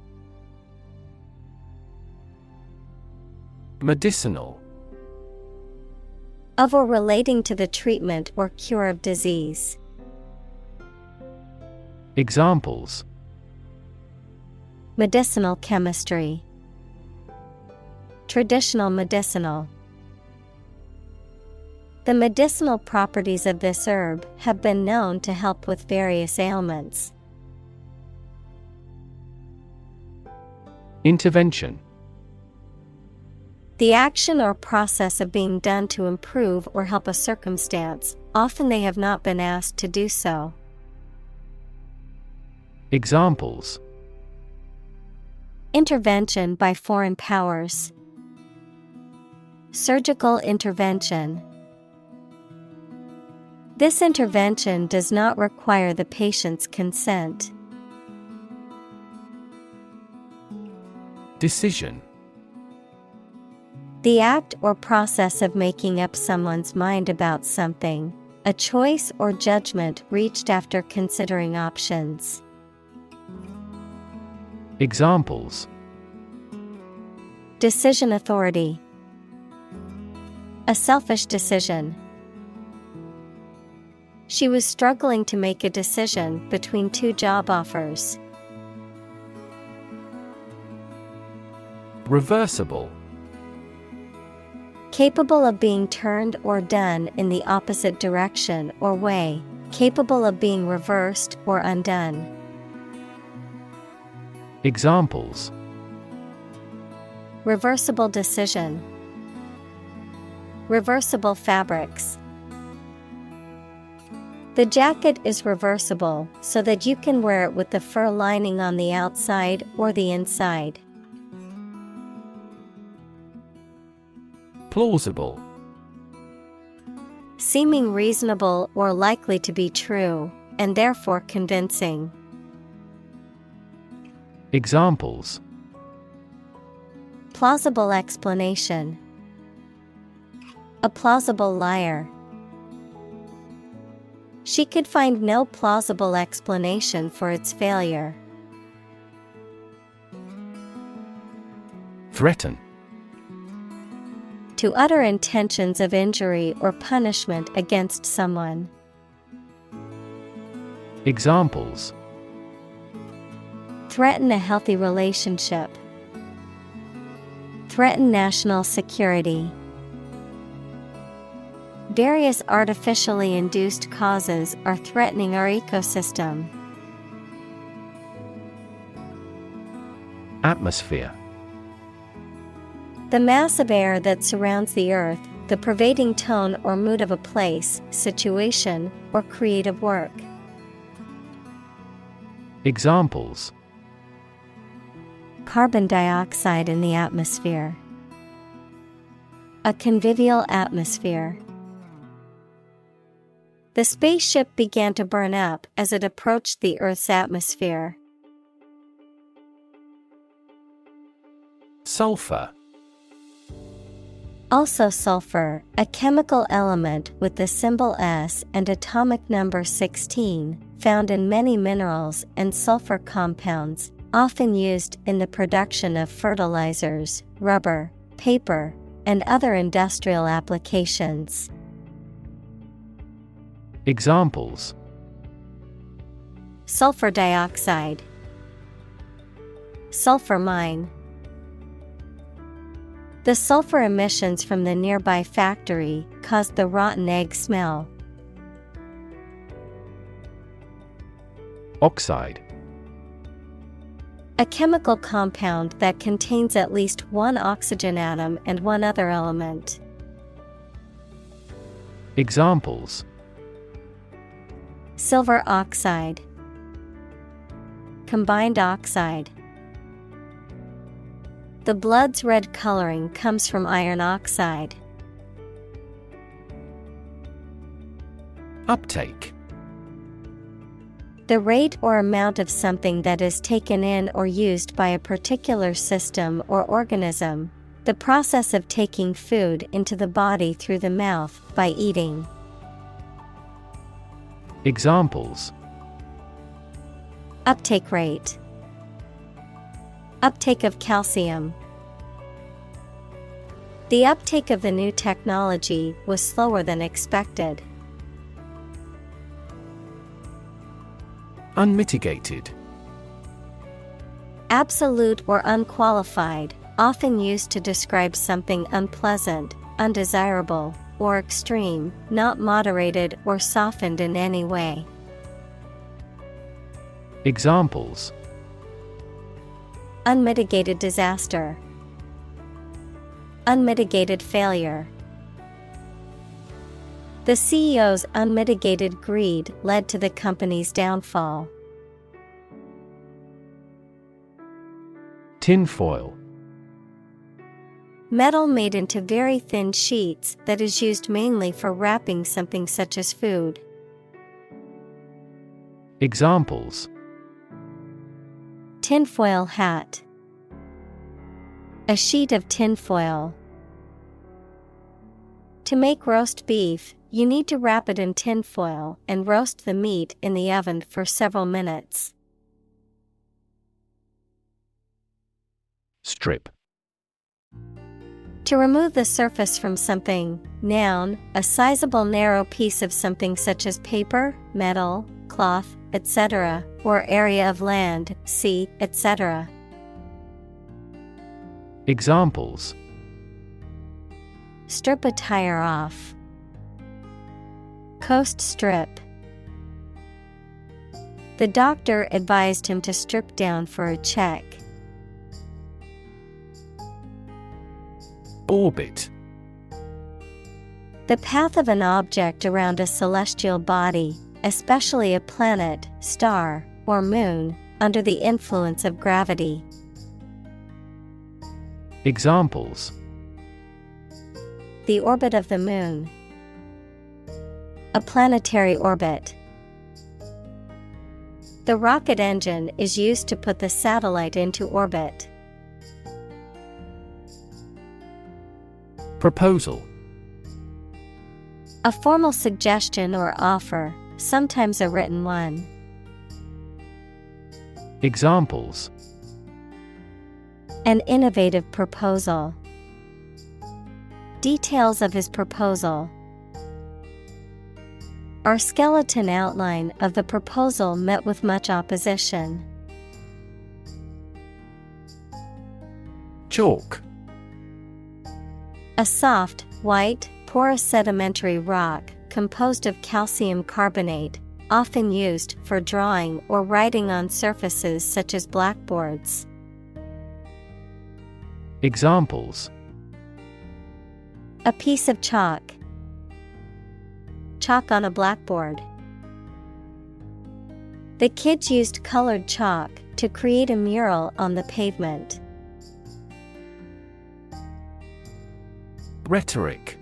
Medicinal. Of or relating to the treatment or cure of disease. Examples: Medicinal chemistry. Traditional medicinal. The medicinal properties of this herb have been known to help with various ailments. Intervention. The action or process of being done to improve or help a circumstance, often they have not been asked to do so. Examples: Intervention by foreign powers. Surgical intervention. This intervention does not require the patient's consent. Decision. The act or process of making up someone's mind about something, a choice or judgment reached after considering options. Examples: Decision authority. A selfish decision. She was struggling to make a decision between two job offers. Reversible. Capable of being turned or done in the opposite direction or way, capable of being reversed or undone. Examples: Reversible decision. Reversible fabrics. The jacket is reversible so that you can wear it with the fur lining on the outside or the inside. Plausible. Seeming reasonable or likely to be true, and therefore convincing. Examples: Plausible explanation. A plausible liar. She could find no plausible explanation for its failure. Threaten. To utter intentions of injury or punishment against someone. Examples: Threaten a healthy relationship. Threaten national security. Various artificially induced causes are threatening our ecosystem. Atmosphere. The mass of air that surrounds the earth, the pervading tone or mood of a place, situation, or creative work. Examples: Carbon dioxide in the atmosphere. A convivial atmosphere. The spaceship began to burn up as it approached the Earth's atmosphere. Sulfur. Also sulfur, a chemical element with the symbol S and atomic number 16, found in many minerals and sulfur compounds, often used in the production of fertilizers, rubber, paper, and other industrial applications. Examples: Sulfur dioxide. Sulfur mine. The sulfur emissions from the nearby factory caused the rotten egg smell. Oxide. A chemical compound that contains at least one oxygen atom and one other element. Examples: Silver oxide. Combined oxide. The blood's red coloring comes from iron oxide. Uptake. The rate or amount of something that is taken in or used by a particular system or organism. The process of taking food into the body through the mouth by eating. Examples: Uptake rate. Uptake of calcium. The uptake of the new technology was slower than expected. Unmitigated. Absolute or unqualified, often used to describe something unpleasant, undesirable, or extreme, not moderated or softened in any way. Examples: Unmitigated disaster. Unmitigated failure. The CEO's unmitigated greed led to the company's downfall. Tinfoil. Metal made into very thin sheets that is used mainly for wrapping something such as food. Examples: Tinfoil hat. A sheet of tinfoil. To make roast beef, you need to wrap it in tinfoil and roast the meat in the oven for several minutes. Strip. To remove the surface from something. Noun, a sizable narrow piece of something such as paper, metal, cloth, etc., or area of land, sea, etc. Examples: strip a tire off, coast strip. The doctor advised him to strip down for a check. Orbit. The path of an object around a celestial body, especially a planet, star, or moon, under the influence of gravity. Examples: the orbit of the moon, a planetary orbit. The rocket engine is used to put the satellite into orbit. Proposal. A formal suggestion or offer, sometimes a written one. Examples: an innovative proposal. Details of his proposal. Our skeleton outline of the proposal met with much opposition. Chalk. A soft, white, porous sedimentary rock composed of calcium carbonate, often used for drawing or writing on surfaces such as blackboards. Examples: a piece of chalk. Chalk on a blackboard. The kids used colored chalk to create a mural on the pavement. Rhetoric.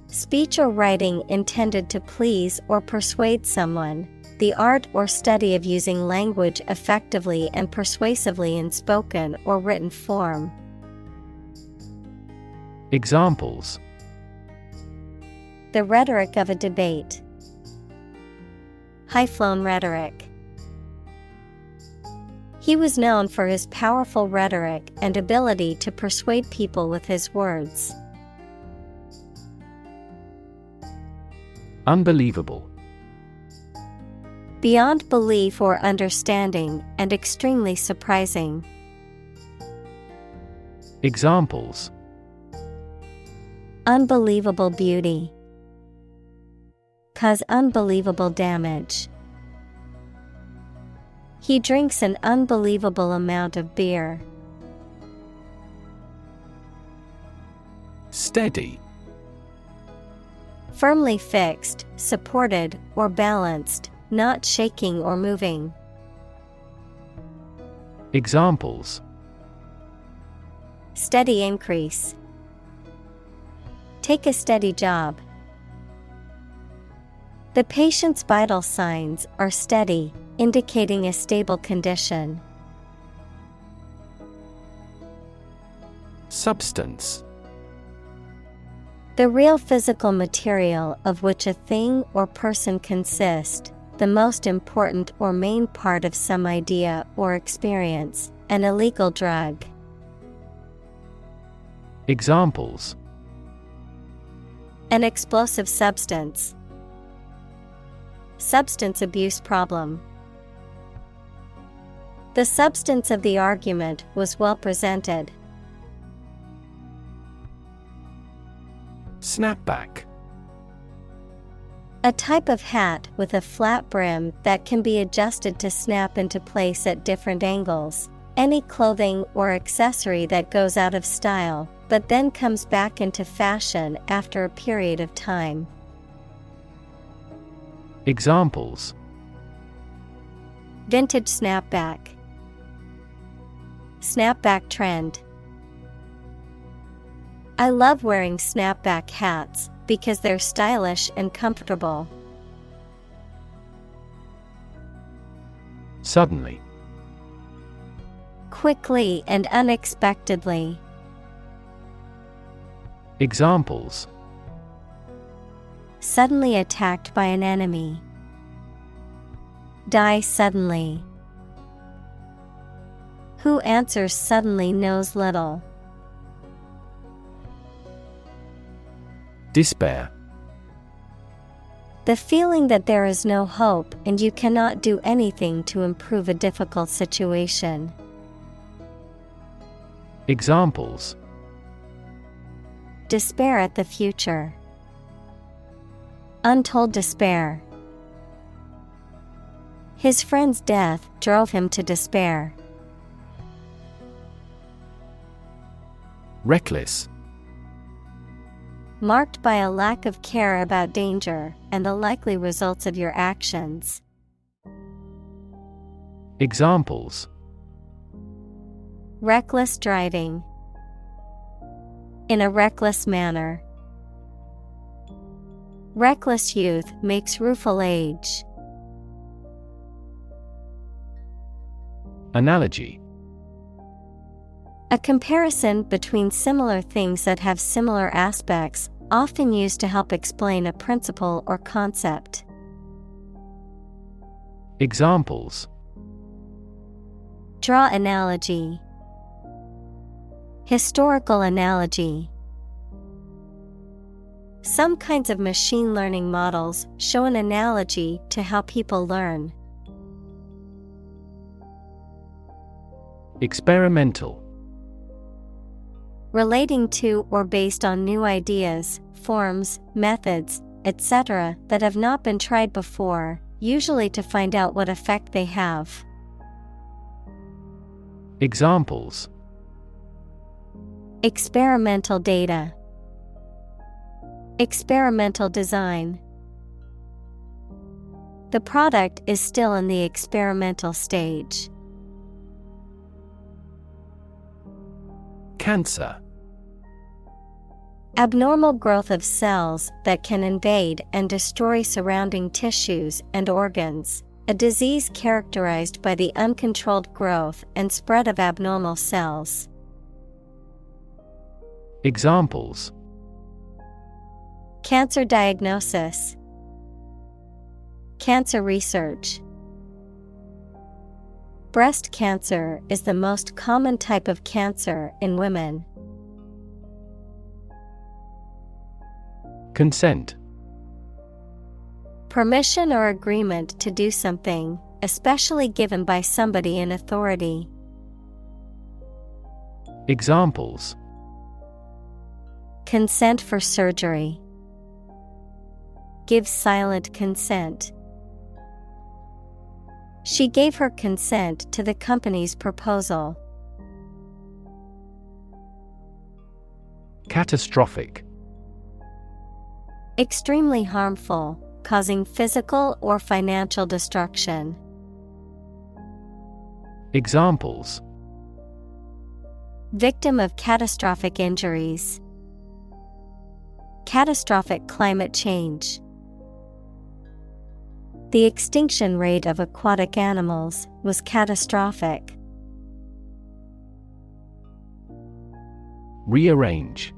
Speech or writing intended to please or persuade someone, the art or study of using language effectively and persuasively in spoken or written form. Examples: the rhetoric of a debate. High-flown rhetoric. He was known for his powerful rhetoric and ability to persuade people with his words. Unbelievable. Beyond belief or understanding, and extremely surprising. Examples: unbelievable beauty. Cause unbelievable damage. He drinks an unbelievable amount of beer. Steady. Firmly fixed, supported, or balanced, not shaking or moving. Examples: steady increase. Take a steady job. The patient's vital signs are steady, indicating a stable condition. Substance. The real physical material of which a thing or person consists, the most important or main part of some idea or experience, an illegal drug. Examples: an explosive substance. Substance abuse problem. The substance of the argument was well presented. Snapback. A type of hat with a flat brim that can be adjusted to snap into place at different angles. Any clothing or accessory that goes out of style, but then comes back into fashion after a period of time. Examples: vintage snapback. Snapback trend. I love wearing snapback hats because they're stylish and comfortable. Suddenly. Quickly and unexpectedly. Examples: suddenly attacked by an enemy. Die suddenly. Who answers suddenly knows little. Despair. The feeling that there is no hope and you cannot do anything to improve a difficult situation. Examples: despair at the future. Untold despair. His friend's death drove him to despair. Reckless. Marked by a lack of care about danger and the likely results of your actions. Examples: reckless driving. In a reckless manner. Reckless youth makes rueful age. Analogy: a comparison between similar things that have similar aspects, often used to help explain a principle or concept. Examples: draw analogy. Historical analogy. Some kinds of machine learning models show an analogy to how people learn. Experimental. Relating to or based on new ideas, forms, methods, etc. that have not been tried before, usually to find out what effect they have. Examples: experimental data. Experimental design. The product is still in the experimental stage. Cancer. Abnormal growth of cells that can invade and destroy surrounding tissues and organs. A disease characterized by the uncontrolled growth and spread of abnormal cells. Examples: cancer diagnosis. Cancer research. Breast cancer is the most common type of cancer in women. Consent. Permission or agreement to do something, especially given by somebody in authority. Examples: consent for surgery. Give silent consent. She gave her consent to the company's proposal. Catastrophic. Extremely harmful, causing physical or financial destruction. Examples: victim of catastrophic injuries. Catastrophic climate change. The extinction rate of aquatic animals was catastrophic. Rearrange.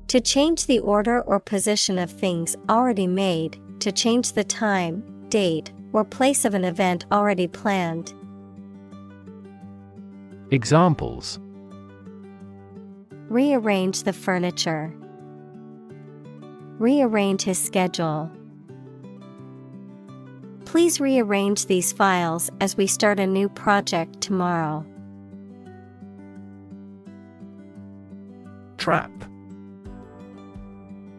To change the order or position of things already made, to change the time, date, or place of an event already planned. Examples: rearrange the furniture. Rearrange his schedule. Please rearrange these files as we start a new project tomorrow. Trap.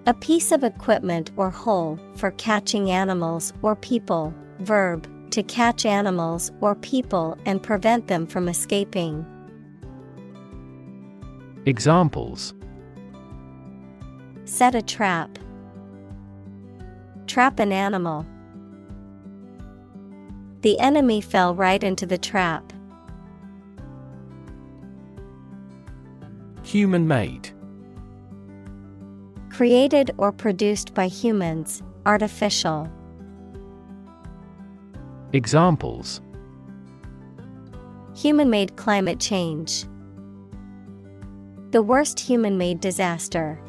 A piece of equipment or hole for catching animals or people. Verb, to catch animals or people and prevent them from escaping. Examples: set a trap. Trap an animal. The enemy fell right into the trap. Human-made. Created or produced by humans, artificial. Examples: human-made climate change. The worst human-made disaster.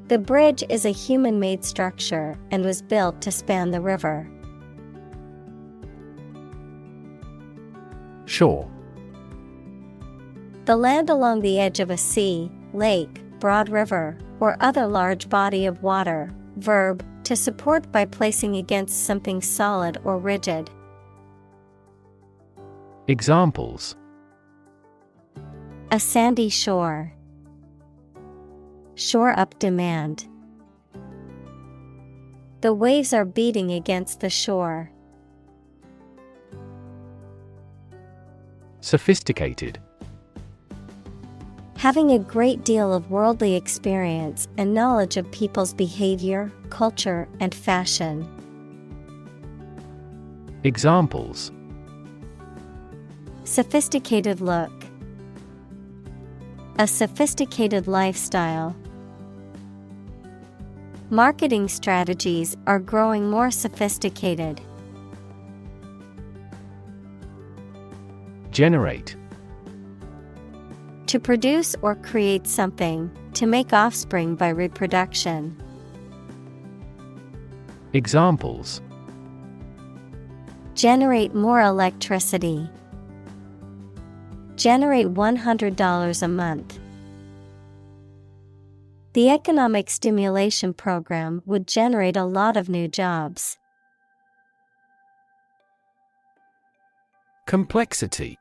The bridge is a human-made structure and was built to span the river. Shore. The land along the edge of a sea, lake, broad river, or other large body of water. Verb, to support by placing against something solid or rigid. Examples: A sandy shore. Shore up demand. The waves are beating against the shore. Sophisticated. Having a great deal of worldly experience and knowledge of people's behavior, culture, and fashion. Examples: sophisticated look. A sophisticated lifestyle. Marketing strategies are growing more sophisticated. Generate. To produce or create something, to make offspring by reproduction. Examples: generate more electricity. Generate $100 a month. The economic stimulation program would generate a lot of new jobs. Complexity.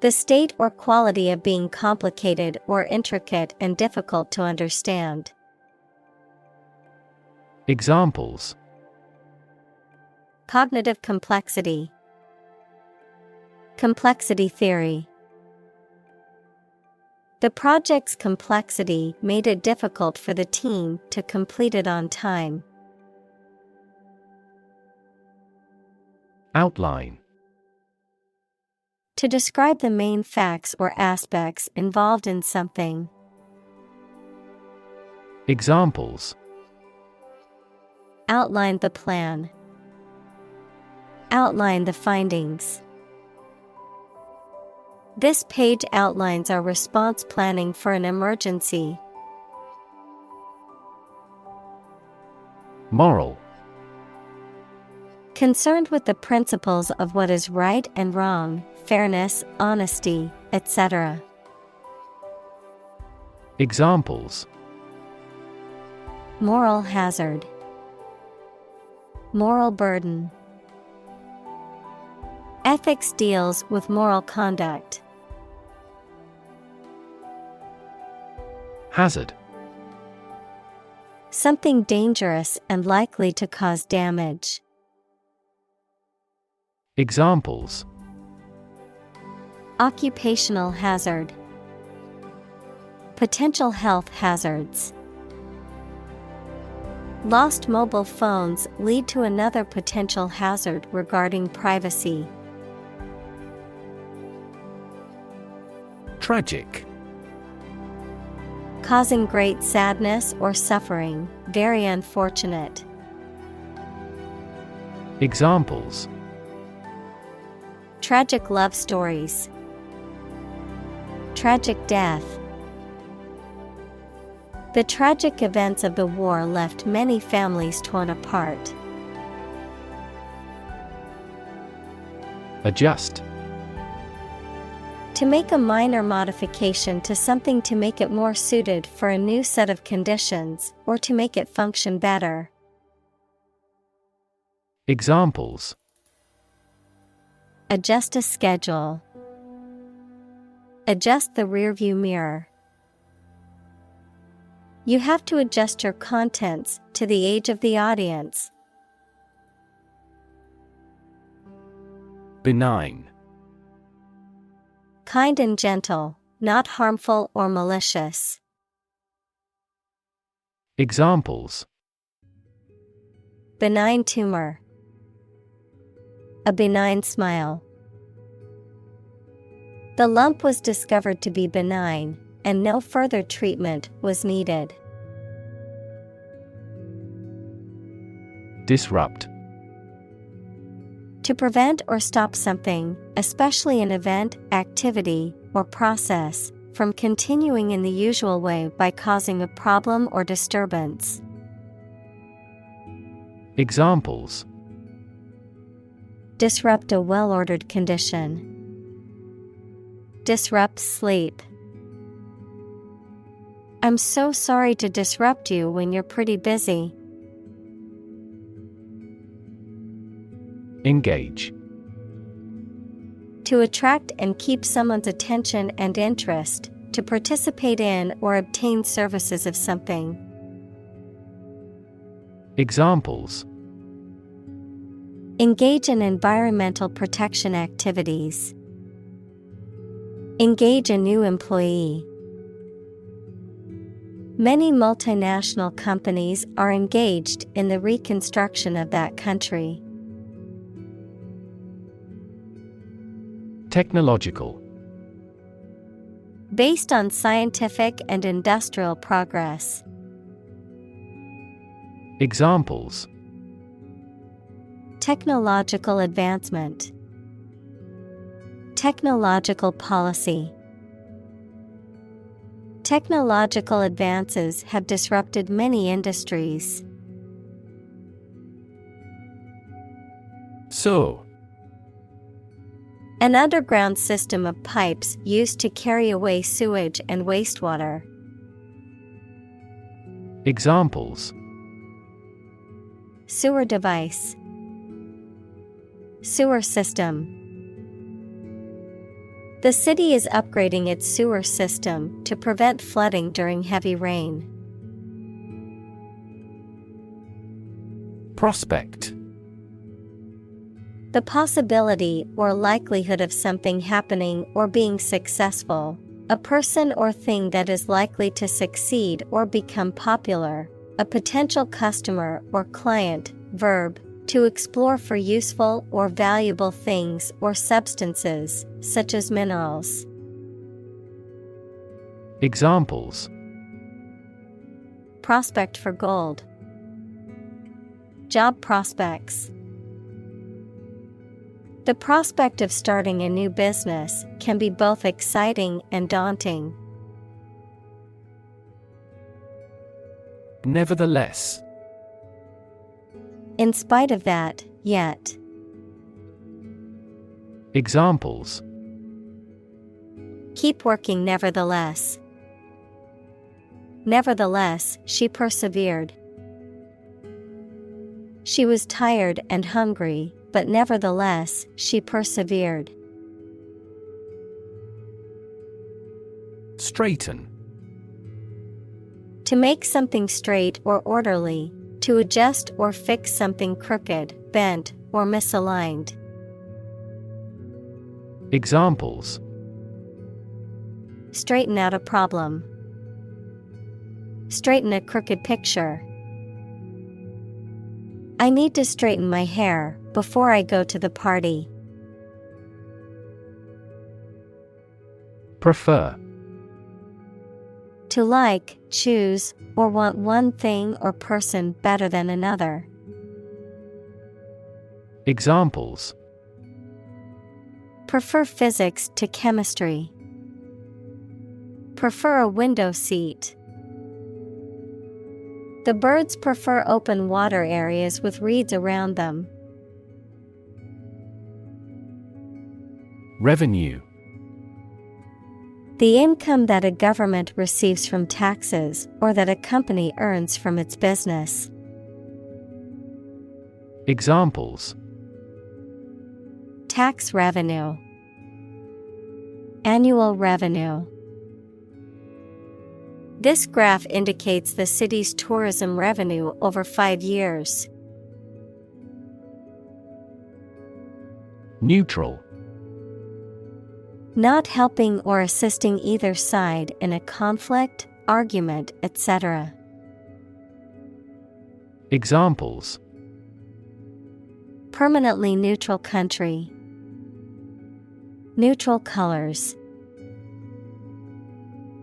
The state or quality of being complicated or intricate and difficult to understand. Examples: cognitive complexity. Complexity theory. The project's complexity made it difficult for the team to complete it on time. Outline. To describe the main facts or aspects involved in something. Examples: outline the plan. Outline the findings. This page outlines our response planning for an emergency. Moral. Concerned with the principles of what is right and wrong, fairness, honesty, etc. Examples: moral hazard. Moral burden. Ethics deals with moral conduct. Hazard. Something dangerous and likely to cause damage. Examples: occupational hazard. Potential health hazards. Lost mobile phones lead to another potential hazard regarding privacy. Tragic. Causing great sadness or suffering, very unfortunate. Examples: tragic love stories. Tragic death. The tragic events of the war left many families torn apart. Adjust. To make a minor modification to something to make it more suited for a new set of conditions, or to make it function better. Examples: adjust a schedule. Adjust the rearview mirror. You have to adjust your contents to the age of the audience. Benign. Kind and gentle, not harmful or malicious. Examples: benign tumor. A benign smile. The lump was discovered to be benign, and no further treatment was needed. Disrupt. To prevent or stop something, especially an event, activity, or process, from continuing in the usual way by causing a problem or disturbance. Examples: disrupt a well-ordered condition. Disrupt sleep. I'm so sorry to disrupt you when you're pretty busy. To attract and keep someone's attention and interest, to participate in or obtain services of something. Examples: Engage in environmental protection activities. Engage a new employee. Many multinational companies are engaged in the reconstruction of that country. Technological. Based on scientific and industrial progress. Examples: Technological advancement. Technological policy. Technological advances have disrupted many industries. Sewer. An underground system of pipes used to carry away sewage and wastewater. Examples: Sewer device. Sewer system. The city is upgrading its sewer system to prevent flooding during heavy rain. Prospect. The possibility or likelihood of something happening or being successful. A person or thing that is likely to succeed or become popular. A potential customer or client. Verb. To explore for useful or valuable things or substances, such as minerals. Examples: Prospect for gold. Job prospects. The prospect of starting a new business can be both exciting and daunting. Nevertheless. In spite of that, yet. Examples: Keep working nevertheless. Nevertheless, she persevered. She was tired and hungry, but nevertheless, she persevered. Straighten. To make something straight or orderly, to adjust or fix something crooked, bent, or misaligned. Examples: Straighten out a problem. Straighten a crooked picture. I need to straighten my hair before I go to the party. Prefer. To like, choose, or want one thing or person better than another. Examples: Prefer physics to chemistry. Prefer a window seat. The birds prefer open water areas with reeds around them. Revenue. The income that a government receives from taxes or that a company earns from its business. Examples: Tax revenue. Annual revenue. This graph indicates the city's tourism revenue over 5 years. Neutral. Not helping or assisting either side in a conflict, argument, etc. Examples: Permanently neutral country. Neutral colors.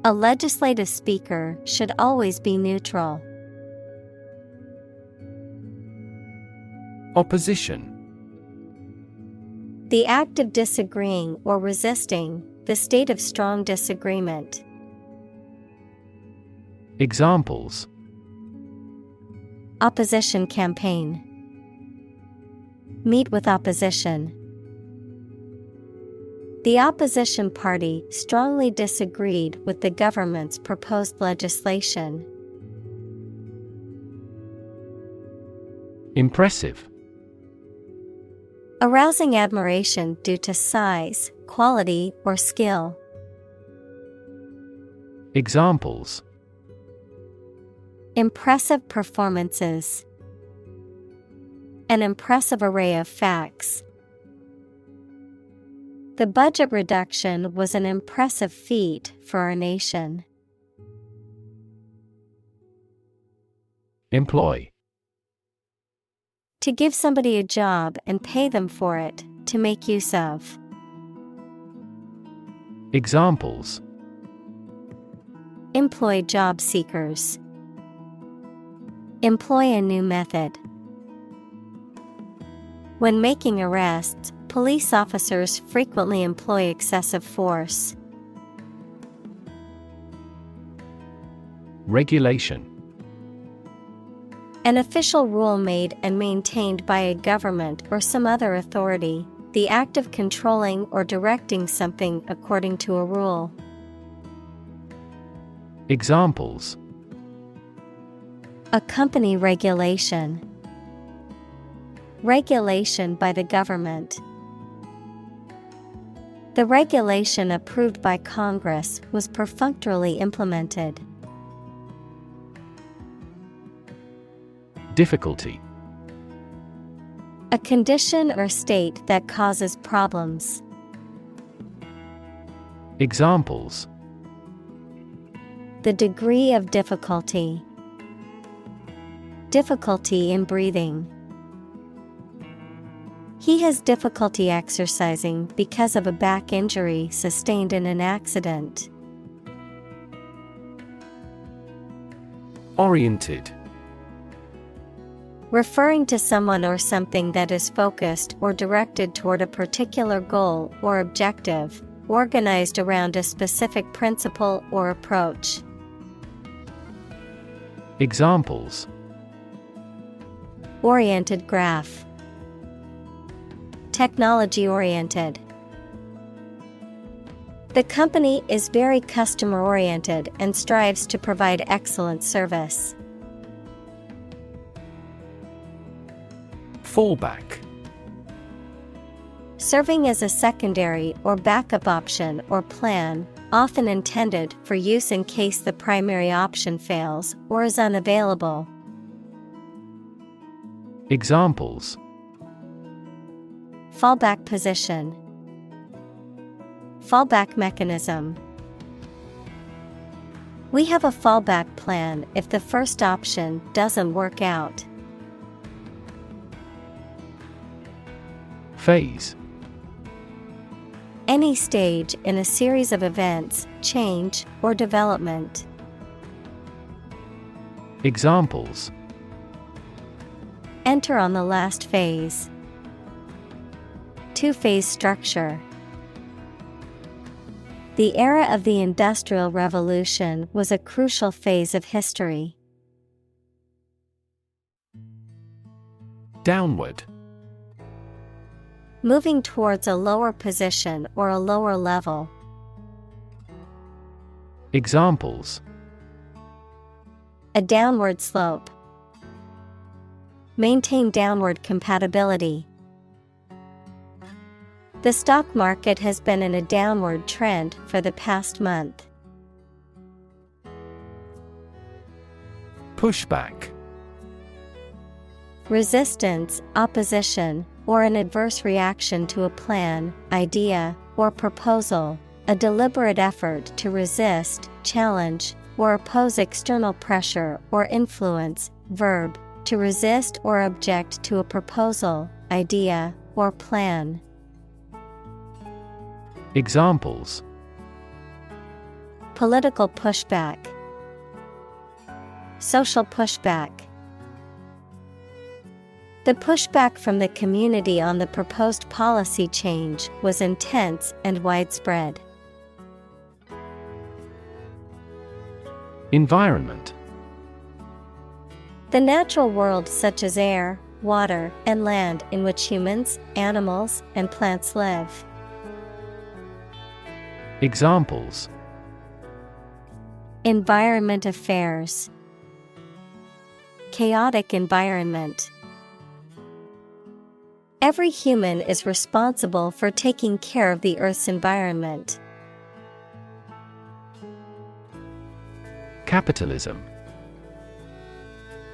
A legislative speaker should always be neutral. Opposition. The act of disagreeing or resisting, the state of strong disagreement. Examples: Opposition campaign. Meet with opposition. The opposition party strongly disagreed with the government's proposed legislation. Impressive. Arousing admiration due to size, quality, or skill. Examples: Impressive performances. An impressive array of facts. The budget reduction was an impressive feat for our nation. Employ. To give somebody a job and pay them for it, to make use of. Examples: Employ job seekers. Employ a new method. When making arrests, police officers frequently employ excessive force. Regulation. An official rule made and maintained by a government or some other authority, the act of controlling or directing something according to a rule. Examples: A company regulation. Regulation by the government. The regulation approved by Congress was perfunctorily implemented. Difficulty. A condition or state that causes problems. Examples: The degree of difficulty. Difficulty in breathing. He has difficulty exercising because of a back injury sustained in an accident. Oriented. Referring to someone or something that is focused or directed toward a particular goal or objective, organized around a specific principle or approach. Examples: Oriented graph. Technology-oriented. The company is very customer-oriented and strives to provide excellent service. Fallback. Serving as a secondary or backup option or plan, often intended for use in case the primary option fails or is unavailable. Examples: Fallback position. Fallback mechanism. We have a fallback plan if the first option doesn't work out. Phase. Any stage in a series of events, change, or development. Examples: Enter on the last phase. Two-phase structure. The era of the Industrial Revolution was a crucial phase of history. Downward. Moving towards a lower position or a lower level. Examples: A downward slope. Maintain downward compatibility. The stock market has been in a downward trend for the past month. Pushback. Resistance, opposition, or an adverse reaction to a plan, idea, or proposal, a deliberate effort to resist, challenge, or oppose external pressure or influence. Verb, to resist or object to a proposal, idea, or plan. Examples: Political pushback. Social pushback. The pushback from the community on the proposed policy change was intense and widespread. Environment. The natural world such as air, water, and land in which humans, animals, and plants live. Examples: Environment affairs. Chaotic environment. Every human is responsible for taking care of the Earth's environment. Capitalism.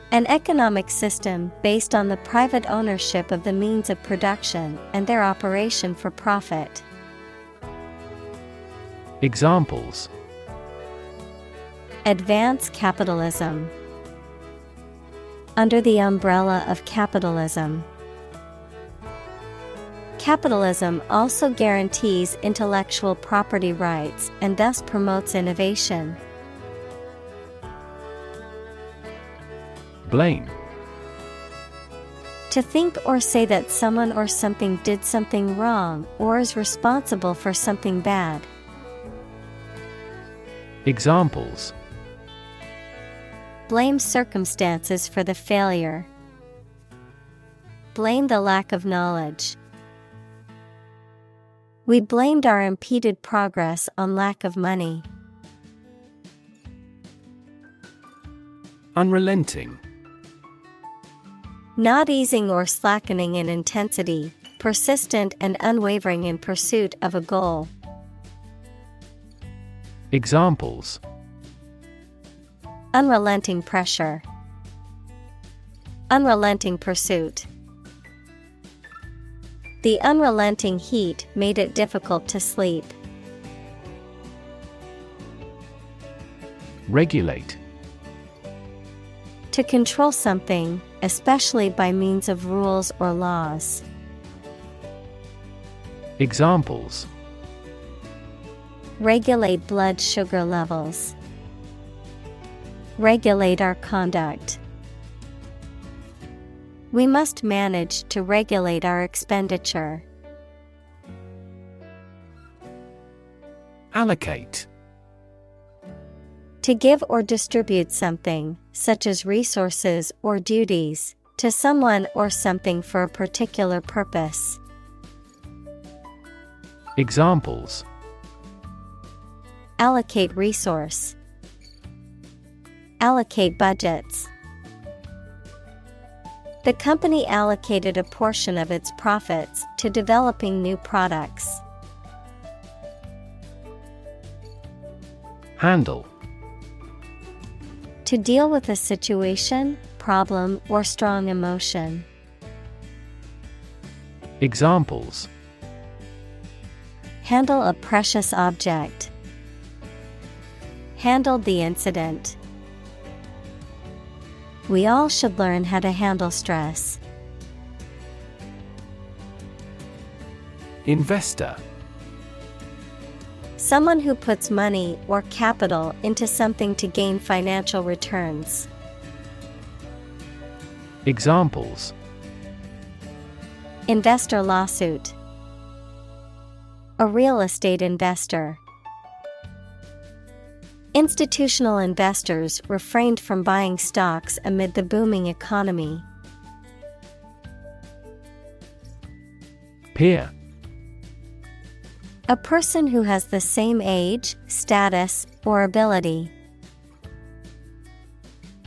An economic system based on the private ownership of the means of production and their operation for profit. Examples: Advance capitalism. Under the umbrella of capitalism. Capitalism also guarantees intellectual property rights and thus promotes innovation. Blame. To think or say that someone or something did something wrong or is responsible for something bad. Examples: Blame circumstances for the failure. Blame the lack of knowledge. We blamed our impeded progress on lack of money. Unrelenting. Not easing or slackening in intensity, persistent and unwavering in pursuit of a goal. Examples: Unrelenting pressure. Unrelenting pursuit. The unrelenting heat made it difficult to sleep. Regulate. To control something, especially by means of rules or laws. Examples: Regulate blood sugar levels. Regulate our conduct. We must manage to regulate our expenditure. Allocate. To give or distribute something, such as resources or duties, to someone or something for a particular purpose. Examples: Allocate resource. Allocate budgets. The company allocated a portion of its profits to developing new products. Handle. To deal with a situation, problem, or strong emotion. Examples: Handle a precious object. Handled the incident. We all should learn how to handle stress. Investor. Someone who puts money or capital into something to gain financial returns. Examples: Investor lawsuit. A real estate investor. Institutional investors refrained from buying stocks amid the booming economy. Peer. A person who has the same age, status, or ability.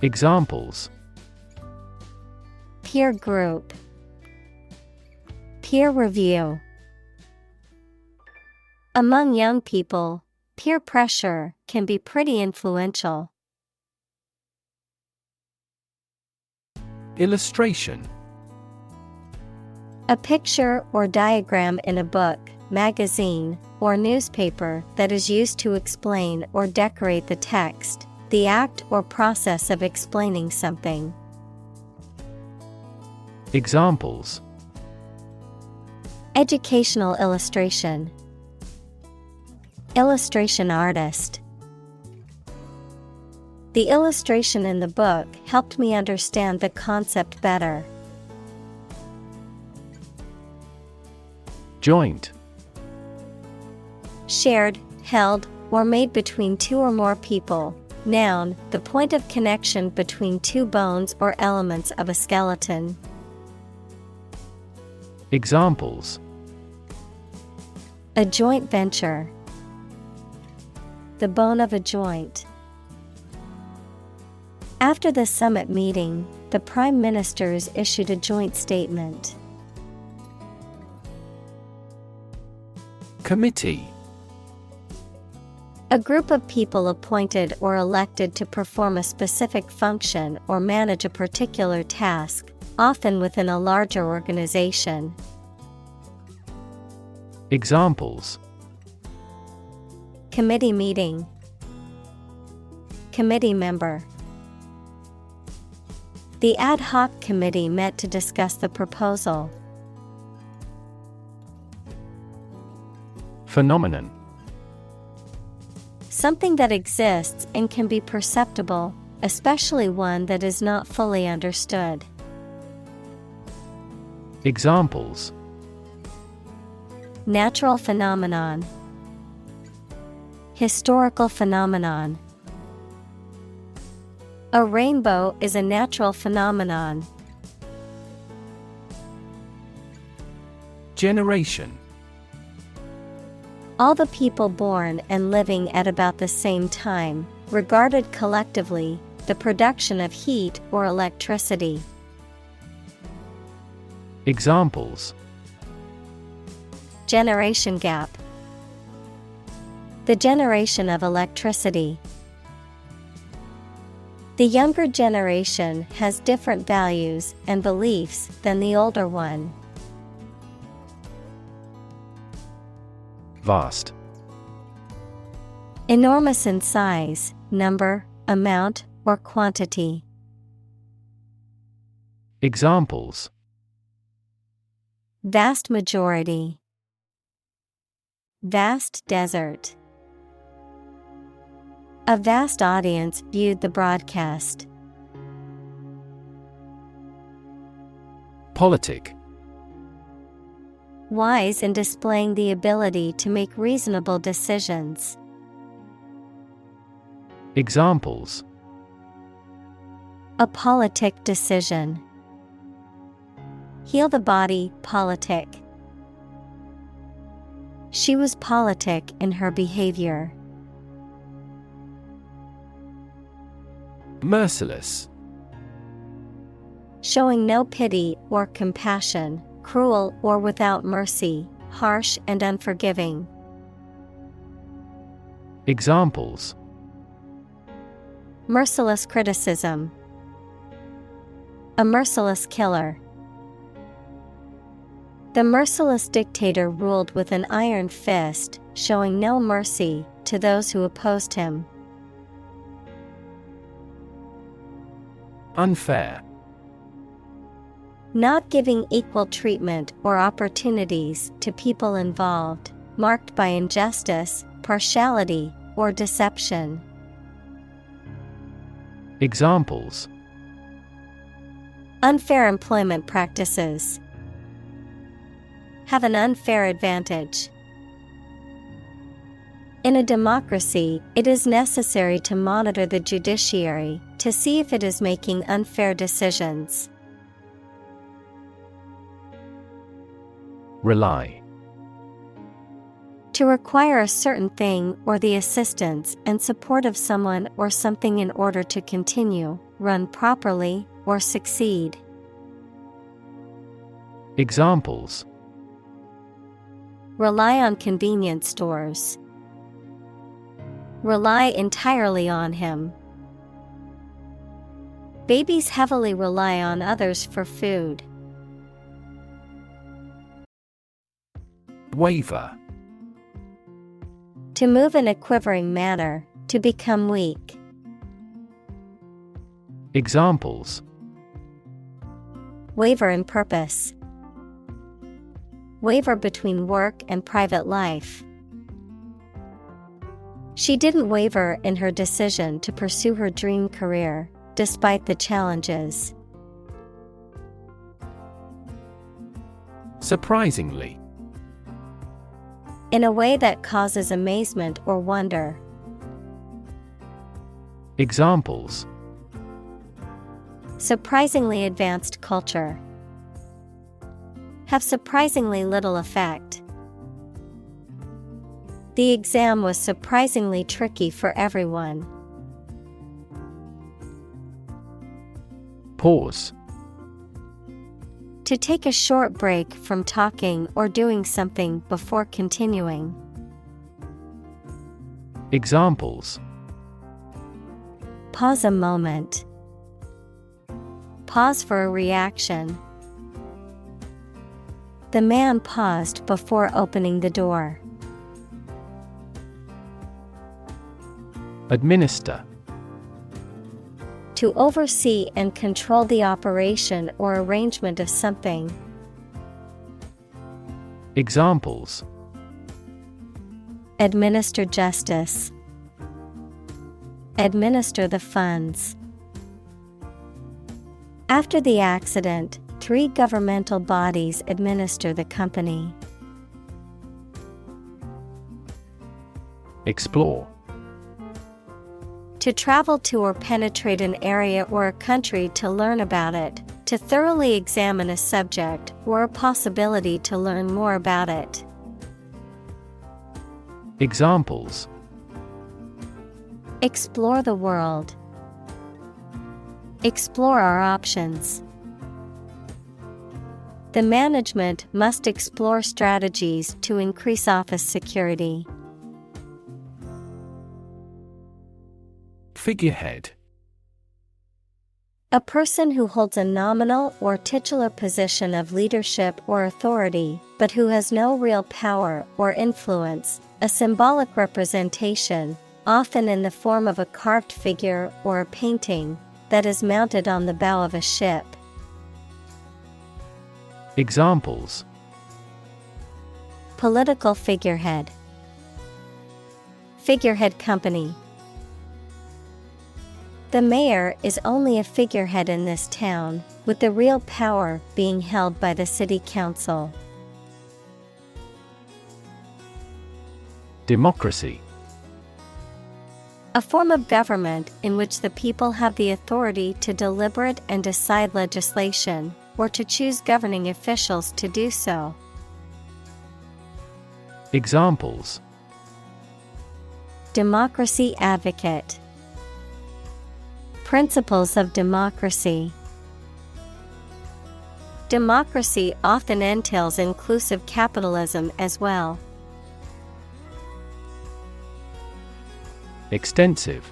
Examples: Peer group. Peer review. Among young people, peer pressure can be pretty influential. Illustration. A picture or diagram in a book, magazine, or newspaper that is used to explain or decorate the text, the act or process of explaining something. Examples: Educational illustration. Illustration artist. The illustration in the book helped me understand the concept better. Joint. Shared, held, or made between two or more people. Noun, the point of connection between two bones or elements of a skeleton. Examples: A joint venture. The bone of a joint. After the summit meeting, the prime ministers issued a joint statement. Committee. A group of people appointed or elected to perform a specific function or manage a particular task, often within a larger organization. Examples: Committee meeting. Committee member. The ad hoc committee met to discuss the proposal. Phenomenon. Something that exists and can be perceptible, especially one that is not fully understood. Examples: Natural phenomenon. Historical phenomenon. A rainbow is a natural phenomenon. Generation. All the people born and living at about the same time, regarded collectively, the production of heat or electricity. Examples: Generation gap. The generation of electricity. The younger generation has different values and beliefs than the older one. Vast. Enormous in size, number, amount, or quantity. Examples: Vast majority. Vast desert. A vast audience viewed the broadcast. Politic. Wise in displaying the ability to make reasonable decisions. Examples: A politic decision. Heal the body, politic. She was politic in her behavior. Merciless. Showing no pity or compassion, cruel or without mercy, harsh and unforgiving. Examples: Merciless criticism. A merciless killer. The merciless dictator ruled with an iron fist, showing no mercy to those who opposed him. Unfair. Not giving equal treatment or opportunities to people involved, marked by injustice, partiality, or deception. Examples: Unfair employment practices. Have an unfair advantage. In a democracy, it is necessary to monitor the judiciary to see if it is making unfair decisions. Rely. To require a certain thing or the assistance and support of someone or something in order to continue, run properly, or succeed. Examples: Rely on convenience stores. Rely entirely on him. Babies heavily rely on others for food. Waver. To move in a quivering manner, to become weak. Examples: Waver in purpose. Waver between work and private life. She didn't waver in her decision to pursue her dream career, despite the challenges. Surprisingly. In a way that causes amazement or wonder. Examples: Surprisingly advanced culture. Have surprisingly little effect. The exam was surprisingly tricky for everyone. Pause. To take a short break from talking or doing something before continuing. Examples: Pause a moment. Pause for a reaction. The man paused before opening the door. Administer. To oversee and control the operation or arrangement of something. Examples: Administer justice. Administer the funds. After the accident, 3 governmental bodies administer the company. Explore. To travel to or penetrate an area or a country to learn about it, to thoroughly examine a subject or a possibility to learn more about it. Examples: Explore the world. Explore our options. The management must explore strategies to increase office security. Figurehead. A person who holds a nominal or titular position of leadership or authority, but who has no real power or influence, a symbolic representation, often in the form of a carved figure or a painting, that is mounted on the bow of a ship. Examples: Political figurehead. Figurehead company. The mayor is only a figurehead in this town, with the real power being held by the city council. Democracy. A form of government in which the people have the authority to deliberate and decide legislation, or to choose governing officials to do so. Examples: Democracy advocate. Principles of democracy. Democracy often entails inclusive capitalism as well. Extensive.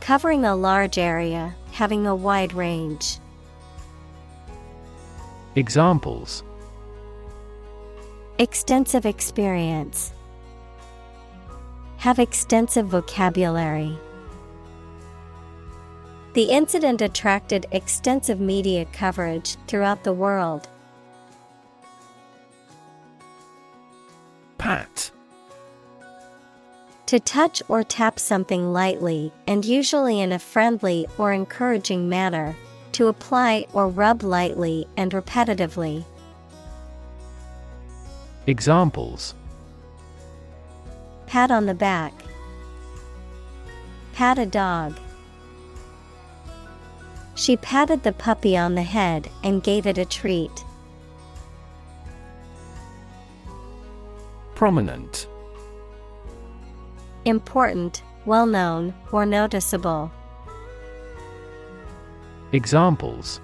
Covering a large area, having a wide range. Examples: Extensive experience. Have extensive vocabulary. The incident attracted extensive media coverage throughout the world. Pat. To touch or tap something lightly, and usually in a friendly or encouraging manner. To apply or rub lightly and repetitively. Examples: Pat on the back. Pat a dog. She patted the puppy on the head and gave it a treat. Prominent. Important, well-known, or noticeable. Examples: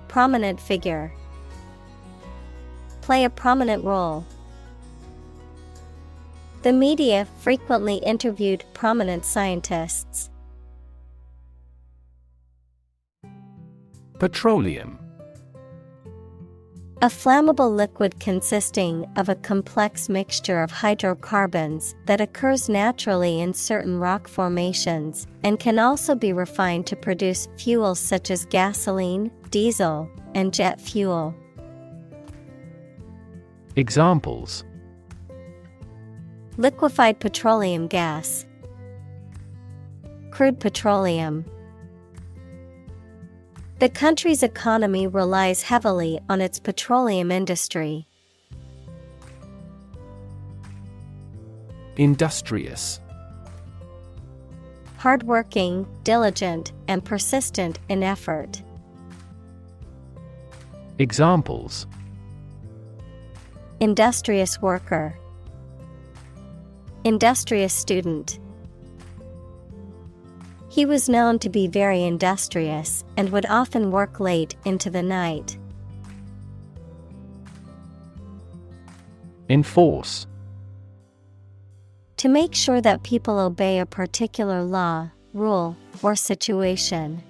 Prominent figure. Play a prominent role. The media frequently interviewed prominent scientists. Petroleum. A flammable liquid consisting of a complex mixture of hydrocarbons that occurs naturally in certain rock formations, and can also be refined to produce fuels such as gasoline, diesel, and jet fuel. Examples: Liquefied petroleum gas. Crude petroleum. The country's economy relies heavily on its petroleum industry. Industrious. Hardworking, diligent, and persistent in effort. Examples: Industrious worker. Industrious student. He was known to be very industrious and would often work late into the night. Enforce. To make sure that people obey a particular law, rule, or situation.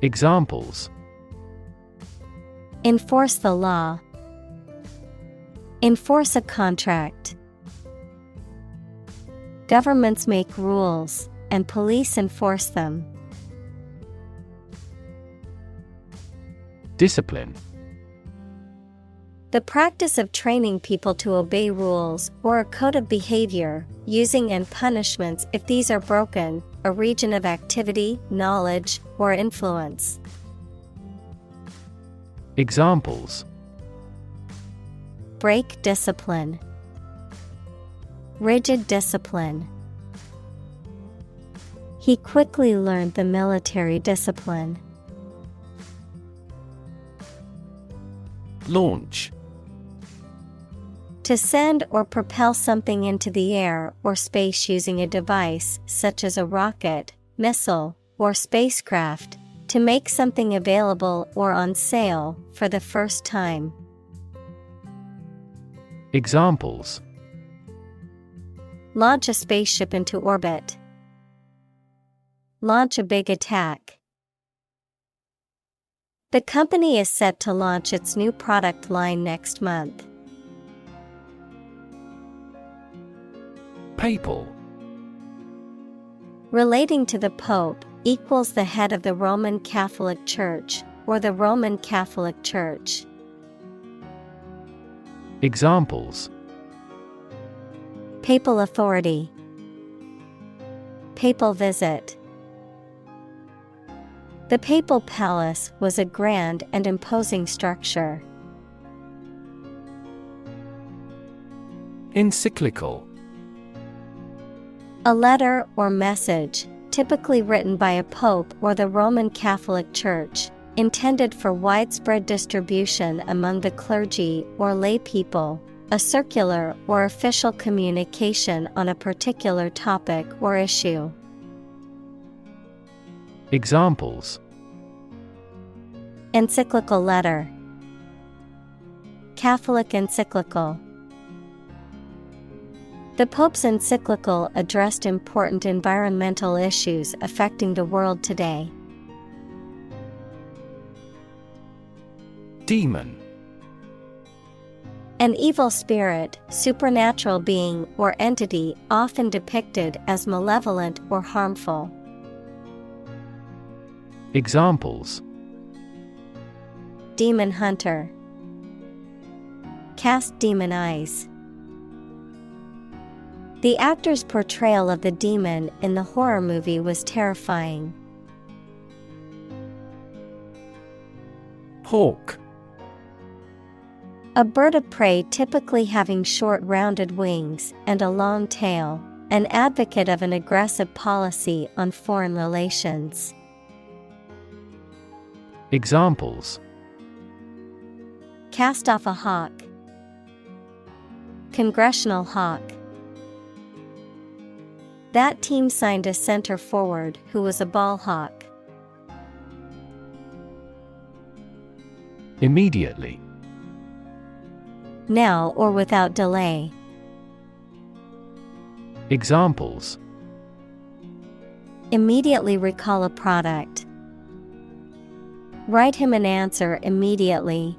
Examples. Enforce the law. Enforce a contract. Governments make rules, and police enforce them. Discipline. The practice of training people to obey rules or a code of behavior, using and punishments if these are broken, a region of activity, knowledge, or influence. Examples. Break discipline. Rigid discipline. He quickly learned the military discipline. Launch. To send or propel something into the air or space using a device such as a rocket, missile, or spacecraft, to make something available or on sale for the first time. Examples. Launch a spaceship into orbit. Launch a big attack. The company is set to launch its new product line next month. Papal. Relating to the Pope, equals the head of the Roman Catholic Church, or the Roman Catholic Church. Examples. Papal authority. Papal visit. The Papal Palace was a grand and imposing structure. Encyclical. A letter or message, typically written by a pope or the Roman Catholic Church, intended for widespread distribution among the clergy or lay people, a circular or official communication on a particular topic or issue. Examples. Encyclical letter. Catholic encyclical. The Pope's encyclical addressed important environmental issues affecting the world today. Demon. An evil spirit, supernatural being or entity often depicted as malevolent or harmful. Examples. Demon hunter. Cast demon eyes. The actor's portrayal of the demon in the horror movie was terrifying. Hawk. A bird of prey typically having short rounded wings and a long tail, an advocate of an aggressive policy on foreign relations. Examples. Cast off a hawk. Congressional hawk. That team signed a center forward who was a ball hawk. Immediately. Now or without delay. Examples. Immediately recall a product. Write him an answer immediately.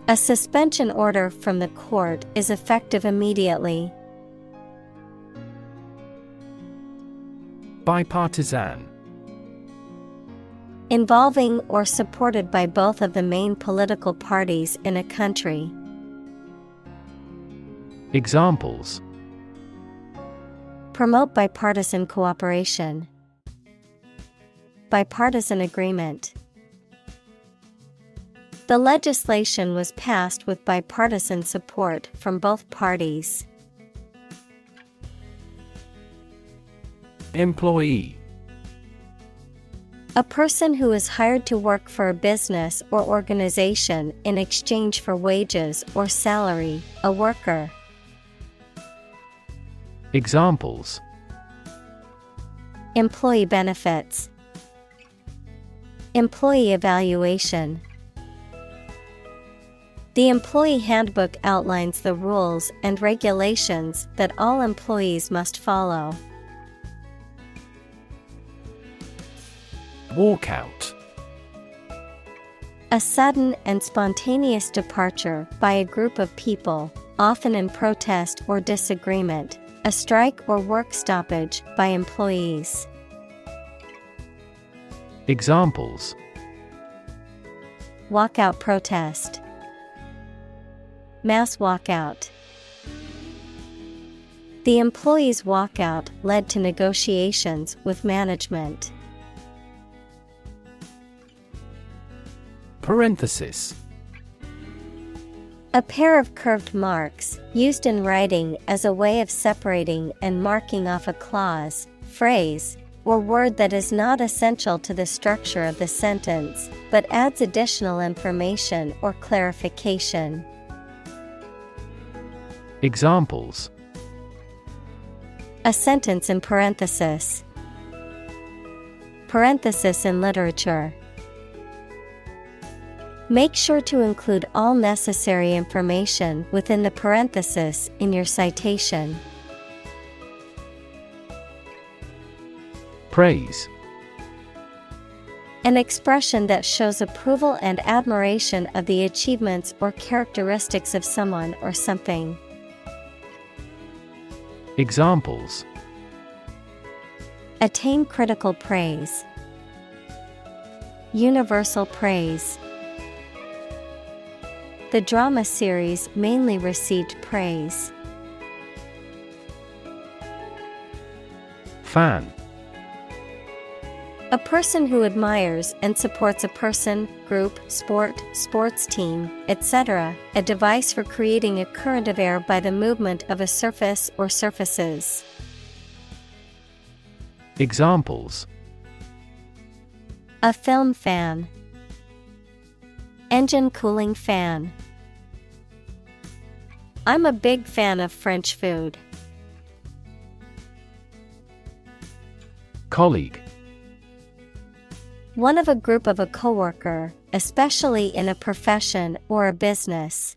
A suspension order from the court is effective immediately. Bipartisan. Involving or supported by both of the main political parties in a country. Examples. Promote bipartisan cooperation. Bipartisan agreement. The legislation was passed with bipartisan support from both parties. Employee. A person who is hired to work for a business or organization in exchange for wages or salary, a worker. Examples: employee benefits, employee evaluation. The employee handbook outlines the rules and regulations that all employees must follow. Walkout. A sudden and spontaneous departure by a group of people, often in protest or disagreement, a strike or work stoppage by employees. Examples: walkout protest, mass walkout. The employees' walkout led to negotiations with management. Parenthesis. A pair of curved marks, used in writing as a way of separating and marking off a clause, phrase, or word that is not essential to the structure of the sentence, but adds additional information or clarification. Examples: a sentence in parenthesis. Parenthesis in literature. Make sure to include all necessary information within the parenthesis in your citation. Praise. An expression that shows approval and admiration of the achievements or characteristics of someone or something. Examples: attain critical praise, universal praise. The drama series mainly received praise. Fan. A person who admires and supports a person, group, sport, sports team, etc., a device for creating a current of air by the movement of a surface or surfaces. Examples: a film fan, engine cooling fan. I'm a big fan of French food. Colleague. One of a group of a coworker, especially in a profession or a business.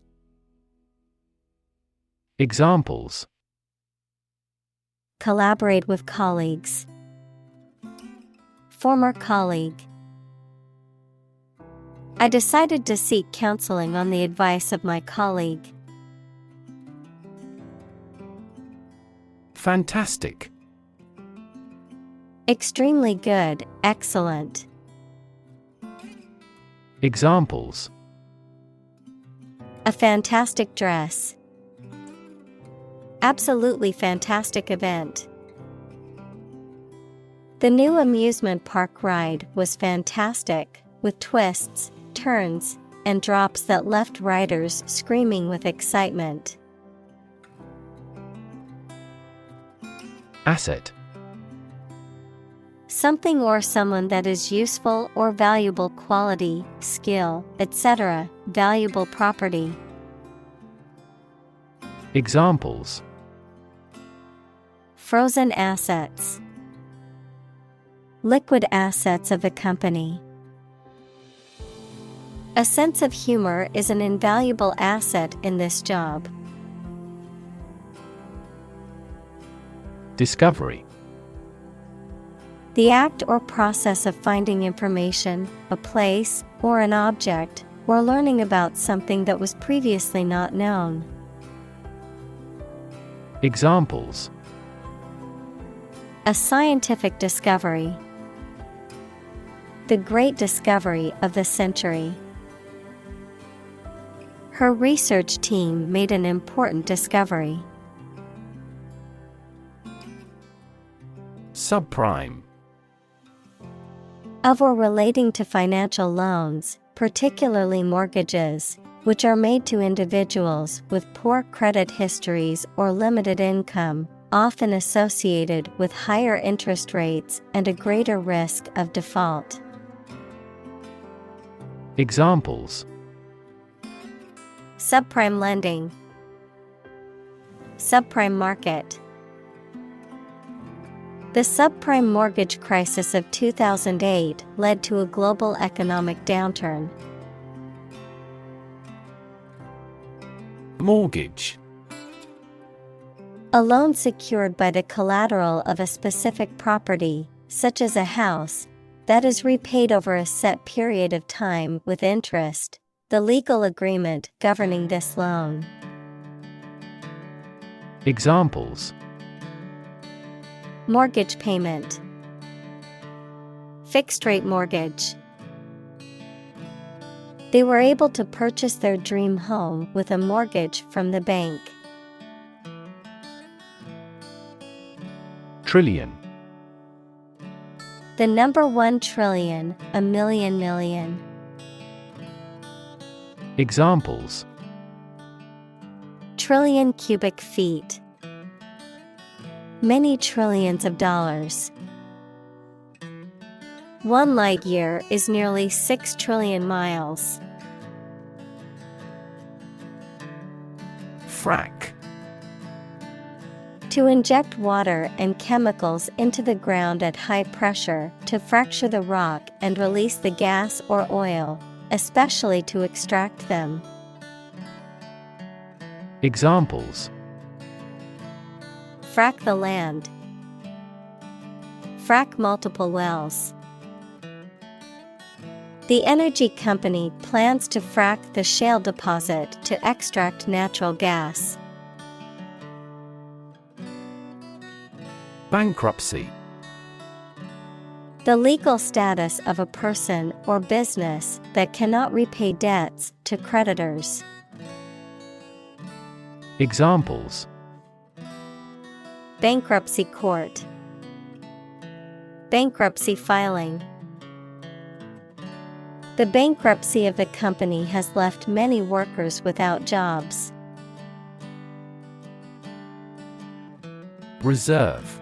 Examples: collaborate with colleagues, former colleague. I decided to seek counseling on the advice of my colleague. Fantastic. Extremely good, excellent. Examples: a fantastic dress, absolutely fantastic event. The new amusement park ride was fantastic, with twists, turns, and drops that left riders screaming with excitement. Asset. Something or someone that is useful or valuable quality, skill, etc., valuable property. Examples: frozen assets, liquid assets of the company. A sense of humor is an invaluable asset in this job. Discovery. The act or process of finding information, a place, or an object, or learning about something that was previously not known. Examples: a scientific discovery, the great discovery of the century. Her research team made an important discovery. Subprime. Of or relating to financial loans, particularly mortgages, which are made to individuals with poor credit histories or limited income, often associated with higher interest rates and a greater risk of default. Examples: subprime lending, subprime market. The subprime mortgage crisis of 2008 led to a global economic downturn. Mortgage. A loan secured by the collateral of a specific property, such as a house, that is repaid over a set period of time with interest, the legal agreement governing this loan. Examples: Mortgage payment, fixed-rate mortgage. They were able to purchase their dream home with a mortgage from the bank. Trillion. The number 1 trillion, a million million. Examples: Trillion cubic feet. Many trillions of dollars. 1 light year is nearly 6 trillion miles. Frack. To inject water and chemicals into the ground at high pressure to fracture the rock and release the gas or oil, especially to extract them. Examples: Frack the land. Frack multiple wells. The energy company plans to frack the shale deposit to extract natural gas. Bankruptcy. The legal status of a person or business that cannot repay debts to creditors. Examples: Bankruptcy court. Bankruptcy filing. The bankruptcy of the company has left many workers without jobs. Reserve.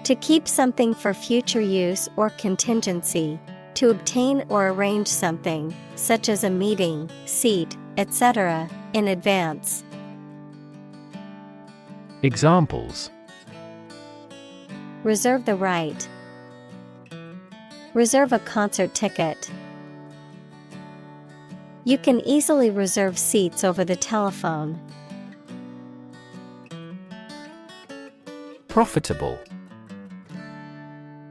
To keep something for future use or contingency, to obtain or arrange something, such as a meeting, seat, etc., in advance. Examples: Reserve the right. Reserve a concert ticket. You can easily reserve seats over the telephone. Profitable.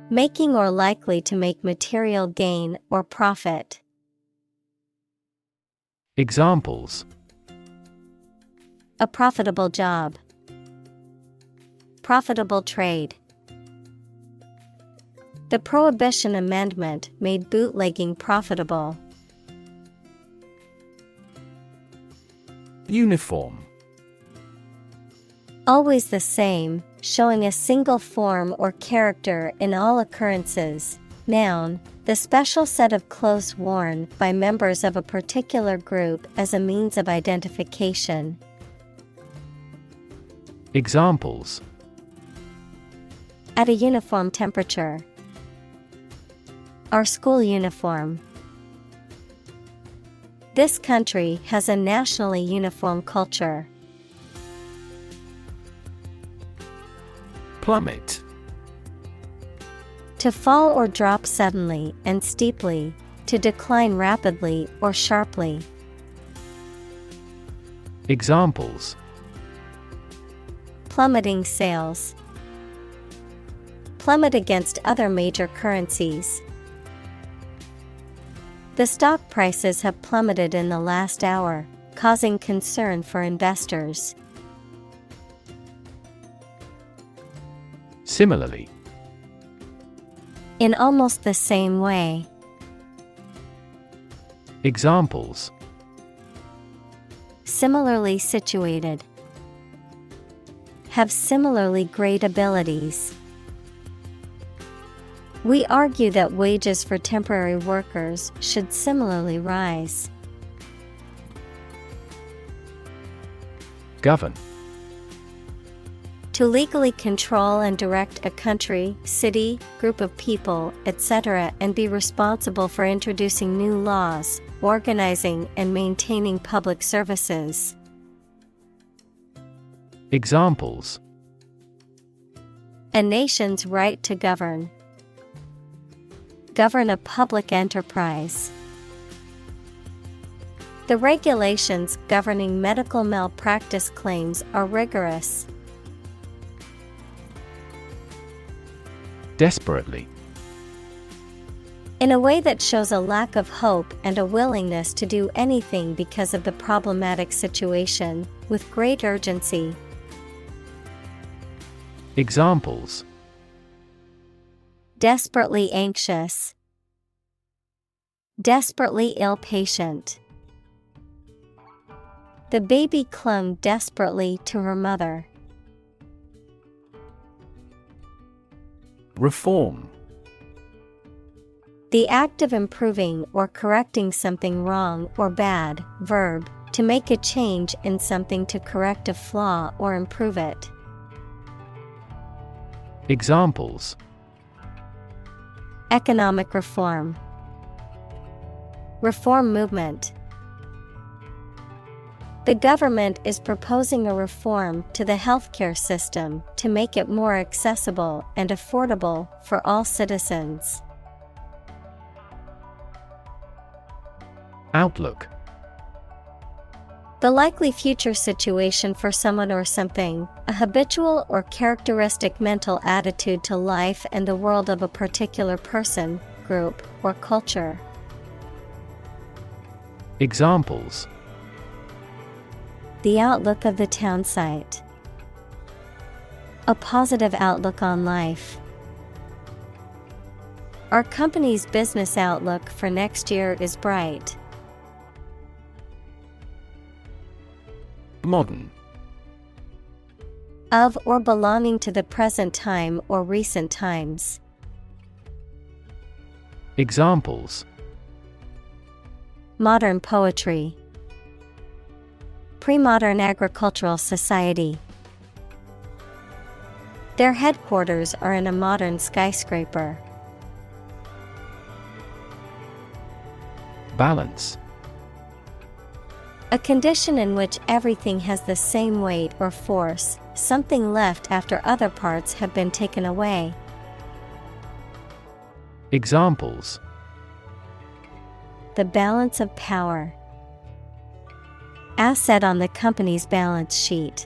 Making or likely to make material gain or profit. Examples: A profitable job. Profitable trade. The Prohibition Amendment made bootlegging profitable. Uniform. Always the same, showing a single form or character in all occurrences. Noun, the special set of clothes worn by members of a particular group as a means of identification. Examples: At a uniform temperature. Our school uniform. This country has a nationally uniform culture. Plummet. To fall or drop suddenly and steeply, to decline rapidly or sharply. Examples: Plummeting sales. Plummet against other major currencies. The stock prices have plummeted in the last hour, causing concern for investors. Similarly. In almost the same way. Examples: Similarly situated. Have similarly great abilities. We argue that wages for temporary workers should similarly rise. Govern. To legally control and direct a country, city, group of people, etc., and be responsible for introducing new laws, organizing and maintaining public services. Examples: A nation's right to govern. Govern a public enterprise. The regulations governing medical malpractice claims are rigorous. Desperately. In a way that shows a lack of hope and a willingness to do anything because of the problematic situation, with great urgency. Examples: desperately anxious, desperately ill patient. The baby clung desperately to her mother. Reform. The act of improving or correcting something wrong or bad. Verb, to make a change in something to correct a flaw or improve it. Examples: economic reform, reform movement. The government is proposing a reform to the healthcare system to make it more accessible and affordable for all citizens. Outlook. The likely future situation for someone or something, a habitual or characteristic mental attitude to life and the world of a particular person, group, or culture. Examples: the outlook of the town site. A positive outlook on life. Our company's business outlook for next year is bright. Modern. Of or belonging to the present time or recent times. Examples: modern poetry. Pre-modern agricultural society. Their headquarters are in a modern skyscraper. Balance. A condition in which everything has the same weight or force, something left after other parts have been taken away. Examples: the balance of power. Asset on the company's balance sheet.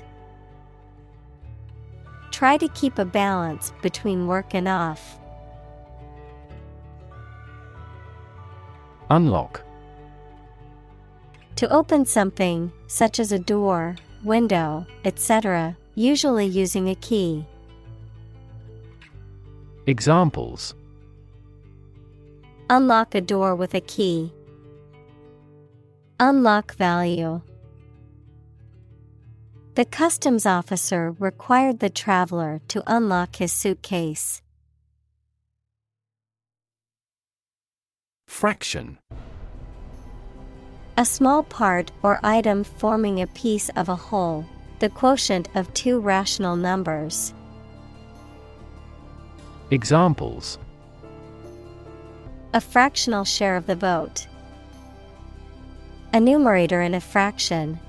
Try to keep a balance between work and off. Unlock. To open something, such as a door, window, etc., usually using a key. Examples: unlock a door with a key. Unlock value. The customs officer required the traveler to unlock his suitcase. Fraction. A small part or item forming a piece of a whole, the quotient of two rational numbers. Examples: a fractional share of the vote. A numerator in a fraction.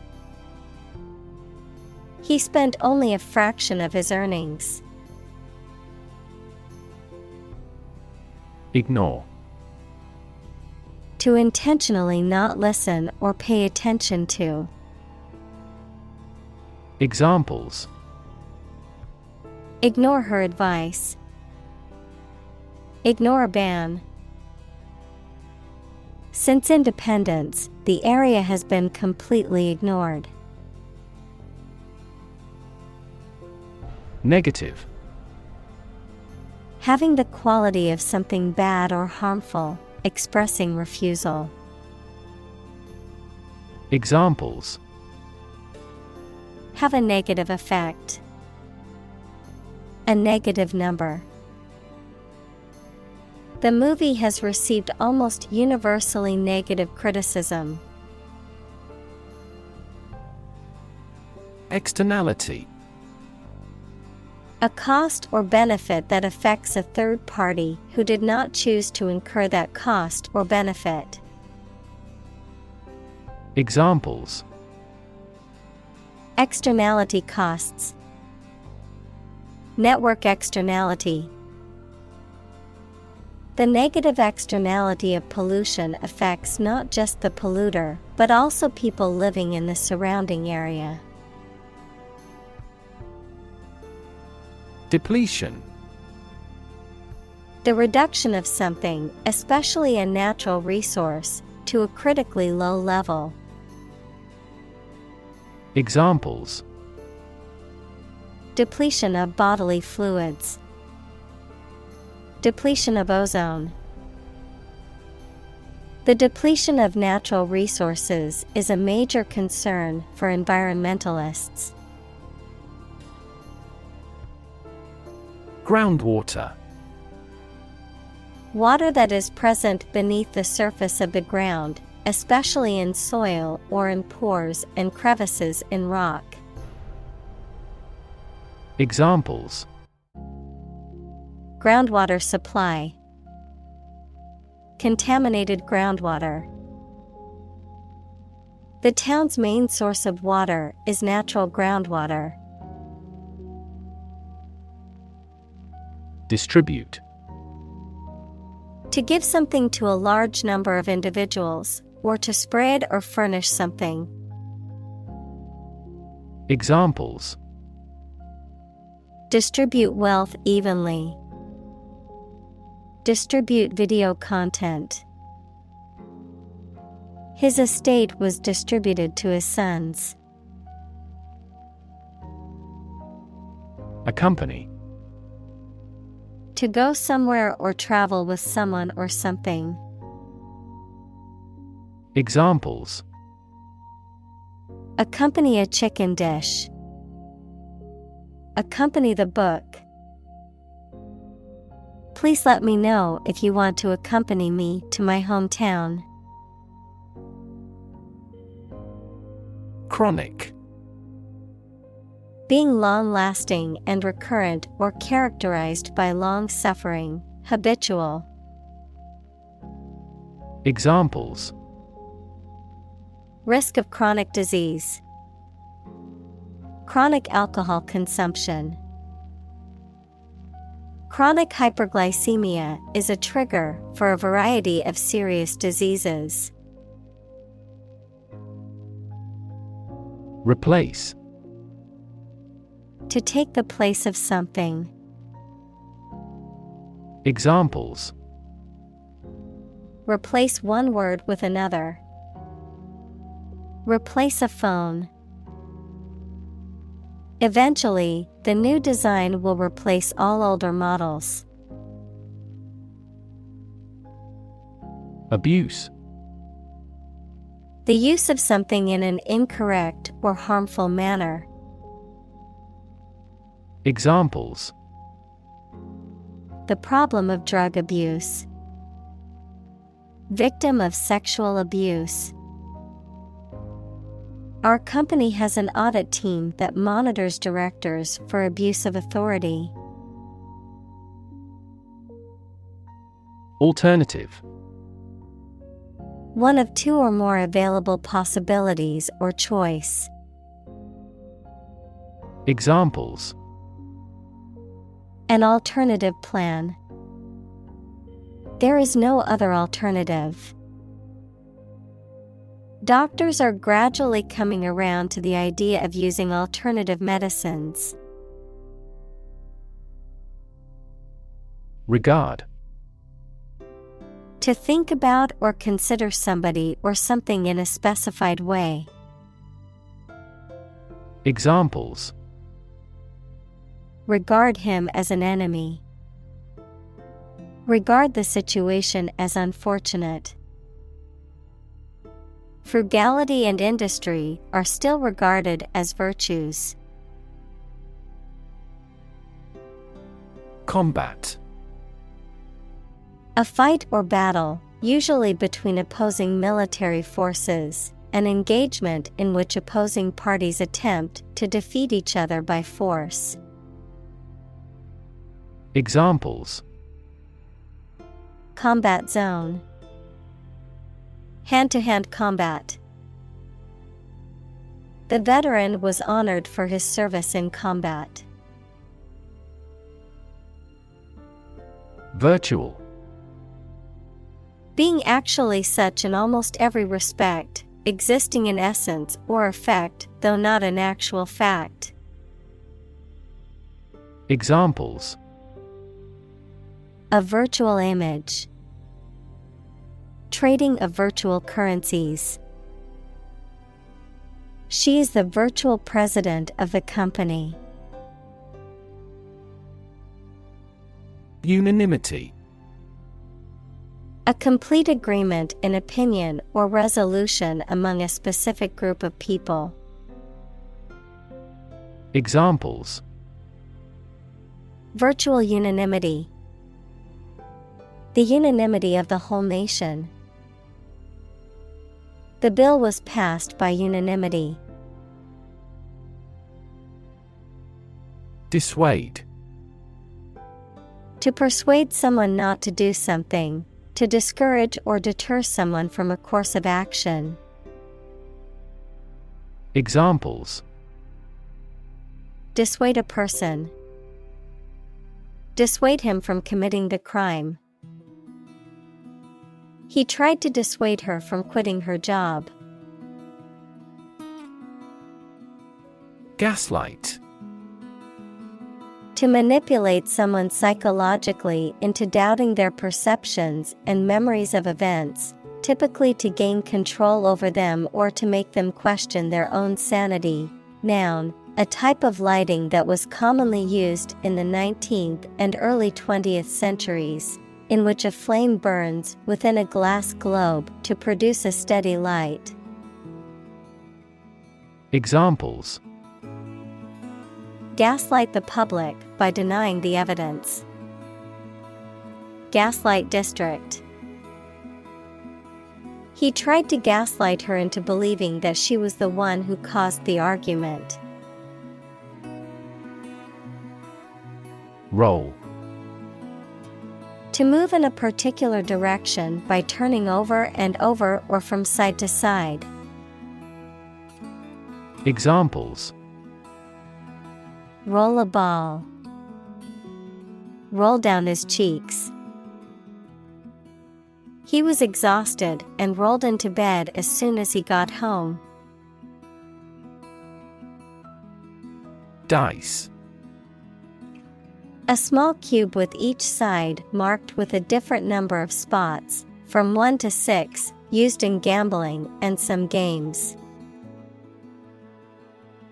He spent only a fraction of his earnings. Ignore. To intentionally not listen or pay attention to. Examples: ignore her advice. Ignore a ban. Since independence, the area has been completely ignored. Negative. Having the quality of something bad or harmful, expressing refusal. Examples: have a negative effect. A negative number. The movie has received almost universally negative criticism. Externality. A cost or benefit that affects a third party who did not choose to incur that cost or benefit. Examples: externality costs. Network externality. The negative externality of pollution affects not just the polluter, but also people living in the surrounding area. Depletion. The reduction of something, especially a natural resource, to a critically low level. Examples: depletion of bodily fluids, depletion of ozone. The depletion of natural resources is a major concern for environmentalists. Groundwater. Water that is present beneath the surface of the ground, especially in soil or in pores and crevices in rock. Examples: groundwater supply, contaminated groundwater. The town's main source of water is natural groundwater. Distribute. To give something to a large number of individuals, or to spread or furnish something. Examples: distribute wealth evenly, distribute video content. His estate was distributed to his sons. Accompany. To go somewhere or travel with someone or something. Examples: accompany a chicken dish, accompany the book. Please let me know if you want to accompany me to my hometown. Chronic. Being long-lasting and recurrent or characterized by long-suffering, habitual. Examples: risk of chronic disease, chronic alcohol consumption. Chronic hyperglycemia is a trigger for a variety of serious diseases. Replace. To take the place of something. Examples: replace one word with another. Replace a phone. Eventually, the new design will replace all older models. Abuse. The use of something in an incorrect or harmful manner. Examples: the problem of drug abuse. Victim of sexual abuse. Our company has an audit team that monitors directors for abuse of authority. Alternative. One of two or more available possibilities or choice. Examples: an alternative plan. There is no other alternative. Doctors are gradually coming around to the idea of using alternative medicines. Regard. To think about or consider somebody or something in a specified way. Examples: regard him as an enemy. Regard the situation as unfortunate. Frugality and industry are still regarded as virtues. Combat. A fight or battle, usually between opposing military forces, an engagement in which opposing parties attempt to defeat each other by force. Examples: combat zone. Hand-to-hand combat. The veteran was honored for his service in combat. Virtual. Being actually such in almost every respect, existing in essence or effect, though not an actual fact. Examples: A virtual image. Trading of virtual currencies. She is the virtual president of the company. Unanimity. A complete agreement in opinion or resolution among a specific group of people. Examples: Virtual unanimity. The unanimity of the whole nation. The bill was passed by unanimity. Dissuade. To persuade someone not to do something, to discourage or deter someone from a course of action. Examples: Dissuade a person. Dissuade him from committing the crime. He tried to dissuade her from quitting her job. Gaslight. To manipulate someone psychologically into doubting their perceptions and memories of events, typically to gain control over them or to make them question their own sanity. Noun, a type of lighting that was commonly used in the 19th and early 20th centuries, in which a flame burns within a glass globe to produce a steady light. Examples: Gaslight the public by denying the evidence. Gaslight district. He tried to gaslight her into believing that she was the one who caused the argument. Roll. To move in a particular direction by turning over and over or from side to side. Examples: Roll a ball. Roll down his cheeks. He was exhausted and rolled into bed as soon as he got home. Dice. A small cube with each side marked with a different number of spots, from 1 to 6, used in gambling and some games.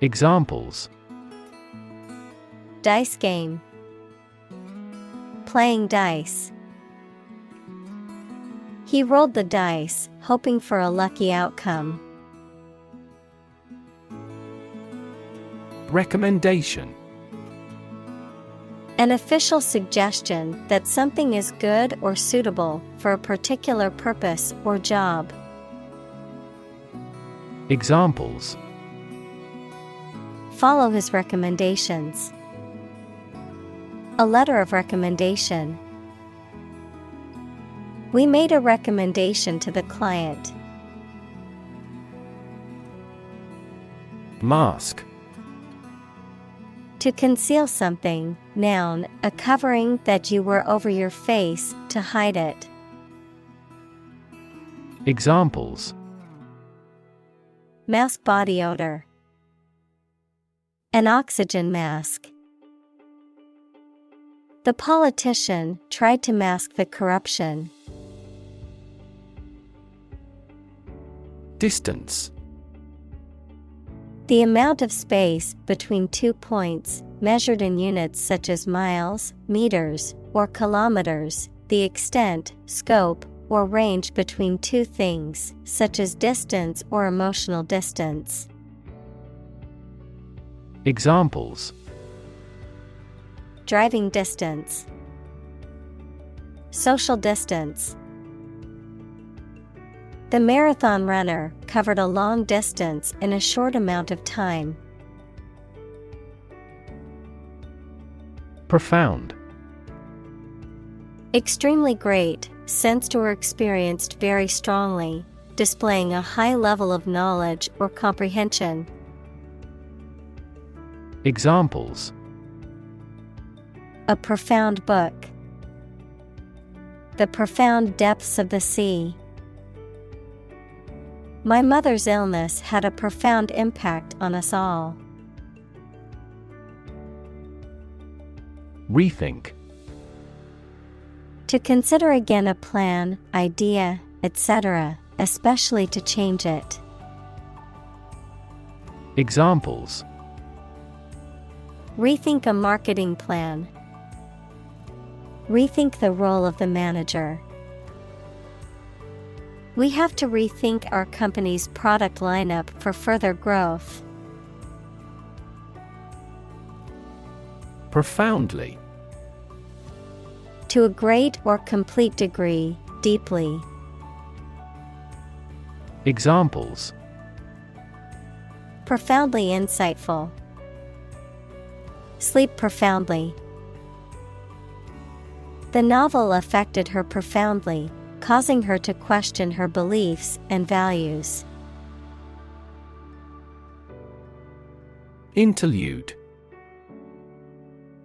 Examples: Dice game. Playing dice. He rolled the dice, hoping for a lucky outcome. Recommendation. An official suggestion that something is good or suitable for a particular purpose or job. Examples: Follow his recommendations. A letter of recommendation. We made a recommendation to the client. Mask. To conceal something, noun, a covering that you wear over your face to hide it. Examples: Mask body odor. An oxygen mask. The politician tried to mask the corruption. Distance. The amount of space between 2 points, measured in units such as miles, meters, or kilometers, the extent, scope, or range between two things, such as distance or emotional distance. Examples: Driving distance. Social distance. The marathon runner covered a long distance in a short amount of time. Profound. Extremely great, sensed or experienced very strongly, displaying a high level of knowledge or comprehension. Examples: A profound book. The profound depths of the sea. My mother's illness had a profound impact on us all. Rethink. To consider again a plan, idea, etc., especially to change it. Examples. Rethink a marketing plan. Rethink the role of the manager. We have to rethink our company's product lineup for further growth. Profoundly. To a great or complete degree, deeply. Examples. Profoundly insightful. Sleep profoundly. The novel affected her profoundly, causing her to question her beliefs and values. Interlude.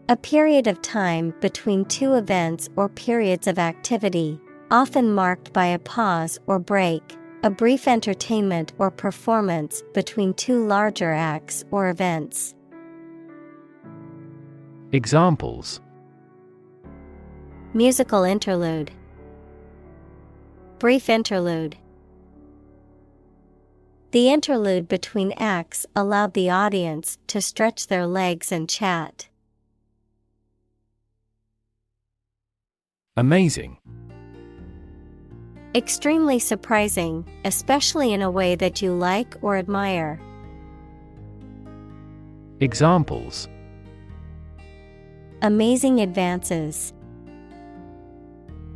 A period of time between two events or periods of activity, often marked by a pause or break, a brief entertainment or performance between two larger acts or events. Examples. Musical interlude. Brief interlude. The interlude between acts allowed the audience to stretch their legs and chat. Amazing. Extremely surprising, especially in a way that you like or admire. Examples. Amazing advances.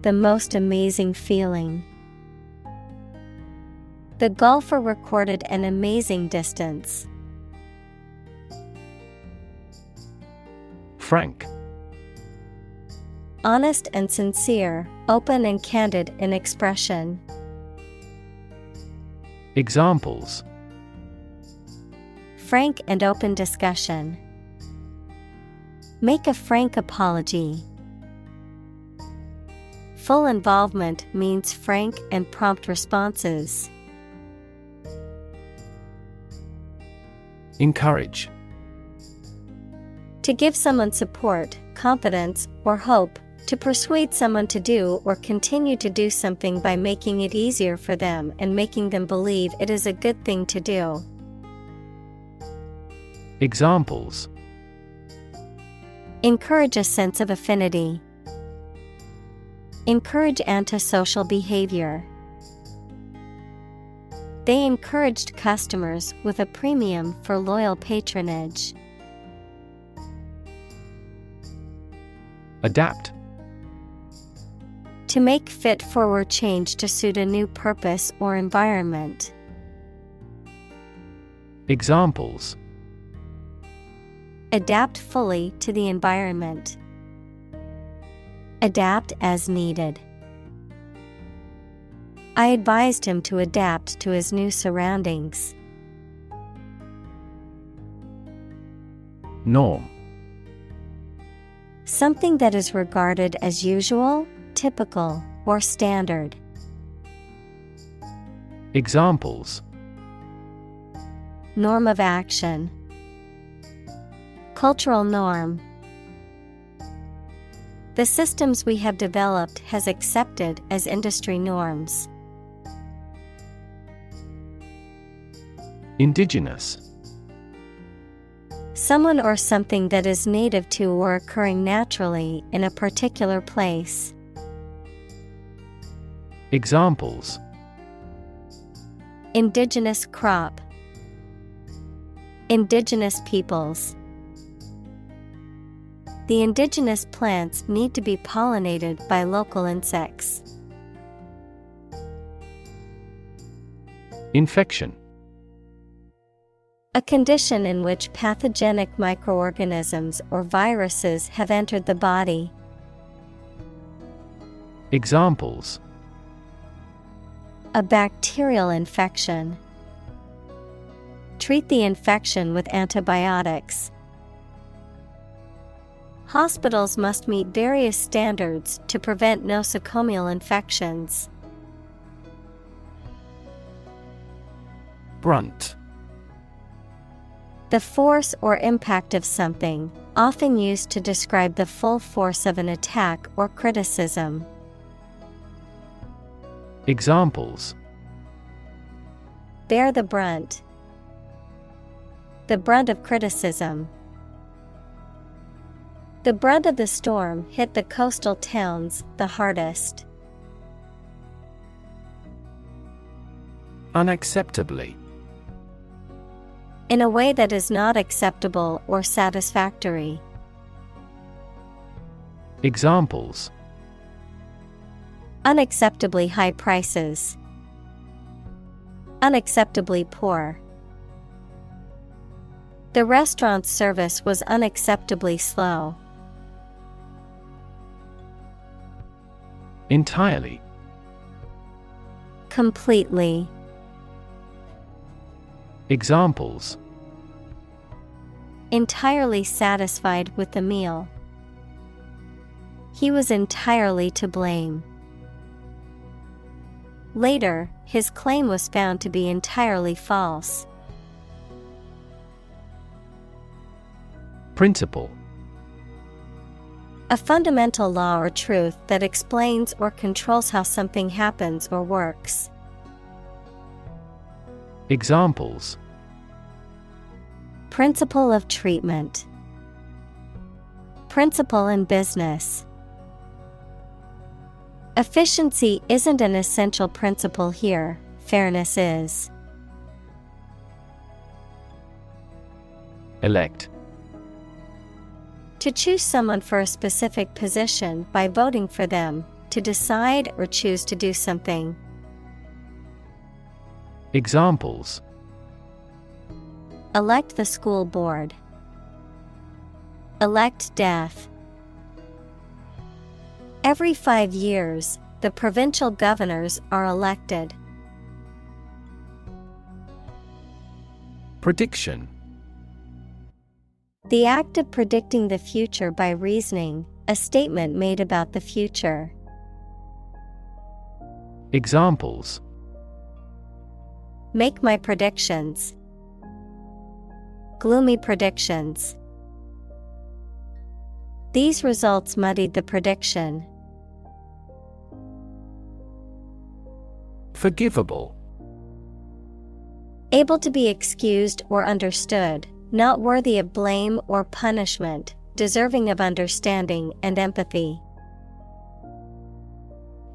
The most amazing feeling. The golfer recorded an amazing distance. Frank. Honest and sincere, open and candid in expression. Examples. Frank and open discussion. Make a frank apology. Full involvement means frank and prompt responses. Encourage. To give someone support, confidence, or hope, to persuade someone to do or continue to do something by making it easier for them and making them believe it is a good thing to do. Examples. Encourage a sense of affinity. Encourage antisocial behavior. They encouraged customers with a premium for loyal patronage. Adapt. To make fit for or change to suit a new purpose or environment. Examples. Adapt fully to the environment. Adapt as needed. I advised him to adapt to his new surroundings. Norm. Something that is regarded as usual, typical, or standard. Examples. Norm of action. Cultural norm. The systems we have developed has accepted as industry norms. Indigenous. Someone or something that is native to or occurring naturally in a particular place. Examples. Indigenous crop. Indigenous peoples. The indigenous plants need to be pollinated by local insects. Infection. A condition in which pathogenic microorganisms or viruses have entered the body. Examples. A bacterial infection. Treat the infection with antibiotics. Hospitals must meet various standards to prevent nosocomial infections. Brunt. The force or impact of something, often used to describe the full force of an attack or criticism. Examples: Bear the brunt. The brunt of criticism. The brunt of the storm hit the coastal towns the hardest. Unacceptably. In a way that is not acceptable or satisfactory. Examples: Unacceptably high prices. Unacceptably poor. The restaurant's service was unacceptably slow. Entirely. Completely. Examples: Entirely satisfied with the meal. He was entirely to blame. Later, his claim was found to be entirely false. Principle. A fundamental law or truth that explains or controls how something happens or works. Examples: Principle of treatment. Principle in business. Efficiency isn't an essential principle here, fairness is. Elect. To choose someone for a specific position by voting for them, to decide or choose to do something. Examples: Elect the school board. Elect death. Every 5 years, the provincial governors are elected. Prediction. The act of predicting the future by reasoning, a statement made about the future. Examples: Make my predictions. Gloomy predictions. These results muddied the prediction. Forgivable. Able to be excused or understood, not worthy of blame or punishment, deserving of understanding and empathy.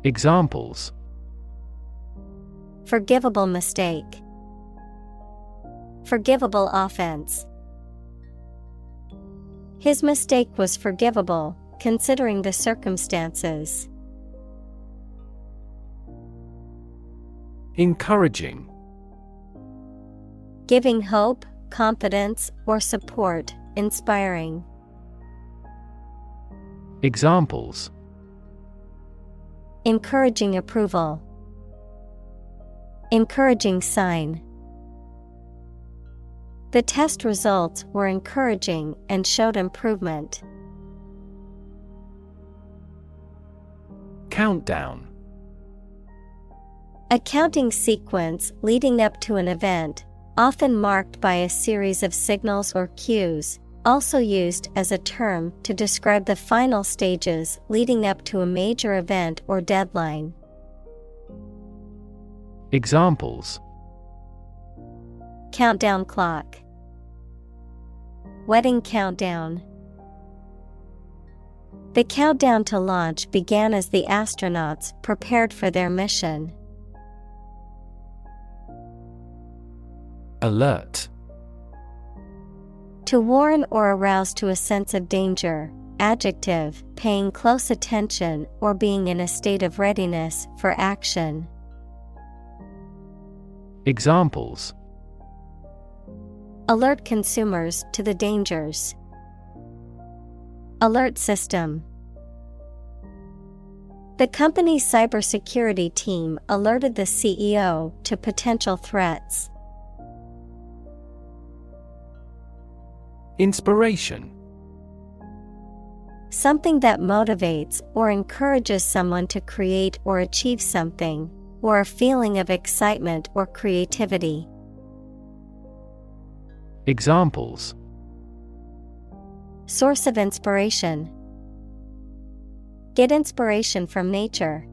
Examples: Forgivable mistake. Forgivable offense. His mistake was forgivable, considering the circumstances. Encouraging. Giving hope, confidence, or support, inspiring. Examples: Encouraging approval. Encouraging sign. The test results were encouraging and showed improvement. Countdown. A counting sequence leading up to an event, often marked by a series of signals or cues, also used as a term to describe the final stages leading up to a major event or deadline. Examples: Countdown clock. Wedding countdown. The countdown to launch began as the astronauts prepared for their mission. Alert. To warn or arouse to a sense of danger, adjective, paying close attention or being in a state of readiness for action. Examples: Alert consumers to the dangers. Alert system. The company's cybersecurity team alerted the CEO to potential threats. Inspiration. Something that motivates or encourages someone to create or achieve something, or a feeling of excitement or creativity. Examples: Source of inspiration. Get inspiration from nature.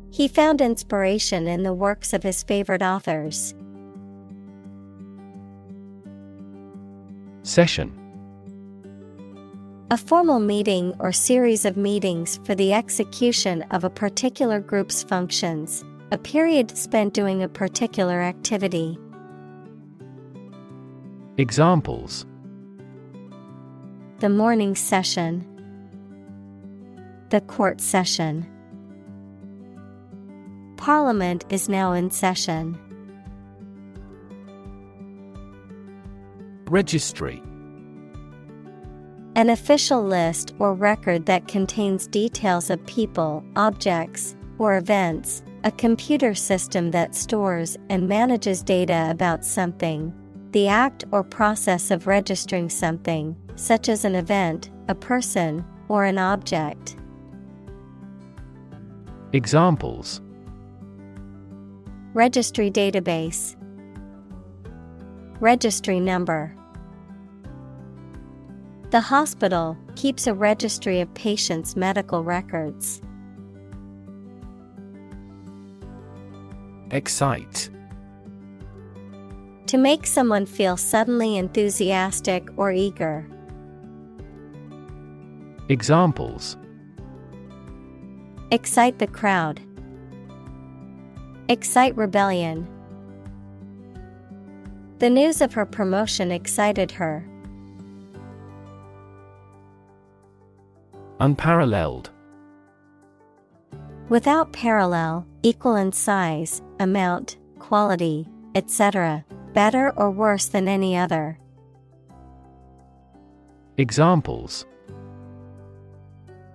He found inspiration in the works of his favorite authors. Session: A formal meeting or series of meetings for the execution of a particular group's functions, a period spent doing a particular activity. Examples: The morning session. The court session. Parliament is now in session. Registry: An official list or record that contains details of people, objects, or events, a computer system that stores and manages data about something. The act or process of registering something, such as an event, a person, or an object. Examples: Registry database. Registry number. The hospital keeps a registry of patients' medical records. Excite: To make someone feel suddenly enthusiastic or eager. Examples: Excite the crowd. Excite rebellion. The news of her promotion excited her. Unparalleled: Without parallel, equal in size, amount, quality, etc. Better or worse than any other. Examples: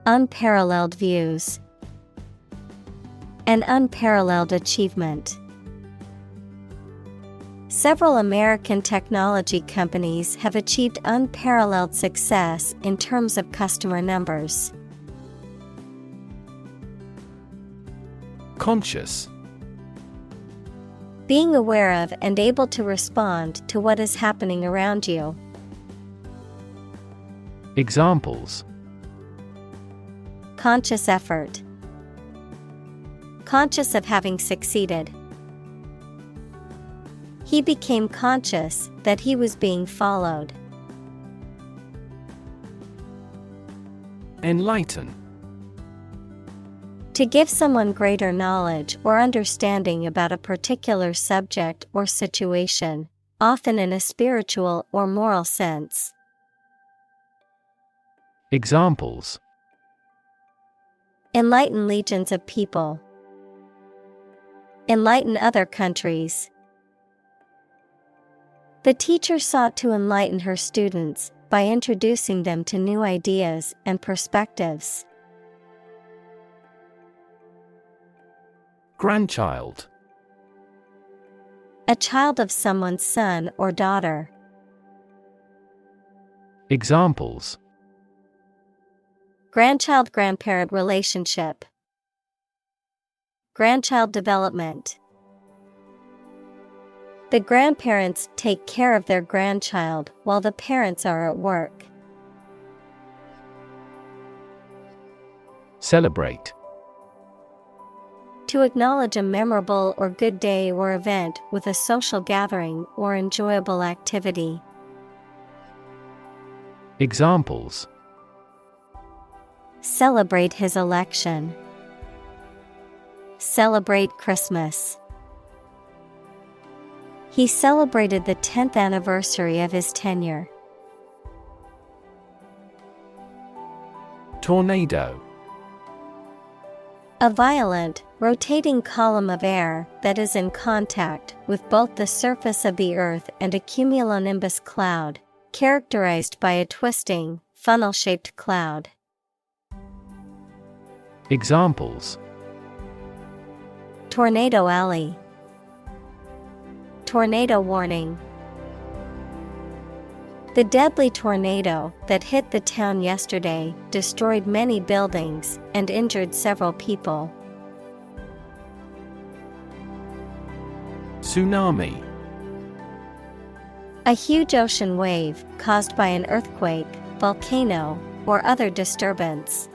Unparalleled views. An unparalleled achievement. Several American technology companies have achieved unparalleled success in terms of customer numbers. Conscious: Being aware of and able to respond to what is happening around you. Examples: Conscious effort. Conscious of having succeeded. He became conscious that he was being followed. Enlighten: To give someone greater knowledge or understanding about a particular subject or situation, often in a spiritual or moral sense. Examples: Enlighten legions of people. Enlighten other countries. The teacher sought to enlighten her students by introducing them to new ideas and perspectives. Grandchild: A child of someone's son or daughter. Examples: Grandchild-grandparent relationship. Grandchild development. The grandparents take care of their grandchild while the parents are at work. Celebrate: To acknowledge a memorable or good day or event with a social gathering or enjoyable activity. Examples: Celebrate his election. Celebrate Christmas. He celebrated the 10th anniversary of his tenure. Tornado: A violent, rotating column of air that is in contact with both the surface of the Earth and a cumulonimbus cloud, characterized by a twisting, funnel-shaped cloud. Examples: Tornado alley. Tornado warning. The deadly tornado that hit the town yesterday destroyed many buildings and injured several people. Tsunami. A huge ocean wave caused by an earthquake, volcano, or other disturbance.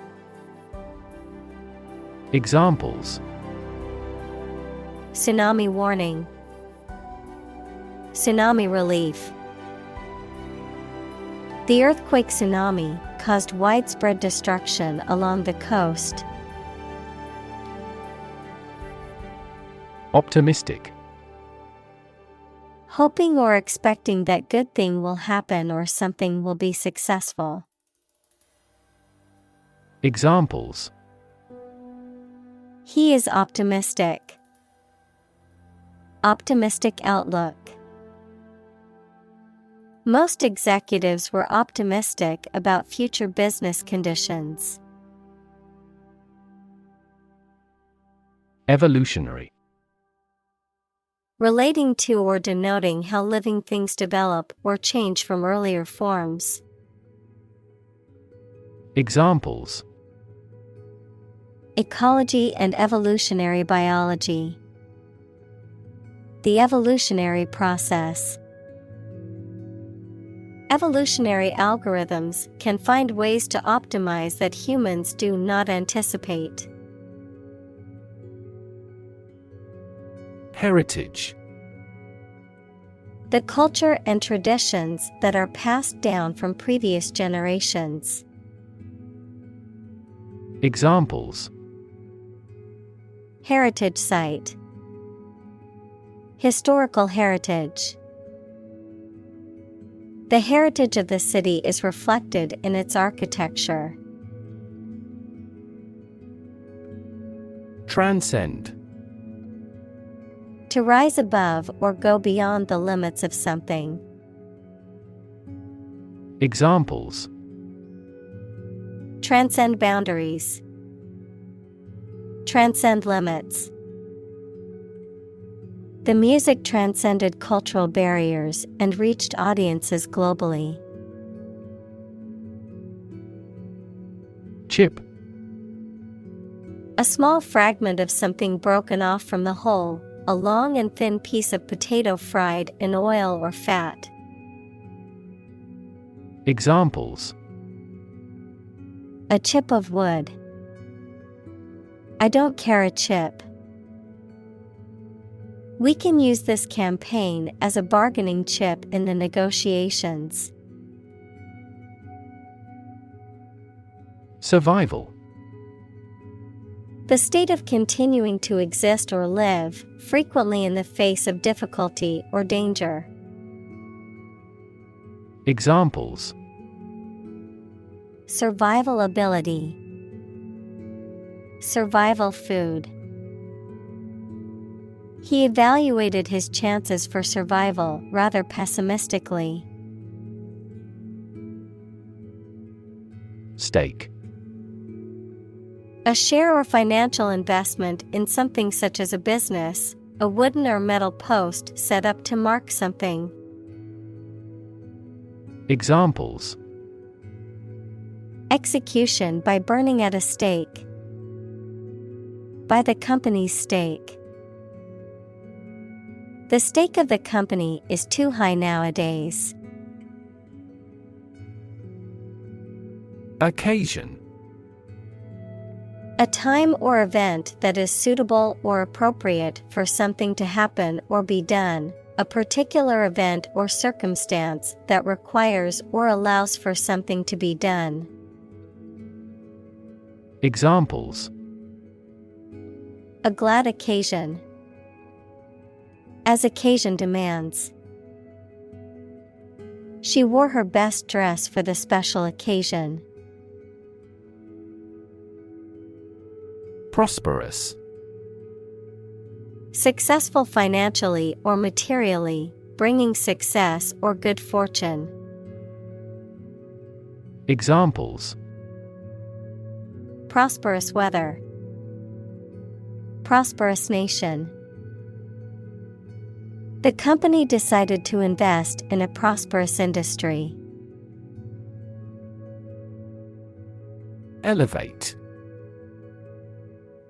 Examples: Tsunami warning, tsunami relief. The earthquake tsunami caused widespread destruction along the coast. Optimistic. Hoping or expecting that good thing will happen or something will be successful. Examples: He is optimistic. Optimistic outlook. Most executives were optimistic about future business conditions. Evolutionary. Relating to or denoting how living things develop or change from earlier forms. Examples: Ecology and evolutionary biology. The evolutionary process. Evolutionary algorithms can find ways to optimize that humans do not anticipate. Heritage. The culture and traditions that are passed down from previous generations. Examples: Heritage site. Historical heritage. The heritage of the city is reflected in its architecture. Transcend. To rise above or go beyond the limits of something. Examples: Transcend boundaries. Transcend limits. The music transcended cultural barriers and reached audiences globally. Chip. A small fragment of something broken off from the whole, a long and thin piece of potato fried in oil or fat. Examples: A chip of wood. I don't care a chip. We can use this campaign as a bargaining chip in the negotiations. Survival. The state of continuing to exist or live, frequently in the face of difficulty or danger. Examples: Survival ability. Survival food. He evaluated his chances for survival rather pessimistically. Stake. A share or financial investment in something such as a business, a wooden or metal post set up to mark something. Examples: Execution by burning at a stake. By the company's stake. The stake of the company is too high nowadays. Occasion. A time or event that is suitable or appropriate for something to happen or be done, a particular event or circumstance that requires or allows for something to be done. Examples: A glad occasion. As occasion demands. She wore her best dress for the special occasion. Prosperous. Successful financially or materially, bringing success or good fortune. Examples: Prosperous weather. Prosperous nation. The company decided to invest in a prosperous industry. Elevate.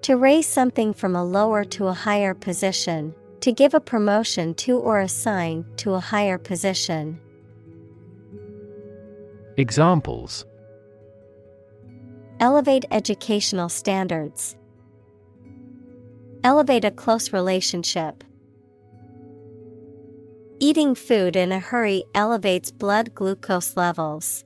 To raise something from a lower to a higher position, to give a promotion to or assign to a higher position. Examples: Elevate educational standards. Elevate a close relationship. Eating food in a hurry elevates blood glucose levels.